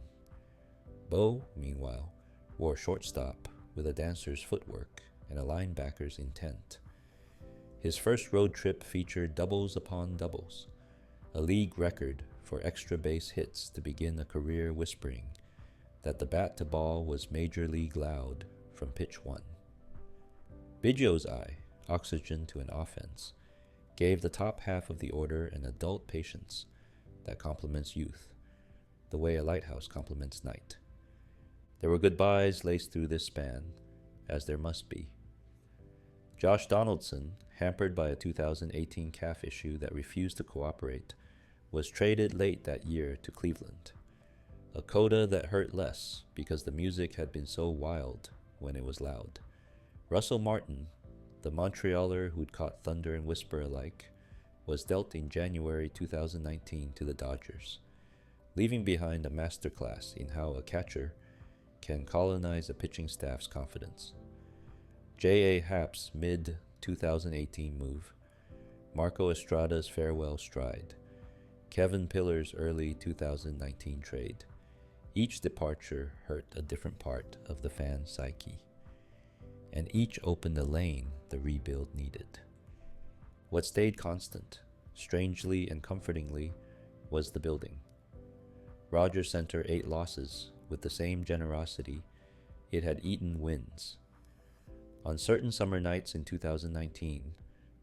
Bo, meanwhile, wore shortstop with a dancer's footwork and a linebacker's intent. His first road trip featured doubles upon doubles, a league record for extra base hits to begin a career whispering that the bat to ball was major league loud from pitch one. Biggio's eye, oxygen to an offense, gave the top half of the order an adult patience that complements youth, the way a lighthouse complements night. There were goodbyes laced through this span, as there must be. Josh Donaldson, hampered by a 2018 calf issue that refused to cooperate, was traded late that year to Cleveland, a coda that hurt less because the music had been so wild when it was loud. Russell Martin, the Montrealer who'd caught thunder and whisper alike, was dealt in January 2019 to the Dodgers, leaving behind a masterclass in how a catcher can colonize a pitching staff's confidence. J.A. Happ's mid-2018 move, Marco Estrada's farewell stride, Kevin Pillar's early 2019 trade. Each departure hurt a different part of the fan psyche, and each opened a lane the rebuild needed. What stayed constant, strangely and comfortingly, was the building. Rogers Center ate losses with the same generosity it had eaten wins. On certain summer nights in 2019,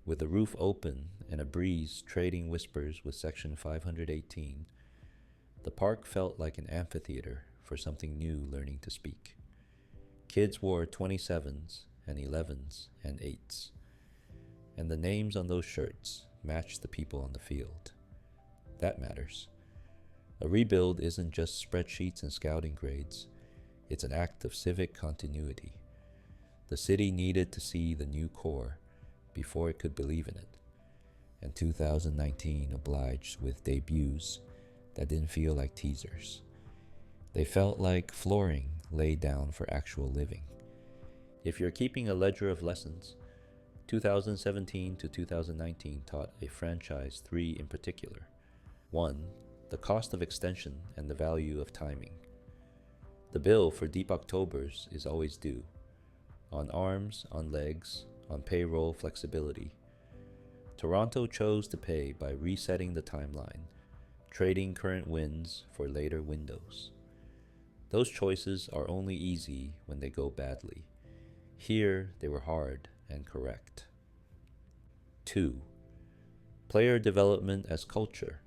with the roof open and a breeze trading whispers with Section 518, the park felt like an amphitheater for something new learning to speak. Kids wore 27s and 11s and 8s. and the names on those shirts match the people on the field. That matters. A rebuild isn't just spreadsheets and scouting grades. It's an act of civic continuity. The city needed to see the new core before it could believe in it. And 2019 obliged with debuts that didn't feel like teasers. They felt like flooring laid down for actual living. If you're keeping a ledger of lessons, 2017 to 2019 taught a franchise three in particular. 1. The cost of extension and the value of timing. The bill for deep Octobers is always due. On arms, on legs, on payroll flexibility. Toronto chose to pay by resetting the timeline, trading current wins for later windows. Those choices are only easy when they go badly. Here, they were hard and correct. 2. Player development as culture,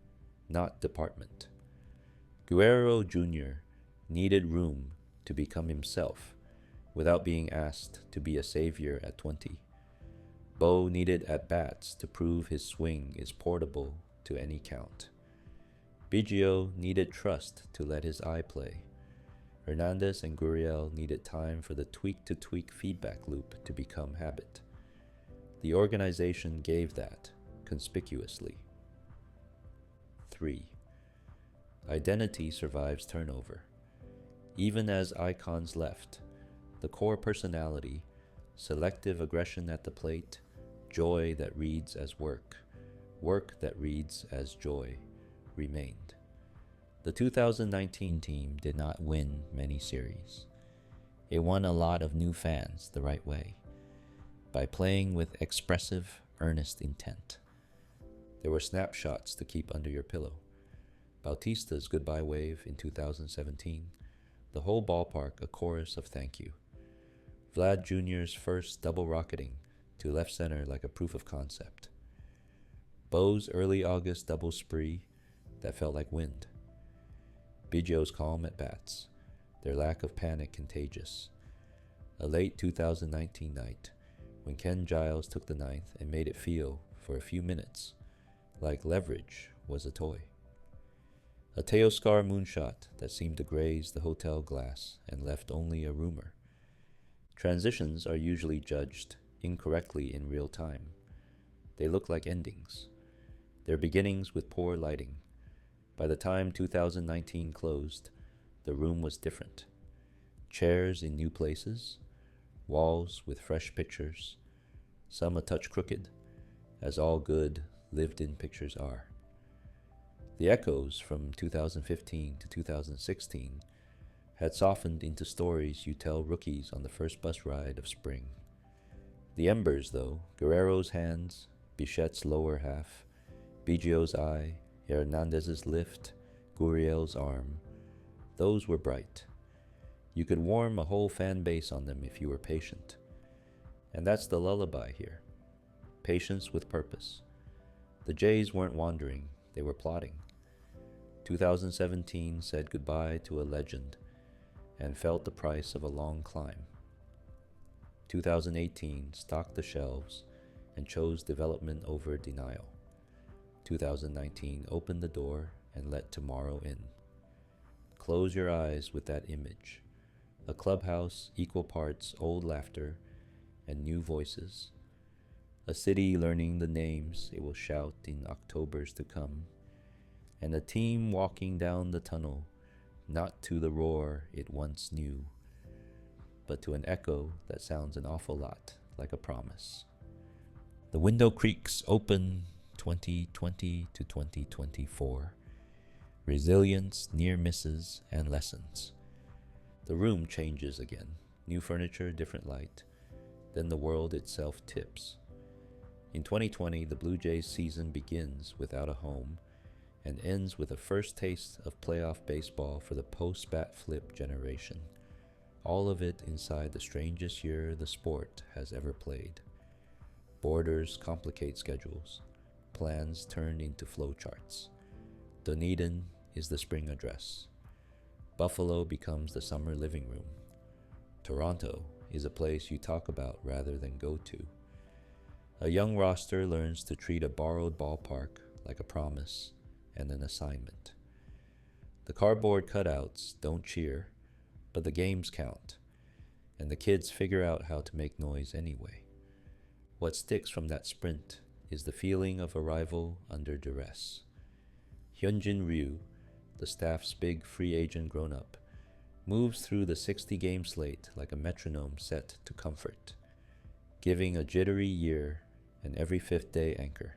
not department. Guerrero Jr. needed room to become himself without being asked to be a savior at 20. Bo needed at-bats to prove his swing is portable to any count. Biggio needed trust to let his eye play. Hernandez and Gurriel needed time for the tweak-to-tweak feedback loop to become habit. The organization gave that conspicuously. 3. Identity survives turnover. Even as icons left, the core personality, selective aggression at the plate, joy that reads as work, work that reads as joy, remained. The 2019 team did not win many series. It won a lot of new fans the right way, by playing with expressive, earnest intent. There were snapshots to keep under your pillow. Bautista's goodbye wave in 2017, the whole ballpark a chorus of thank you. Vlad Jr.'s first double rocketing to left center like a proof of concept. Bo's early August double spree that felt like wind. Biggio's calm at bats, their lack of panic contagious. A late 2019 night when Ken Giles took the ninth and made it feel, for a few minutes, like leverage was a toy. A Teoscar moonshot that seemed to graze the hotel glass and left only a rumor. Transitions are usually judged incorrectly in real time. They look like endings. Their beginnings with poor lighting. By the time 2019 closed, the room was different. Chairs in new places, walls with fresh pictures, some a touch crooked, as all good, lived-in pictures are. The echoes from 2015 to 2016 had softened into stories you tell rookies on the first bus ride of spring. The embers, though, Guerrero's hands, Bichette's lower half, Biggio's eye, Hernandez's lift, Gurriel's arm, those were bright. You could warm a whole fan base on them if you were patient. And that's the lullaby here. Patience with purpose. The Jays weren't wandering, they were plotting. 2017 said goodbye to a legend and felt the price of a long climb. 2018 stocked the shelves and chose development over denial. 2019 opened the door and let tomorrow in. Close your eyes with that image. A clubhouse equal parts old laughter and new voices. A city learning the names it will shout in Octobers to come. And a team walking down the tunnel, not to the roar it once knew, but to an echo that sounds an awful lot like a promise. The window creaks open 2020 to 2024. Resilience, near misses, and lessons. The room changes again. New furniture, different light. Then the world itself tips. In 2020, the Blue Jays season begins without a home and ends with a first taste of playoff baseball for the post-bat flip generation. All of it inside the strangest year the sport has ever played. Borders complicate schedules. Plans turn into flowcharts. Dunedin is the spring address. Buffalo becomes the summer living room. Toronto is a place you talk about rather than go to. A young roster learns to treat a borrowed ballpark like a promise and an assignment. The cardboard cutouts don't cheer, but the games count, and the kids figure out how to make noise anyway. What sticks from that sprint is the feeling of arrival under duress. Hyunjin Ryu, the staff's big free agent grown-up, moves through the 60-game slate like a metronome set to comfort, giving a jittery year and every fifth day anchor.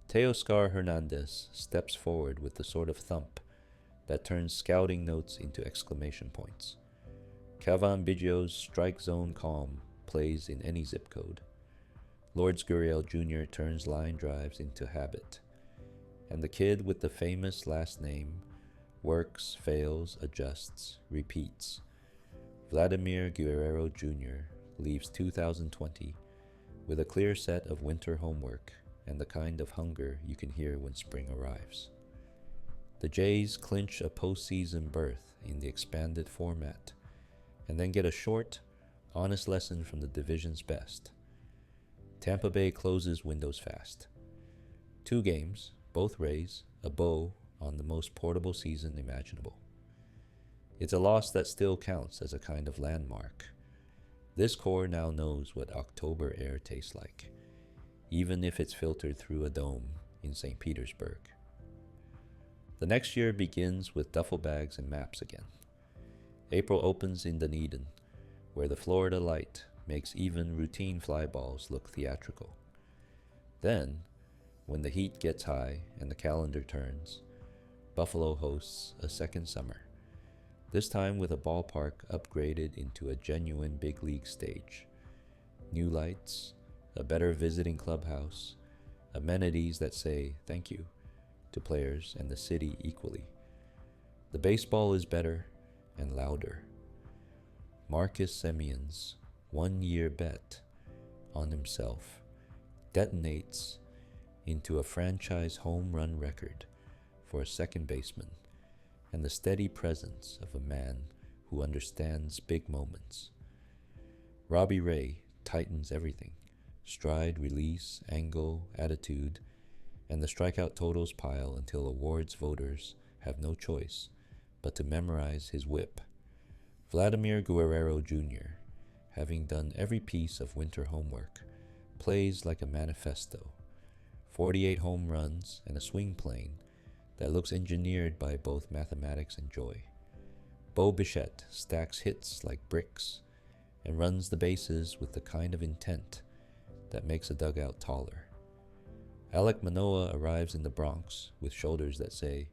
Teoscar Hernandez steps forward with the sort of thump that turns scouting notes into exclamation points. Cavan Biggio's strike zone calm plays in any zip code. Lourdes Gurriel Jr. turns line drives into habit. And the kid with the famous last name works, fails, adjusts, repeats. Vladimir Guerrero Jr. leaves 2020 with a clear set of winter homework and the kind of hunger you can hear when spring arrives. The Jays clinch a postseason berth in the expanded format and then get a short, honest lesson from the division's best. Tampa Bay closes windows fast. 2 games, both Rays, a bow on the most portable season imaginable. It's a loss that still counts as a kind of landmark. This core now knows what October air tastes like, even if it's filtered through a dome in St. Petersburg. The next year begins with duffel bags and maps again. April opens in Dunedin, where the Florida light makes even routine fly balls look theatrical. Then, when the heat gets high and the calendar turns, Buffalo hosts a second summer, this time with a ballpark upgraded into a genuine big league stage. New lights, a better visiting clubhouse, amenities that say thank you to players and the city equally. The baseball is better and louder. Marcus Semion's 1-year bet on himself detonates into a franchise home run record for a second baseman and the steady presence of a man who understands big moments. Robbie Ray tightens everything: stride, release, angle, attitude, and the strikeout totals pile until awards voters have no choice but to memorize his whip. Vladimir Guerrero Jr., having done every piece of winter homework, plays like a manifesto. 48 home runs and a swing plane that looks engineered by both mathematics and joy. Bo Bichette stacks hits like bricks and runs the bases with the kind of intent that makes a dugout taller. Alek Manoah arrives in the Bronx with shoulders that say,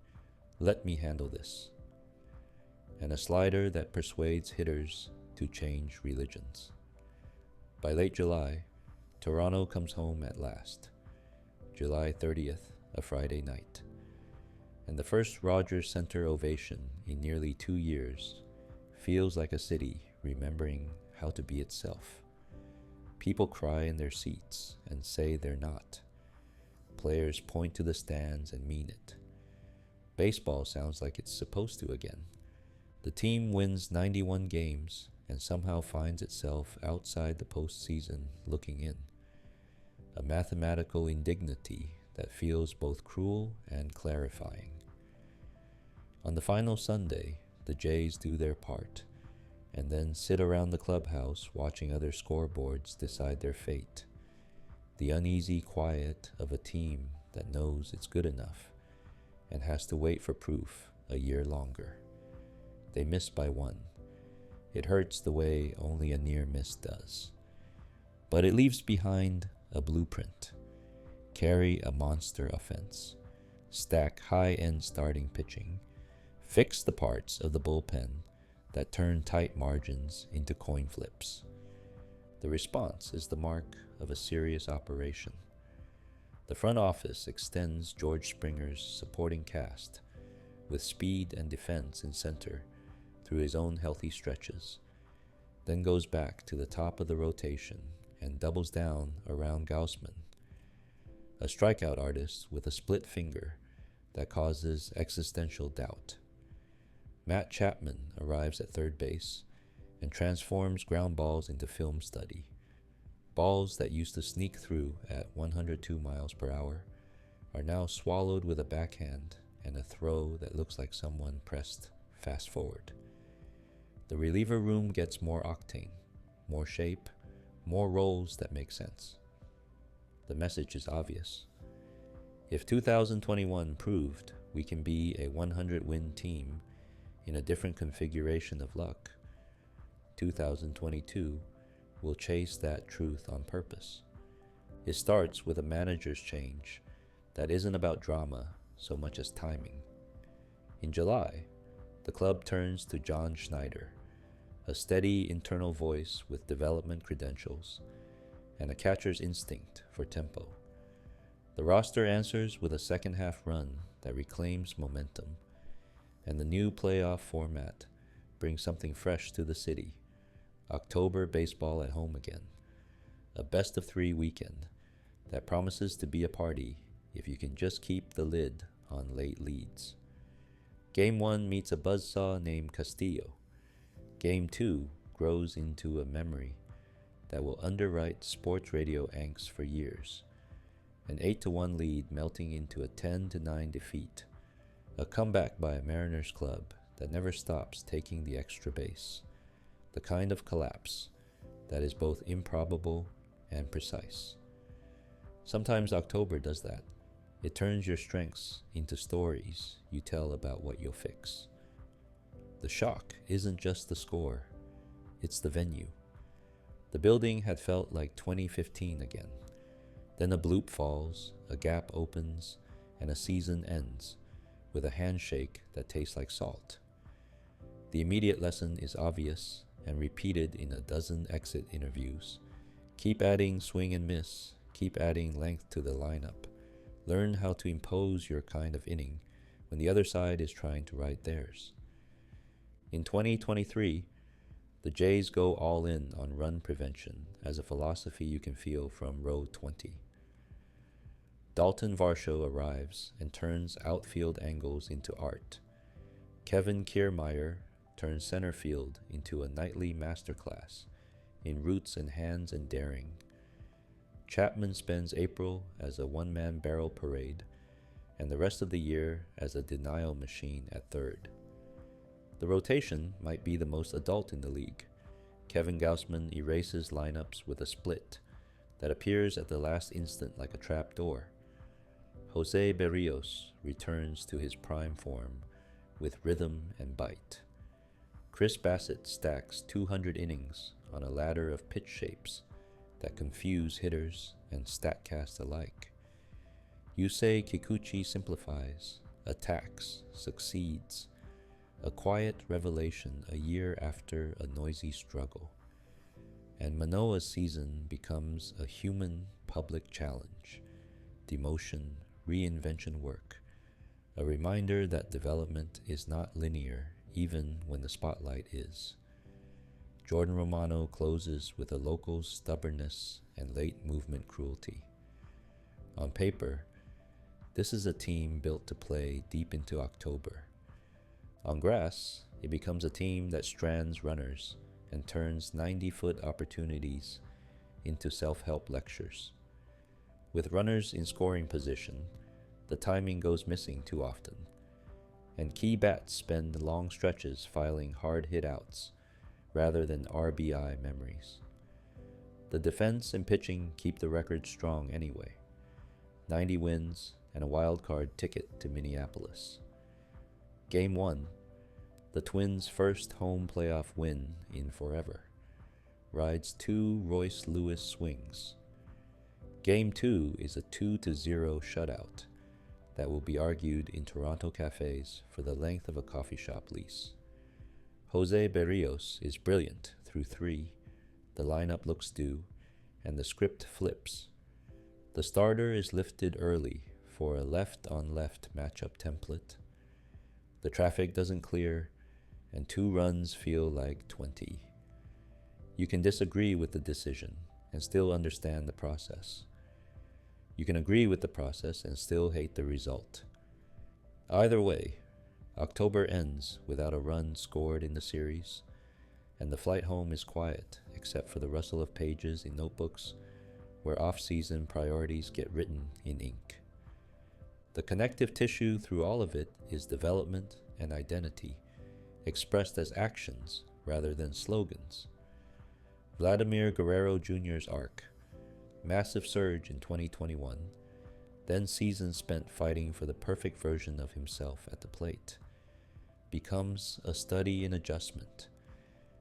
"Let me handle this," and a slider that persuades hitters to change religions. By late July, Toronto comes home at last. July 30th, a Friday night. And the first Rogers Center ovation in nearly 2 years feels like a city remembering how to be itself. People cry in their seats and say they're not. Players point to the stands and mean it. Baseball sounds like it's supposed to again. The team wins 91 games and somehow finds itself outside the postseason looking in. A mathematical indignity that feels both cruel and clarifying. On the final Sunday, the Jays do their part, and then sit around the clubhouse watching other scoreboards decide their fate. The uneasy quiet of a team that knows it's good enough and has to wait for proof a year longer. They miss by 1. It hurts the way only a near miss does. But it leaves behind a blueprint. Carry a monster offense. Stack high-end starting pitching. Fix the parts of the bullpen that turn tight margins into coin flips. The response is the mark of a serious operation. The front office extends George Springer's supporting cast with speed and defense in center through his own healthy stretches, then goes back to the top of the rotation and doubles down around Gaussman, a strikeout artist with a split finger that causes existential doubt. Matt Chapman arrives at third base and transforms ground balls into film study. Balls that used to sneak through at 102 miles per hour are now swallowed with a backhand and a throw that looks like someone pressed fast forward. The reliever room gets more octane, more shape, more roles that make sense. The message is obvious. If 2021 proved we can be a 100-win team in a different configuration of luck, 2022 will chase that truth on purpose. It starts with a manager's change that isn't about drama so much as timing. In July, the club turns to John Schneider, a steady internal voice with development credentials and a catcher's instinct for tempo. The roster answers with a second-half run that reclaims momentum, and the new playoff format brings something fresh to the city. October baseball at home again, a best-of-3 weekend that promises to be a party if you can just keep the lid on late leads. Game 1 meets a buzzsaw named Castillo. Game 2 grows into a memory that will underwrite sports radio angst for years. An 8-1 lead melting into a 10-9 defeat. A comeback by a Mariners club that never stops taking the extra base. The kind of collapse that is both improbable and precise. Sometimes October does that. It turns your strengths into stories you tell about what you'll fix. The shock isn't just the score, it's the venue. The building had felt like 2015 again. Then a bloop falls, a gap opens, and a season ends with a handshake that tastes like salt. The immediate lesson is obvious and repeated in a dozen exit interviews. Keep adding swing and miss, keep adding length to the lineup. Learn how to impose your kind of inning when the other side is trying to write theirs. In 2023, the Jays go all in on run prevention as a philosophy you can feel from row 20. Dalton Varsho arrives and turns outfield angles into art. Kevin Kiermaier turns center field into a nightly masterclass in roots and hands and daring. Chapman spends April as a one-man barrel parade and the rest of the year as a denial machine at third. The rotation might be the most adult in the league. Kevin Gausman erases lineups with a split that appears at the last instant like a trap door. Jose Berrios returns to his prime form with rhythm and bite. Chris Bassett stacks 200 innings on a ladder of pitch shapes that confuse hitters and StatCast alike. Yusei Kikuchi simplifies, attacks, succeeds, a quiet revelation a year after a noisy struggle. And Manoah's season becomes a human public challenge, demotion, reinvention work, a reminder that development is not linear even when the spotlight is. Jordan Romano closes with a local's stubbornness and late movement cruelty. On paper, this is a team built to play deep into October. On grass, it becomes a team that strands runners and turns 90-foot opportunities into self-help lectures. With runners in scoring position, the timing goes missing too often, and key bats spend long stretches filing hard hit-outs rather than RBI memories. The defense and pitching keep the record strong anyway. 90 wins and a wild card ticket to Minneapolis. Game 1, the Twins' first home playoff win in forever, rides 2 Royce Lewis swings. Game 2 is a 2-0 shutout that will be argued in Toronto cafes for the length of a coffee shop lease. Jose Berrios is brilliant through 3, the lineup looks due, and the script flips. The starter is lifted early for a left-on-left matchup template. The traffic doesn't clear, and 2 runs feel like 20. You can disagree with the decision and still understand the process. You can agree with the process and still hate the result. Either way, October ends without a run scored in the series, and the flight home is quiet except for the rustle of pages in notebooks where off-season priorities get written in ink. The connective tissue through all of it is development and identity, expressed as actions rather than slogans. Vladimir Guerrero Jr.'s arc, massive surge in 2021, then season spent fighting for the perfect version of himself at the plate, becomes a study in adjustment,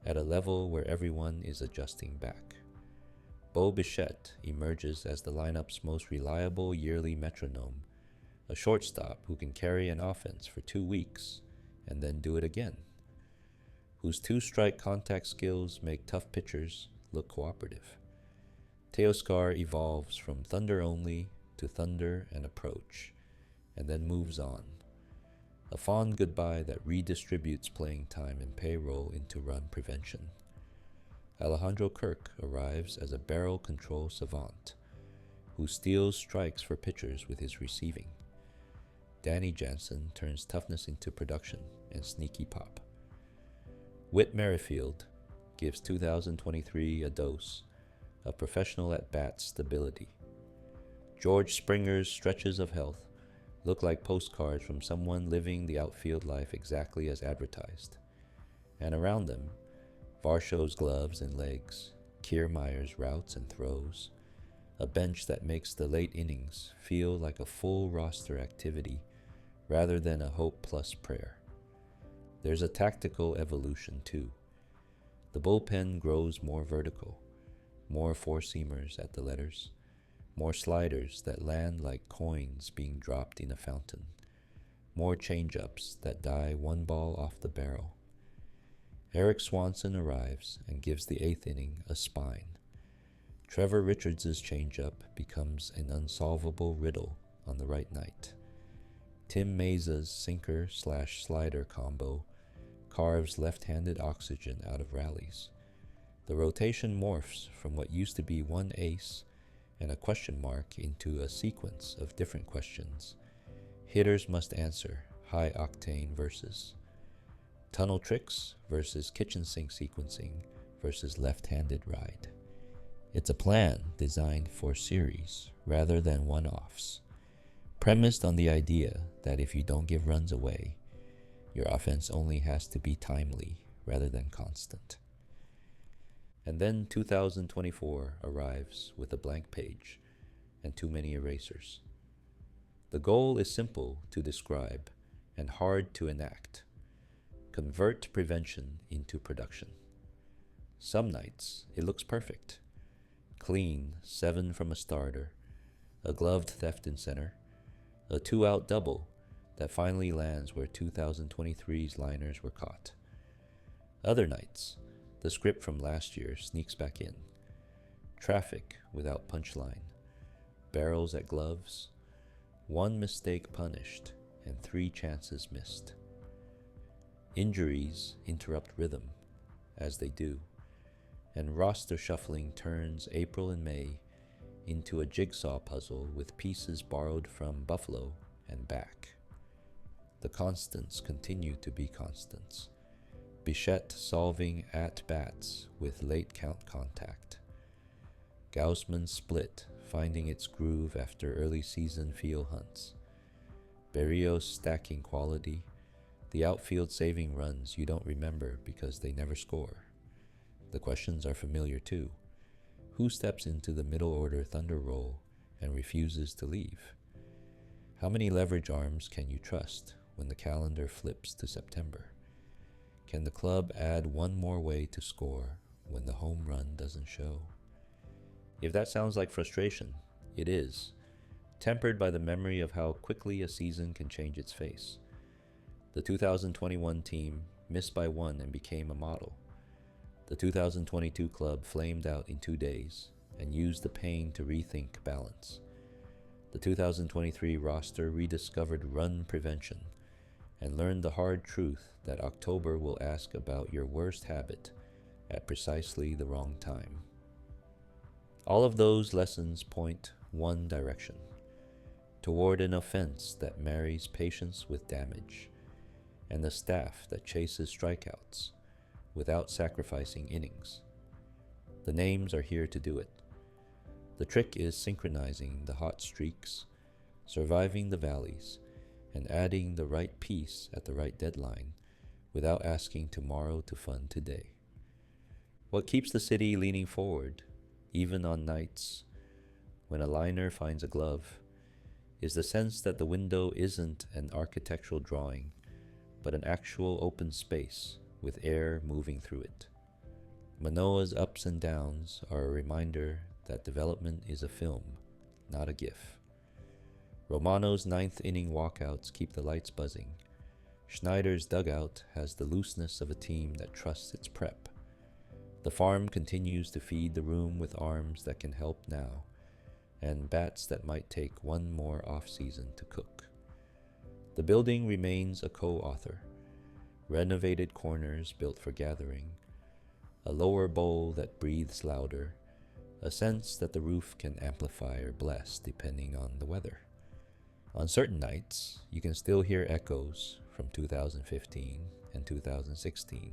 at a level where everyone is adjusting back. Bo Bichette emerges as the lineup's most reliable yearly metronome, a shortstop who can carry an offense for 2 weeks and then do it again, whose two-strike contact skills make tough pitchers look cooperative. Teoscar evolves from thunder only to thunder and approach, and then moves on. A fond goodbye that redistributes playing time and payroll into run prevention. Alejandro Kirk arrives as a barrel control savant, who steals strikes for pitchers with his receiving. Danny Jansen turns toughness into production and sneaky pop. Whit Merrifield gives 2023 a dose of professional at-bat stability. George Springer's stretches of health look like postcards from someone living the outfield life exactly as advertised. And around them, Varsho's gloves and legs, Kiermaier's routes and throws, a bench that makes the late innings feel like a full roster activity rather than a hope plus prayer. There's a tactical evolution too. The bullpen grows more vertical, more four-seamers at the letters, more sliders that land like coins being dropped in a fountain, more change-ups that die one ball off the barrel. Eric Swanson arrives and gives the 8th inning a spine. Trevor Richards' changeup becomes an unsolvable riddle on the right night. Tim Meza's sinker/slider combo carves left-handed oxygen out of rallies. The rotation morphs from what used to be one ace and a question mark into a sequence of different questions. Hitters must answer high-octane versus tunnel tricks versus kitchen sink sequencing versus left-handed ride. It's a plan designed for series rather than one-offs, premised on the idea that if you don't give runs away, your offense only has to be timely rather than constant. And then 2024 arrives with a blank page and too many erasers. The goal is simple to describe and hard to enact. Convert prevention into production. Some nights it looks perfect. Clean 7 from a starter, a gloved theft in center, a 2-out double that finally lands where 2023's liners were caught. Other nights, the script from last year sneaks back in. Traffic without punchline, barrels at gloves, 1 mistake punished, and 3 chances missed. Injuries interrupt rhythm, as they do, and roster shuffling turns April and May into a jigsaw puzzle with pieces borrowed from Buffalo and back. The constants continue to be constants. Bichette solving at-bats with late count contact. Gaussman split finding its groove after early season field hunts. Berrios stacking quality, the outfield saving runs you don't remember because they never score. The questions are familiar too. Who steps into the middle order thunder role and refuses to leave? How many leverage arms can you trust when the calendar flips to September? Can the club add one more way to score when the home run doesn't show? If that sounds like frustration, it is, tempered by the memory of how quickly a season can change its face. The 2021 team missed by 1 and became a model. The 2022 club flamed out in 2 days and used the pain to rethink balance. The 2023 roster rediscovered run prevention and learned the hard truth that October will ask about your worst habit at precisely the wrong time. All of those lessons point one direction, toward an offense that marries patience with damage, and a staff that chases strikeouts without sacrificing innings. The names are here to do it. The trick is synchronizing the hot streaks, surviving the valleys, and adding the right piece at the right deadline without asking tomorrow to fund today. What keeps the city leaning forward, even on nights when a liner finds a glove, is the sense that the window isn't an architectural drawing, but an actual open space with air moving through it. Manoa's ups and downs are a reminder that development is a film, not a GIF. Romano's ninth inning walkouts keep the lights buzzing. Schneider's dugout has the looseness of a team that trusts its prep. The farm continues to feed the room with arms that can help now, and bats that might take one more off-season to cook. The building remains a co-author. Renovated corners built for gathering, a lower bowl that breathes louder, a sense that the roof can amplify or bless depending on the weather. On certain nights, you can still hear echoes from 2015 and 2016,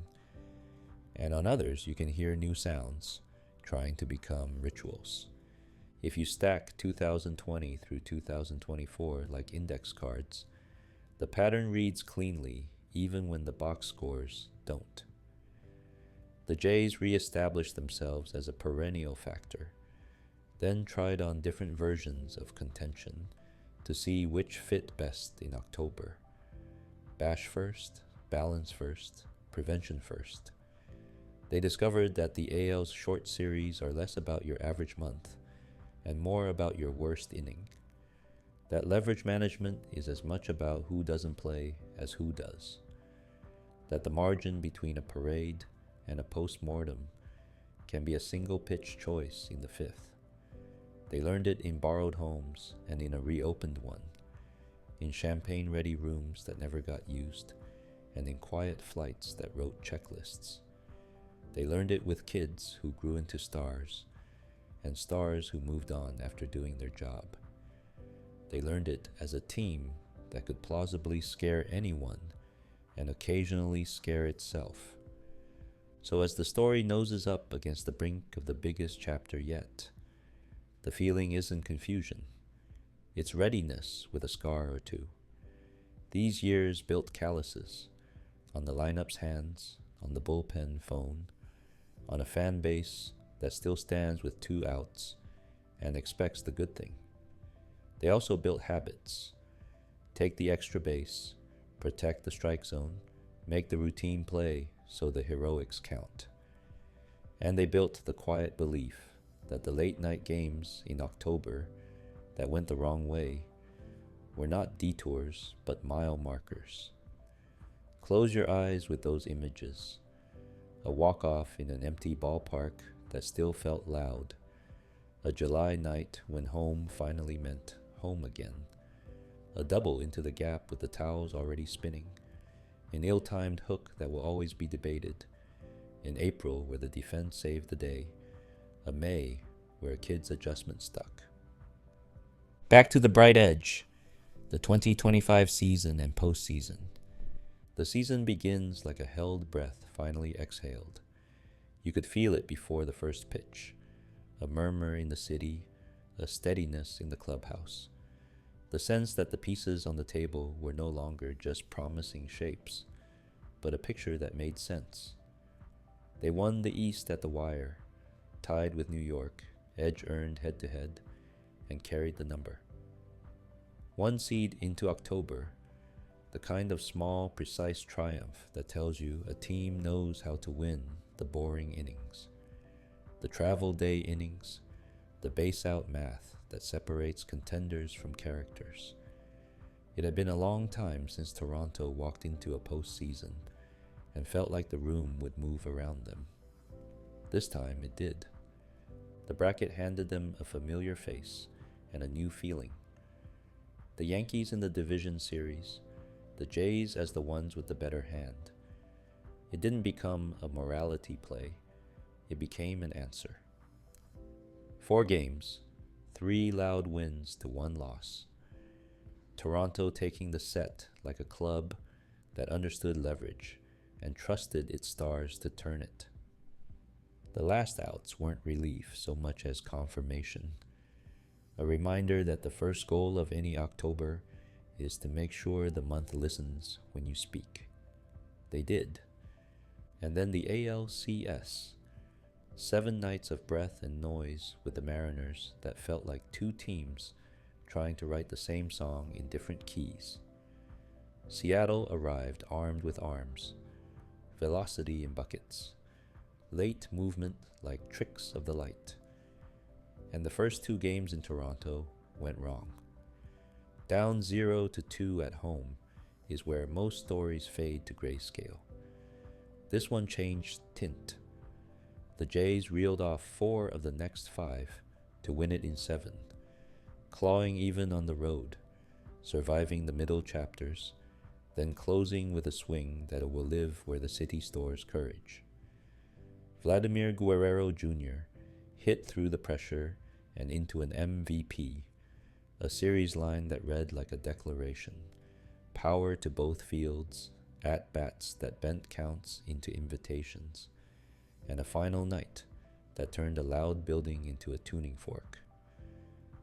and on others you can hear new sounds trying to become rituals. If you stack 2020 through 2024 like index cards, the pattern reads cleanly even when the box scores don't. The Jays re-established themselves as a perennial factor, then tried on different versions of contention to see which fit best in October. Bash first, balance first, prevention first. They discovered that the AL's short series are less about your average month and more about your worst inning. That leverage management is as much about who doesn't play as who does. That the margin between a parade and a post-mortem can be a single pitch choice in the fifth. They learned it in borrowed homes and in a reopened one, in champagne-ready rooms that never got used, and in quiet flights that wrote checklists. They learned it with kids who grew into stars, and stars who moved on after doing their job. They learned it as a team that could plausibly scare anyone and occasionally scare itself. So as the story noses up against the brink of the biggest chapter yet, the feeling isn't confusion. It's readiness with a scar or two. These years built calluses on the lineup's hands, on the bullpen phone, on a fan base that still stands with 2 outs and expects the good thing. They also built habits. Take the extra base, protect the strike zone, make the routine play so the heroics count. And they built the quiet belief that the late night games in October that went the wrong way were not detours but mile markers. Close your eyes with those images. A walk-off in an empty ballpark that still felt loud. A July night when home finally meant home again. A double into the gap with the towels already spinning. An ill-timed hook that will always be debated. An April where the defense saved the day. A May where a kid's adjustment stuck. Back to the bright edge, the 2025 season and postseason. The season begins like a held breath finally exhaled. You could feel it before the first pitch. A murmur in the city, a steadiness in the clubhouse. The sense that the pieces on the table were no longer just promising shapes, but a picture that made sense. They won the East at the wire, tied with New York, edge earned head-to-head, and carried the number. 1 seed into October, the kind of small, precise triumph that tells you a team knows how to win the boring innings. The travel day innings, the base-out math that separates contenders from characters. It had been a long time since Toronto walked into a postseason and felt like the room would move around them. This time it did. The bracket handed them a familiar face and a new feeling. The Yankees in the division series, the Jays as the ones with the better hand. It didn't become a morality play, it became an answer. 4 games, 3 loud wins to 1 loss. Toronto taking the set like a club that understood leverage, and trusted its stars to turn it. The last outs weren't relief so much as confirmation, a reminder that the first goal of any October is to make sure the month listens when you speak. They did. And then the ALCS, 7 nights of breath and noise with the Mariners that felt like two teams trying to write the same song in different keys. Seattle arrived armed with arms, velocity in buckets, late movement like tricks of the light. And the first 2 games in Toronto went wrong. Down 0-2 at home is where most stories fade to grayscale. This one changed tint. The Jays reeled off 4 of the next 5 to win it in 7, clawing even on the road, surviving the middle chapters, then closing with a swing that will live where the city stores courage. Vladimir Guerrero Jr. hit through the pressure and into an MVP, a series line that read like a declaration, power to both fields, at-bats that bent counts into invitations, and a final night that turned a loud building into a tuning fork.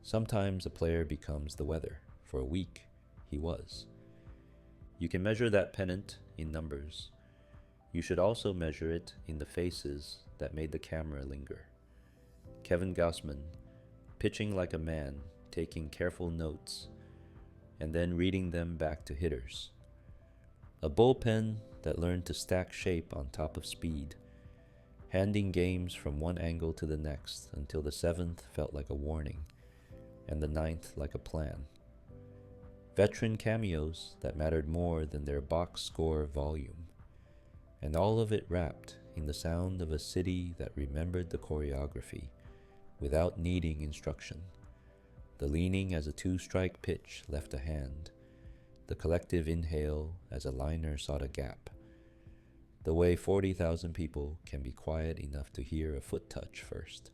Sometimes a player becomes the weather. For a week, he was. You can measure that pennant in numbers. You should also measure it in the faces that made the camera linger. Kevin Gausman, pitching like a man, taking careful notes, and then reading them back to hitters. A bullpen that learned to stack shape on top of speed, handing games from one angle to the next until the 7th felt like a warning, and the 9th like a plan. Veteran cameos that mattered more than their box score volume, and all of it wrapped in the sound of a city that remembered the choreography without needing instruction. The leaning as a 2-strike pitch left a hand, the collective inhale as a liner sought a gap, the way 40,000 people can be quiet enough to hear a foot touch first.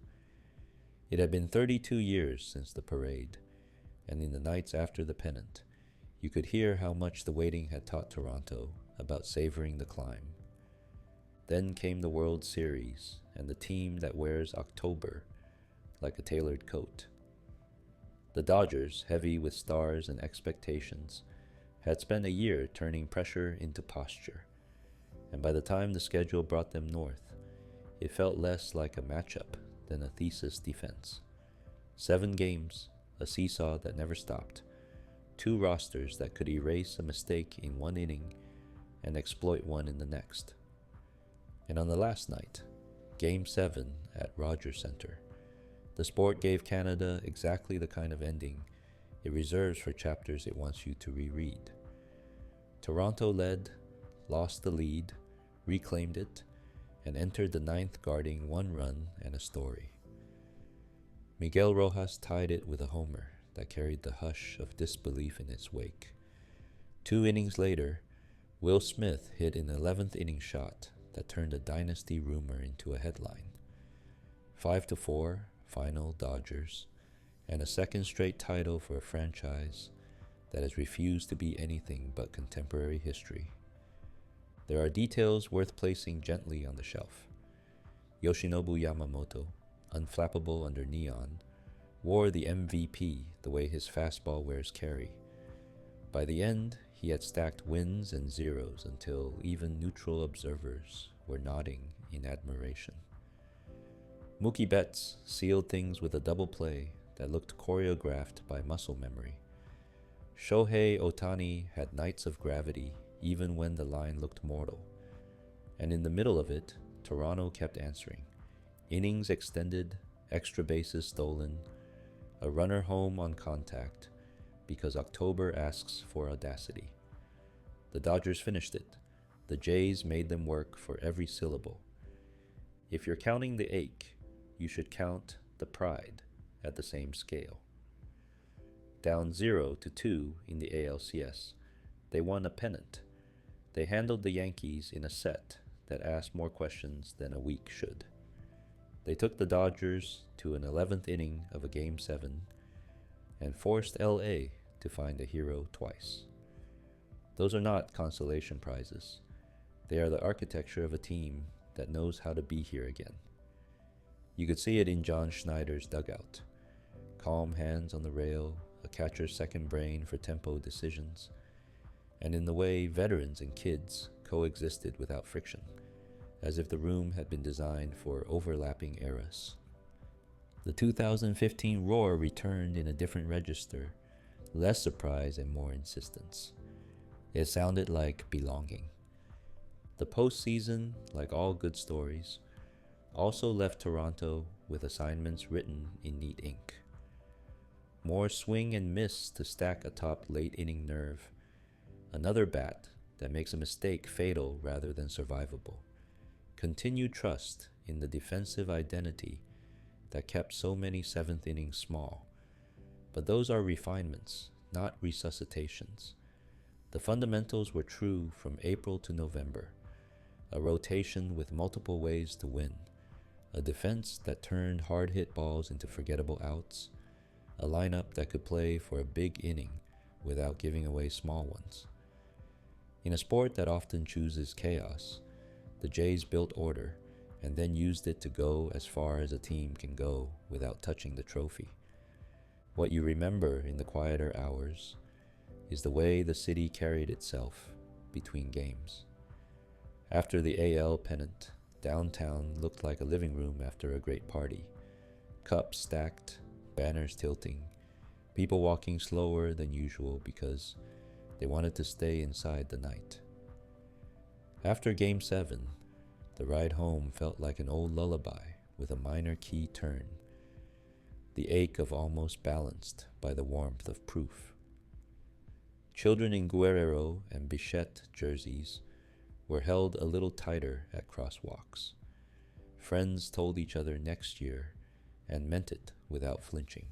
It had been 32 years since the parade, and in the nights after the pennant, you could hear how much the waiting had taught Toronto about savoring the climb. Then came the World Series and the team that wears October like a tailored coat. The Dodgers, heavy with stars and expectations, had spent a year turning pressure into posture, and by the time the schedule brought them north, it felt less like a matchup than a thesis defense. 7 games, a seesaw that never stopped, 2 rosters that could erase a mistake in one inning and exploit one in the next. And on the last night, Game 7 at Rogers Centre, the sport gave Canada exactly the kind of ending it reserves for chapters it wants you to reread. Toronto led, lost the lead, reclaimed it, and entered the 9th guarding 1 run and a story. Miguel Rojas tied it with a homer that carried the hush of disbelief in its wake. 2 innings later, Will Smith hit an 11th inning shot that turned a dynasty rumor into a headline. 5-4, final Dodgers, and a 2nd straight title for a franchise that has refused to be anything but contemporary history. There are details worth placing gently on the shelf. Yoshinobu Yamamoto, unflappable under neon, wore the MVP the way his fastball wears carry. By the end, he had stacked wins and zeros until even neutral observers were nodding in admiration. Mookie Betts sealed things with a double play that looked choreographed by muscle memory. Shohei Ohtani had nights of gravity even when the line looked mortal. And in the middle of it, Toronto kept answering. Innings extended, extra bases stolen, a runner home on contact, because October asks for audacity. The Dodgers finished it. The Jays made them work for every syllable. If you're counting the ache, you should count the pride at the same scale. Down 0-2 in the ALCS, they won a pennant. They handled the Yankees in a set that asked more questions than a week should. They took the Dodgers to an 11th inning of a Game 7 and forced LA to find a hero twice. Those are not consolation prizes. They are the architecture of a team that knows how to be here again. You could see it in John Schneider's dugout. Calm hands on the rail, a catcher's second brain for tempo decisions, and in the way veterans and kids coexisted without friction, as if the room had been designed for overlapping eras. The 2015 roar returned in a different register, less surprise and more insistence. It sounded like belonging. The postseason, like all good stories, also left Toronto with assignments written in neat ink. More swing and miss to stack atop late-inning nerve. Another bat that makes a mistake fatal rather than survivable. Continued trust in the defensive identity that kept so many seventh innings small. But those are refinements, not resuscitations. The fundamentals were true from April to November. A rotation with multiple ways to win. A defense that turned hard-hit balls into forgettable outs. A lineup that could play for a big inning without giving away small ones. In a sport that often chooses chaos, the Jays built order and then used it to go as far as a team can go without touching the trophy. What you remember in the quieter hours is the way the city carried itself between games. After the AL pennant, downtown looked like a living room after a great party. Cups stacked, banners tilting, people walking slower than usual because they wanted to stay inside the night. After Game 7, the ride home felt like an old lullaby with a minor key turn, the ache of almost balanced by the warmth of proof. Children in Guerrero and Bichette jerseys were held a little tighter at crosswalks. Friends told each other next year and meant it without flinching.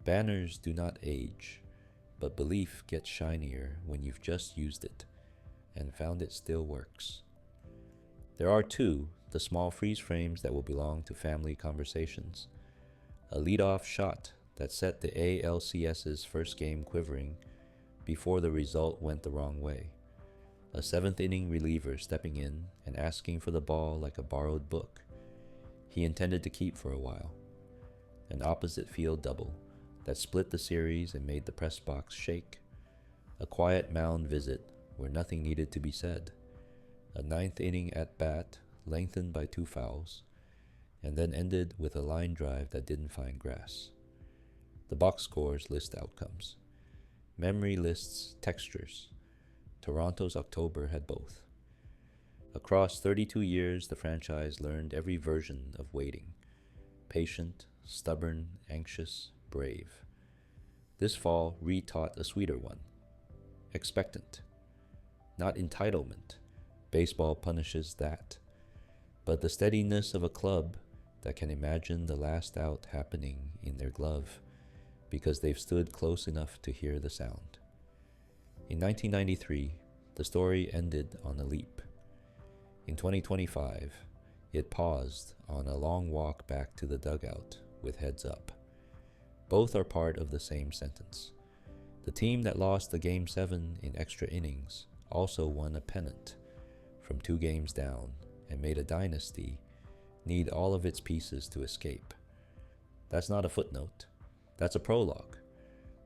Banners do not age, but belief gets shinier when you've just used it and found it still works. There are two, the small freeze frames that will belong to family conversations. A lead-off shot that set the ALCS's first game quivering before the result went the wrong way. A seventh-inning reliever stepping in and asking for the ball like a borrowed book he intended to keep for a while. An opposite field double that split the series and made the press box shake. A quiet mound visit where nothing needed to be said. A ninth-inning at-bat lengthened by 2 fouls, and then ended with a line drive that didn't find grass. The box scores list outcomes. Memory lists textures. Toronto's October had both. Across 32 years, the franchise learned every version of waiting. Patient, stubborn, anxious, brave. This fall retaught a sweeter one. Expectant. Not entitlement. Baseball punishes that. But the steadiness of a club that can imagine the last out happening in their glove because they've stood close enough to hear the sound. In 1993, the story ended on a leap. In 2025, it paused on a long walk back to the dugout with heads up. Both are part of the same sentence. The team that lost the Game 7 in extra innings also won a pennant from 2 games down and made a dynasty need all of its pieces to escape. That's not a footnote. That's a prologue.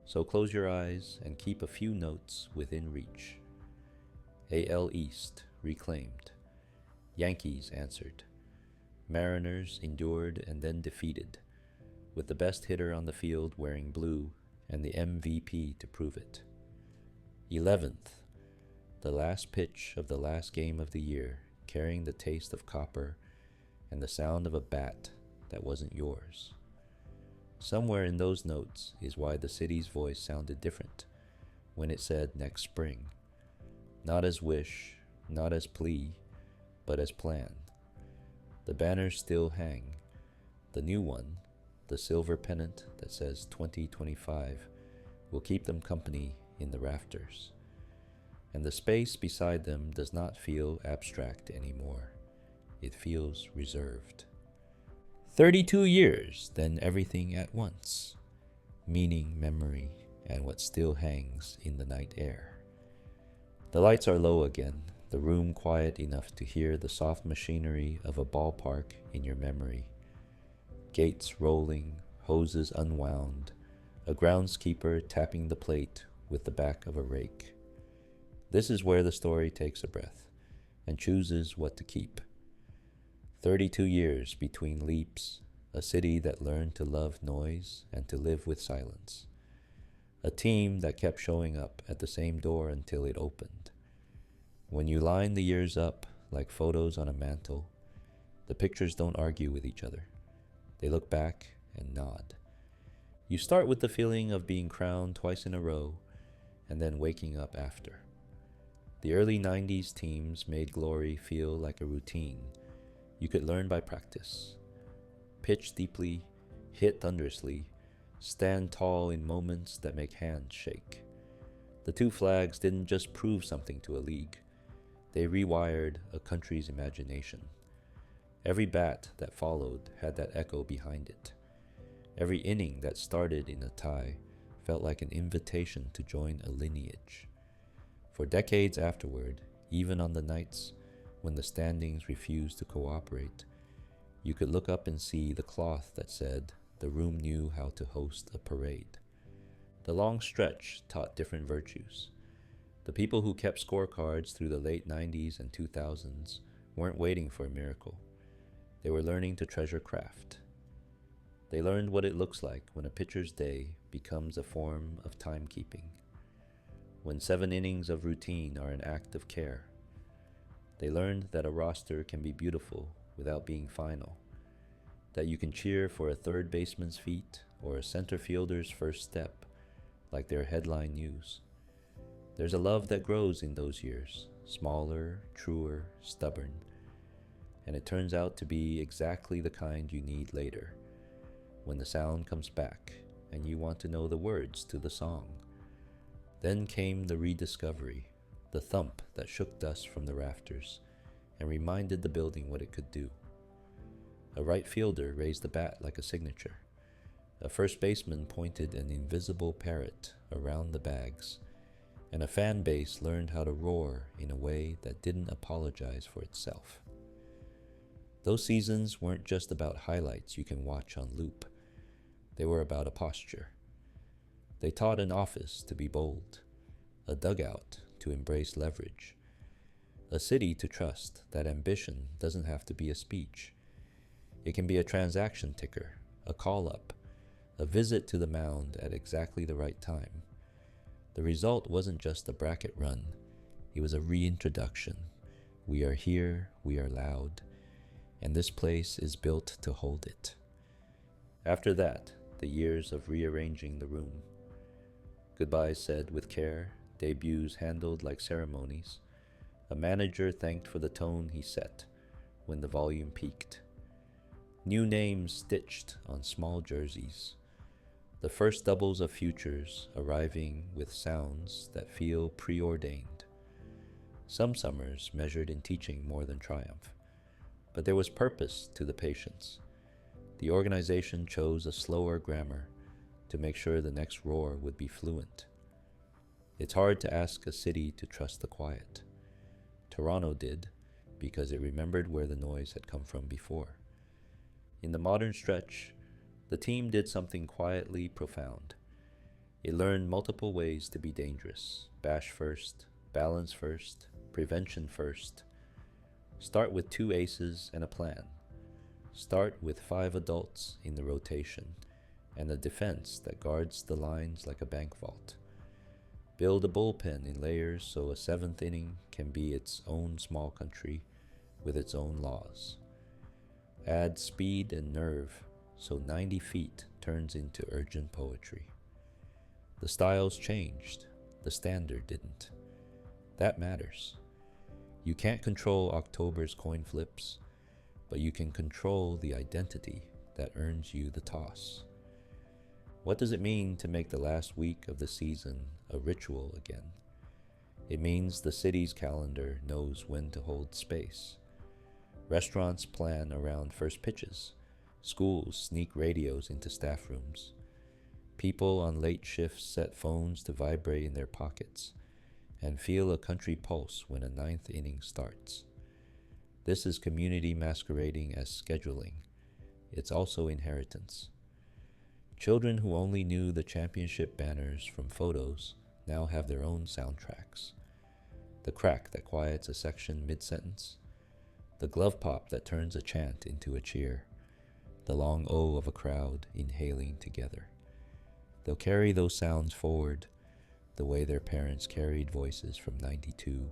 So close your eyes and keep a few notes within reach. AL East reclaimed. Yankees answered. Mariners endured and then defeated, with the best hitter on the field wearing blue and the MVP to prove it. 11th, the last pitch of the last game of the year, carrying the taste of copper and the sound of a bat that wasn't yours. Somewhere in those notes is why the city's voice sounded different when it said next spring. Not as wish, not as plea, but as plan. The banners still hang. The new one, the silver pennant that says 2025, will keep them company in the rafters. And the space beside them does not feel abstract anymore. It feels reserved. 32 years, then everything at once. Meaning, memory, and what still hangs in the night air. The lights are low again. the room quiet enough to hear the soft machinery of a ballpark in your memory. Gates rolling, hoses unwound, a groundskeeper tapping the plate with the back of a rake. This is where the story takes a breath and chooses what to keep. 32 years between leaps, a city that learned to love noise and to live with silence. A team that kept showing up at the same door until it opened. When you line the years up like photos on a mantle, the pictures don't argue with each other. They look back and nod. You start with the feeling of being crowned twice in a row and then waking up after. The early 90s teams made glory feel like a routine you could learn by practice. Pitch deeply, hit thunderously, stand tall in moments that make hands shake. The two flags didn't just prove something to a league. They rewired a country's imagination. Every bat that followed had that echo behind it. Every inning that started in a tie felt like an invitation to join a lineage. For decades afterward, even on the nights when the standings refused to cooperate, you could look up and see the cloth that said the room knew how to host a parade. The long stretch taught different virtues. The people who kept scorecards through the late 90s and 2000s weren't waiting for a miracle. They were learning to treasure craft. They learned what it looks like when a pitcher's day becomes a form of timekeeping, when 7 innings of routine are an act of care. They learned that a roster can be beautiful without being final, that you can cheer for a third baseman's feet or a center fielder's first step like they're headline news. There's a love that grows in those years, smaller, truer, stubborn, and it turns out to be exactly the kind you need later, when the sound comes back and you want to know the words to the song. Then came the rediscovery, the thump that shook dust from the rafters and reminded the building what it could do. A right fielder raised the bat like a signature. A first baseman pointed an invisible parrot around the bags, and a fan base learned how to roar in a way that didn't apologize for itself. Those seasons weren't just about highlights you can watch on loop. They were about a posture. They taught an office to be bold, a dugout to embrace leverage, a city to trust that ambition doesn't have to be a speech. It can be a transaction ticker, a call-up, a visit to the mound at exactly the right time. The result wasn't just a bracket run, it was a reintroduction. We are here, we are loud, and this place is built to hold it. After that, the years of rearranging the room. Goodbyes said with care, debuts handled like ceremonies. A manager thanked for the tone he set when the volume peaked. New names stitched on small jerseys. The first doubles of futures arriving with sounds that feel preordained. Some summers measured in teaching more than triumph, but there was purpose to the patience. The organization chose a slower grammar to make sure the next roar would be fluent. It's hard to ask a city to trust the quiet. Toronto did, because it remembered where the noise had come from before. In the modern stretch, the team did something quietly profound. It learned multiple ways to be dangerous. Bash first, balance first, prevention first. Start with 2 aces and a plan. Start with 5 adults in the rotation and a defense that guards the lines like a bank vault. Build a bullpen in layers so a 7th inning can be its own small country with its own laws. Add speed and nerve so 90 feet turns into urgent poetry. The styles changed, the standard didn't. That matters. You can't control October's coin flips, but you can control the identity that earns you the toss. What does it mean to make the last week of the season a ritual again? It means the city's calendar knows when to hold space. Restaurants plan around first pitches. Schools sneak radios into staff rooms. People on late shifts set phones to vibrate in their pockets, and feel a country pulse when a ninth inning starts. This is community masquerading as scheduling. It's also inheritance. Children who only knew the championship banners from photos now have their own soundtracks. The crack that quiets a section mid-sentence, the glove pop that turns a chant into a cheer, the long O of a crowd inhaling together. They'll carry those sounds forward the way their parents carried voices from 92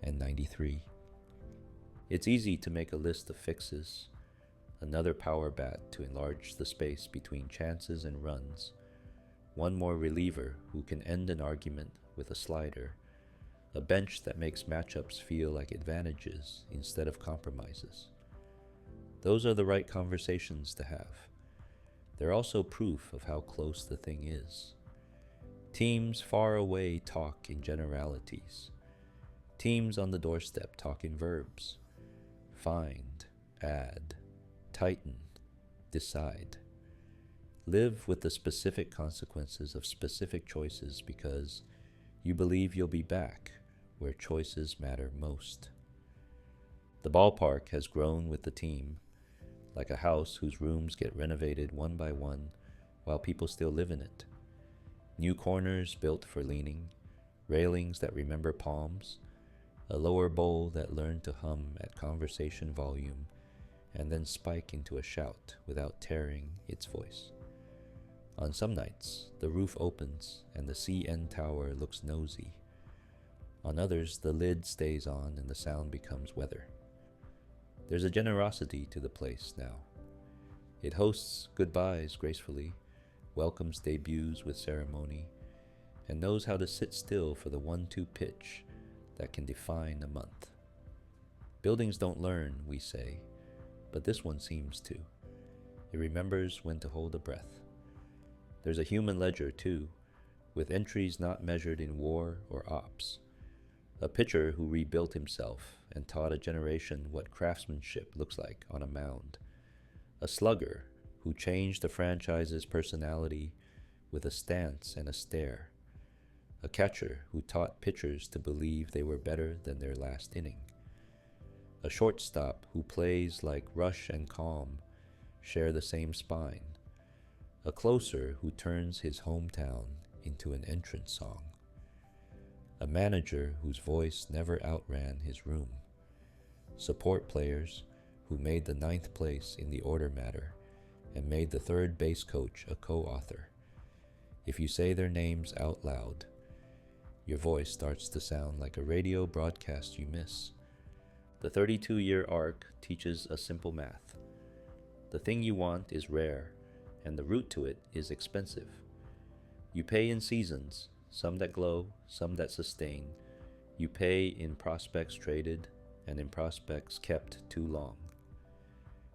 and 93. It's easy to make a list of fixes, another power bat to enlarge the space between chances and runs, one more reliever who can end an argument with a slider, a bench that makes matchups feel like advantages instead of compromises. Those are the right conversations to have. They're also proof of how close the thing is. Teams far away talk in generalities. Teams on the doorstep talk in verbs. Find, add, tighten, decide. Live with the specific consequences of specific choices because you believe you'll be back where choices matter most. The ballpark has grown with the team, like a house whose rooms get renovated one by one while people still live in it. New corners built for leaning, railings that remember palms, a lower bowl that learned to hum at conversation volume and then spike into a shout without tearing its voice. On some nights, the roof opens and the CN tower looks nosy. On others, the lid stays on and the sound becomes weather. There's a generosity to the place now. It hosts goodbyes gracefully, welcomes debuts with ceremony, and knows how to sit still for the 1-2 pitch that can define a month. Buildings don't learn, we say, but this one seems to. It remembers when to hold a breath. There's a human ledger, too, with entries not measured in war or ops. A pitcher who rebuilt himself and taught a generation what craftsmanship looks like on a mound. A slugger who changed the franchise's personality with a stance and a stare. A catcher who taught pitchers to believe they were better than their last inning. A shortstop who plays like Rush and Calm share the same spine. A closer who turns his hometown into an entrance song. A manager whose voice never outran his room. Support players who made the 9th place in the order matter and made the third base coach a co-author. If you say their names out loud, your voice starts to sound like a radio broadcast you miss. The 32-year arc teaches a simple math. The thing you want is rare, and the route to it is expensive. You pay in seasons, some that glow, some that sustain. You pay in prospects traded and in prospects kept too long.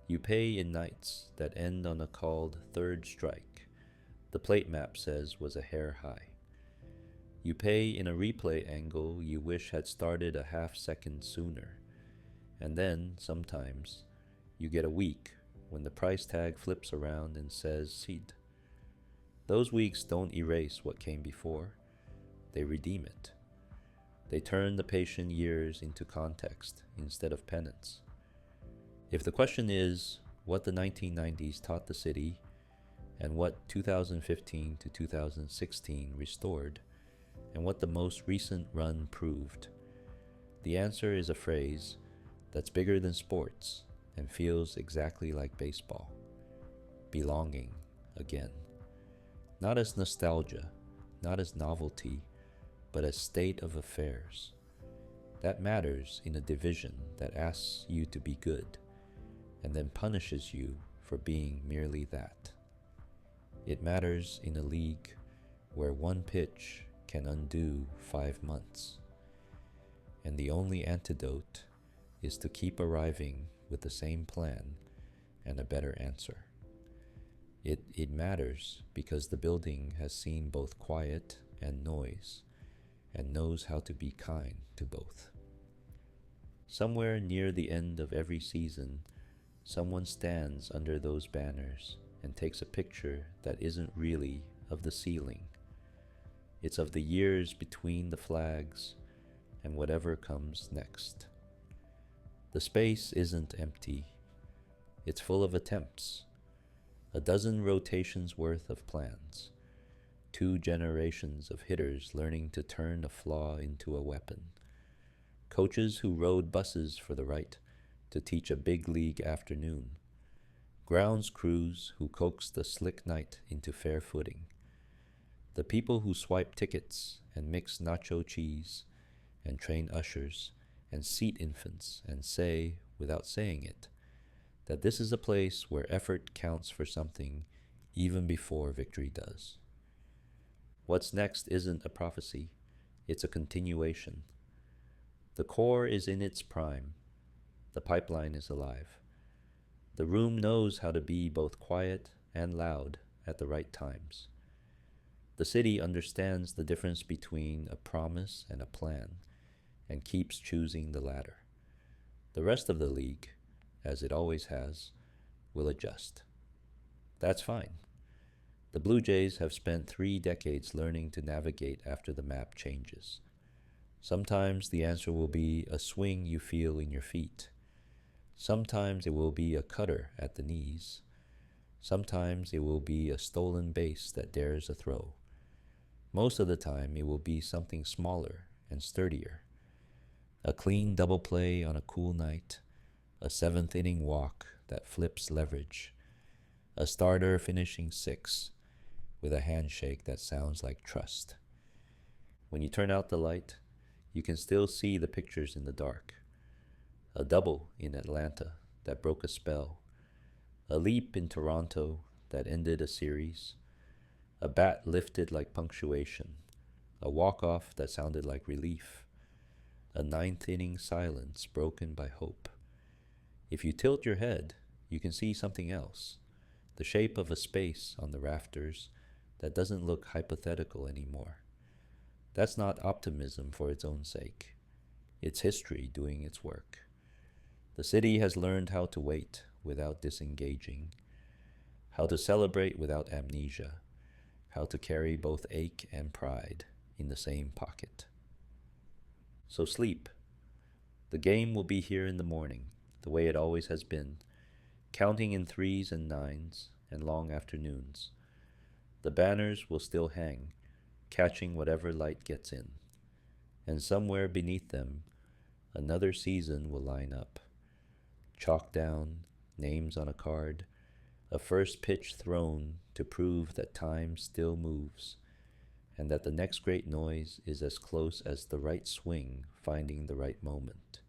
You pay in nights that end on a called third strike, the plate map says was a hair high. You pay in a replay angle you wish had started a half-second sooner. And then, sometimes, you get a week when the price tag flips around and says seed. Those weeks don't erase what came before. They redeem it. They turn the patient years into context instead of penance. If the question is what the 1990s taught the city and what 2015 to 2016 restored and what the most recent run proved, the answer is a phrase that's bigger than sports and feels exactly like baseball. Belonging again. Not as nostalgia, not as novelty, but as state of affairs. That matters in a division that asks you to be good and then punishes you for being merely that. It matters in a league where one pitch can undo 5 months. And the only antidote is to keep arriving with the same plan and a better answer. It matters because the building has seen both quiet and noise and knows how to be kind to both. Somewhere near the end of every season, someone stands under those banners and takes a picture that isn't really of the ceiling. It's of the years between the flags, and whatever comes next. The space isn't empty, it's full of attempts, a dozen rotations worth of plans, 2 generations of hitters learning to turn a flaw into a weapon, coaches who rode buses for the right to teach a big league afternoon, grounds crews who coaxed a slick night into fair footing, the people who swipe tickets and mix nacho cheese and train ushers and seat infants and say, without saying it, that this is a place where effort counts for something even before victory does. What's next isn't a prophecy, it's a continuation. The core is in its prime, the pipeline is alive. The room knows how to be both quiet and loud at the right times. The city understands the difference between a promise and a plan, and keeps choosing the latter. The rest of the league, as it always has, will adjust. That's fine. The Blue Jays have spent 3 decades learning to navigate after the map changes. Sometimes the answer will be a swing you feel in your feet. Sometimes it will be a cutter at the knees. Sometimes it will be a stolen base that dares a throw. Most of the time it will be something smaller and sturdier. A clean double play on a cool night, a 7th inning walk that flips leverage, a starter finishing 6th with a handshake that sounds like trust. When you turn out the light, you can still see the pictures in the dark. A double in Atlanta that broke a spell, a leap in Toronto that ended a series, a bat lifted like punctuation, a walk-off that sounded like relief, a 9th inning silence broken by hope. If you tilt your head, you can see something else, the shape of a space on the rafters that doesn't look hypothetical anymore. That's not optimism for its own sake. It's history doing its work. The city has learned how to wait without disengaging, how to celebrate without amnesia, how to carry both ache and pride in the same pocket. So sleep. The game will be here in the morning, the way it always has been, counting in 3s and 9s and long afternoons. The banners will still hang, catching whatever light gets in. And somewhere beneath them, another season will line up. Chalk down, names on a card, a first pitch thrown to prove that time still moves, and that the next great noise is as close as the right swing finding the right moment.